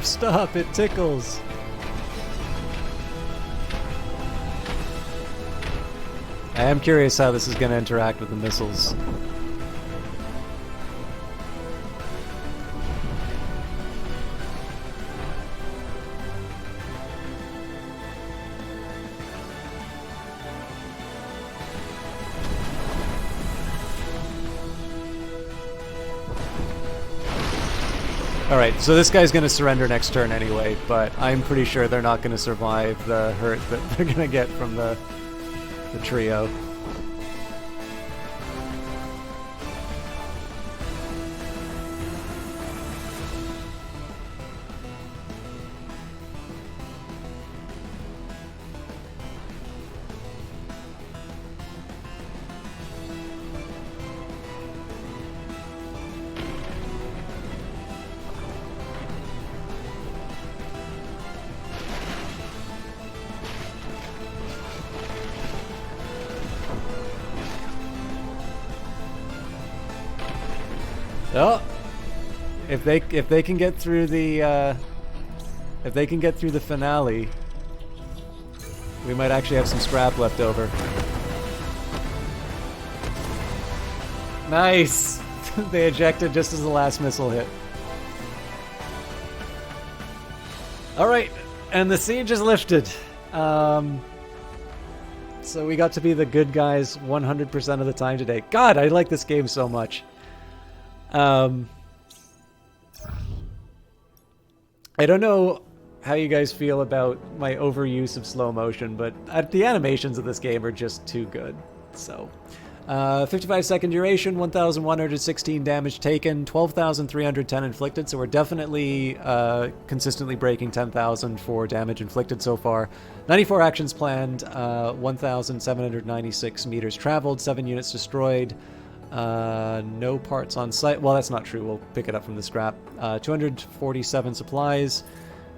Stop, it tickles. I am curious how this is going to interact with the missiles. Alright, so this guy's going to surrender next turn anyway, but I'm pretty sure they're not going to survive the hurt that they're going to get from the trio. if they can get through the finale, we might actually have some scrap left over. Nice! They ejected just as the last missile hit. Alright, and the siege is lifted. So we got to be the good guys 100% of the time today. God, I like this game so much. I don't know how you guys feel about my overuse of slow motion, but the animations of this game are just too good. So, 55-second duration, 1,116 damage taken, 12,310 inflicted, so we're definitely consistently breaking 10,000 for damage inflicted so far. 94 actions planned, 1,796 meters traveled, 7 units destroyed, no parts on site. Well, that's not true. We'll pick it up from the scrap. 247 supplies.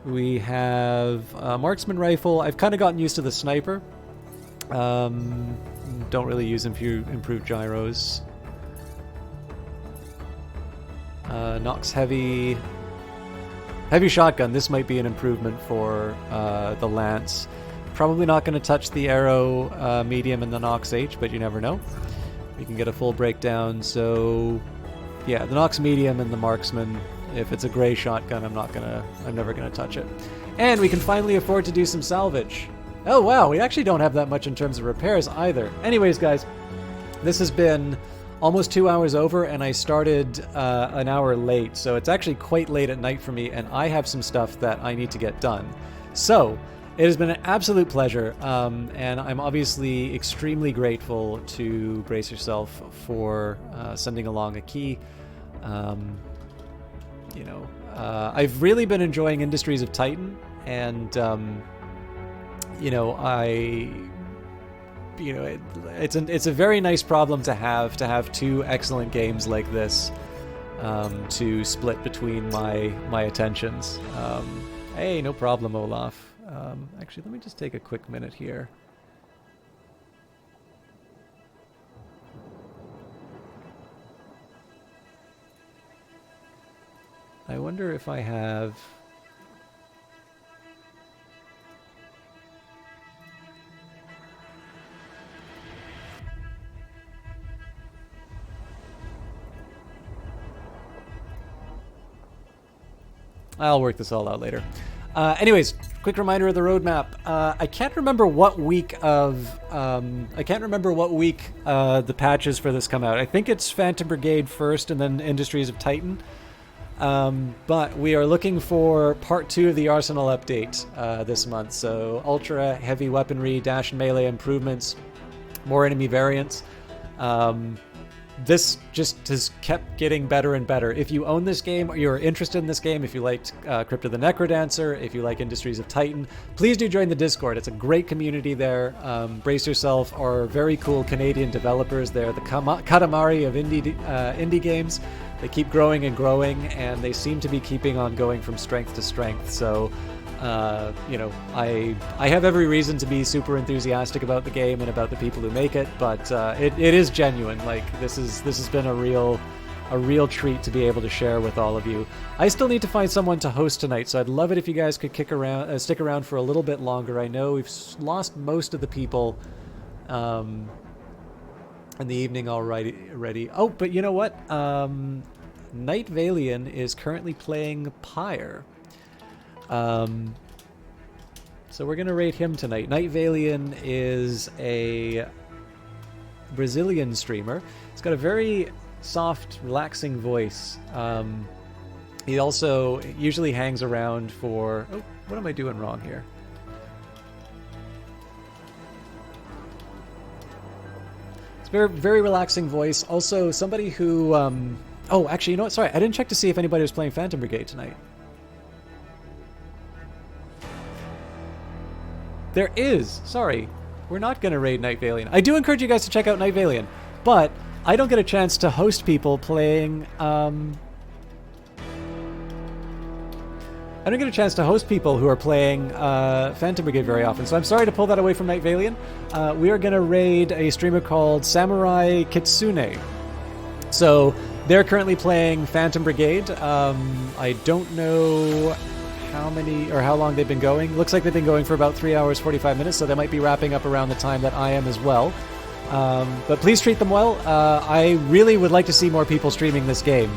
We have a marksman rifle. I've kind of gotten used to the sniper. Don't really use improved gyros. Nox heavy shotgun. This might be an improvement for the lance. Probably not going to touch the arrow medium and the Nox H, but you never know. We can get a full breakdown. So yeah, the Nox medium and the marksman. If it's a gray shotgun, I'm never gonna touch it. And we can finally afford to do some salvage. Oh wow, we actually don't have that much in terms of repairs either. Anyways, guys, this has been almost 2 hours over, and I started an hour late, so it's actually quite late at night for me, and I have some stuff that I need to get done. So it has been an absolute pleasure, and I'm obviously extremely grateful to Brace Yourself for sending along a key. I've really been enjoying Industries of Titan, and it's a very nice problem to have two excellent games like this to split between my attentions. Hey, no problem, Olaf. Actually, let me just take a quick minute here. I wonder if I have... I'll work this all out later. Anyways, quick reminder of the roadmap. I can't remember what week of the patches for this come out. I think it's Phantom Brigade first, and then Industries of Titan. But we are looking for part 2 of the Arsenal update this month. So ultra heavy weaponry, dash and melee improvements, more enemy variants. This just has kept getting better and better. If you own this game, or you're interested in this game, if you liked Crypt of the Necrodancer, if you like Industries of Titan, please do join the Discord. It's a great community there. Brace Yourself are very cool Canadian developers. They're the Katamari of indie games. They keep growing and growing, and they seem to be keeping on going from strength to strength. So, I have every reason to be super enthusiastic about the game and about the people who make it, but it is genuine. Like, this has been a real treat to be able to share with all of you. I still need to find someone to host tonight, so I'd love it if you guys could stick around for a little bit longer. I know we've lost most of the people in the evening already. Oh, but you know what? Night Valian is currently playing Pyre. So we're going to rate him tonight. Night Valian is a Brazilian streamer. He's got a very soft, relaxing voice. He also usually hangs around for... Oh, what am I doing wrong here? It's very, very relaxing voice. Also, somebody who... Oh, actually, you know what? Sorry, I didn't check to see if anybody was playing Phantom Brigade tonight. There is. Sorry. We're not going to raid Night Valian. I do encourage you guys to check out Night Valian, but I don't get a chance to host people playing... I don't get a chance to host people who are playing Phantom Brigade very often, so I'm sorry to pull that away from Night Valian. We are going to raid a streamer called Samurai Kitsune. So They're currently playing Phantom Brigade. I don't know how many or how long they've been going. Looks like they've been going for about 3 hours 45 minutes, so they might be wrapping up around the time that I am as well. But please treat them well. I really would like to see more people streaming this game,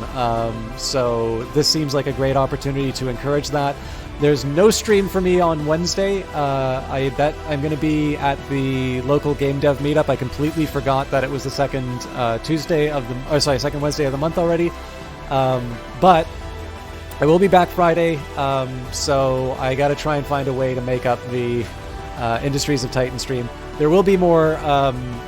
so this seems like a great opportunity to encourage that. There's no stream for me on Wednesday. I bet I'm going to be at the local game dev meetup. I completely forgot that it was the second second Wednesday of the month already. But I will be back Friday, so I got to try and find a way to make up the Industries of Titan stream. There will be more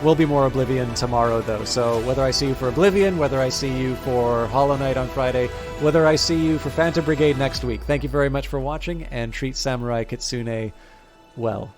Oblivion tomorrow, though. So whether I see you for Oblivion, whether I see you for Hollow Knight on Friday, whether I see you for Phantom Brigade next week, thank you very much for watching, and treat Samurai Kitsune well.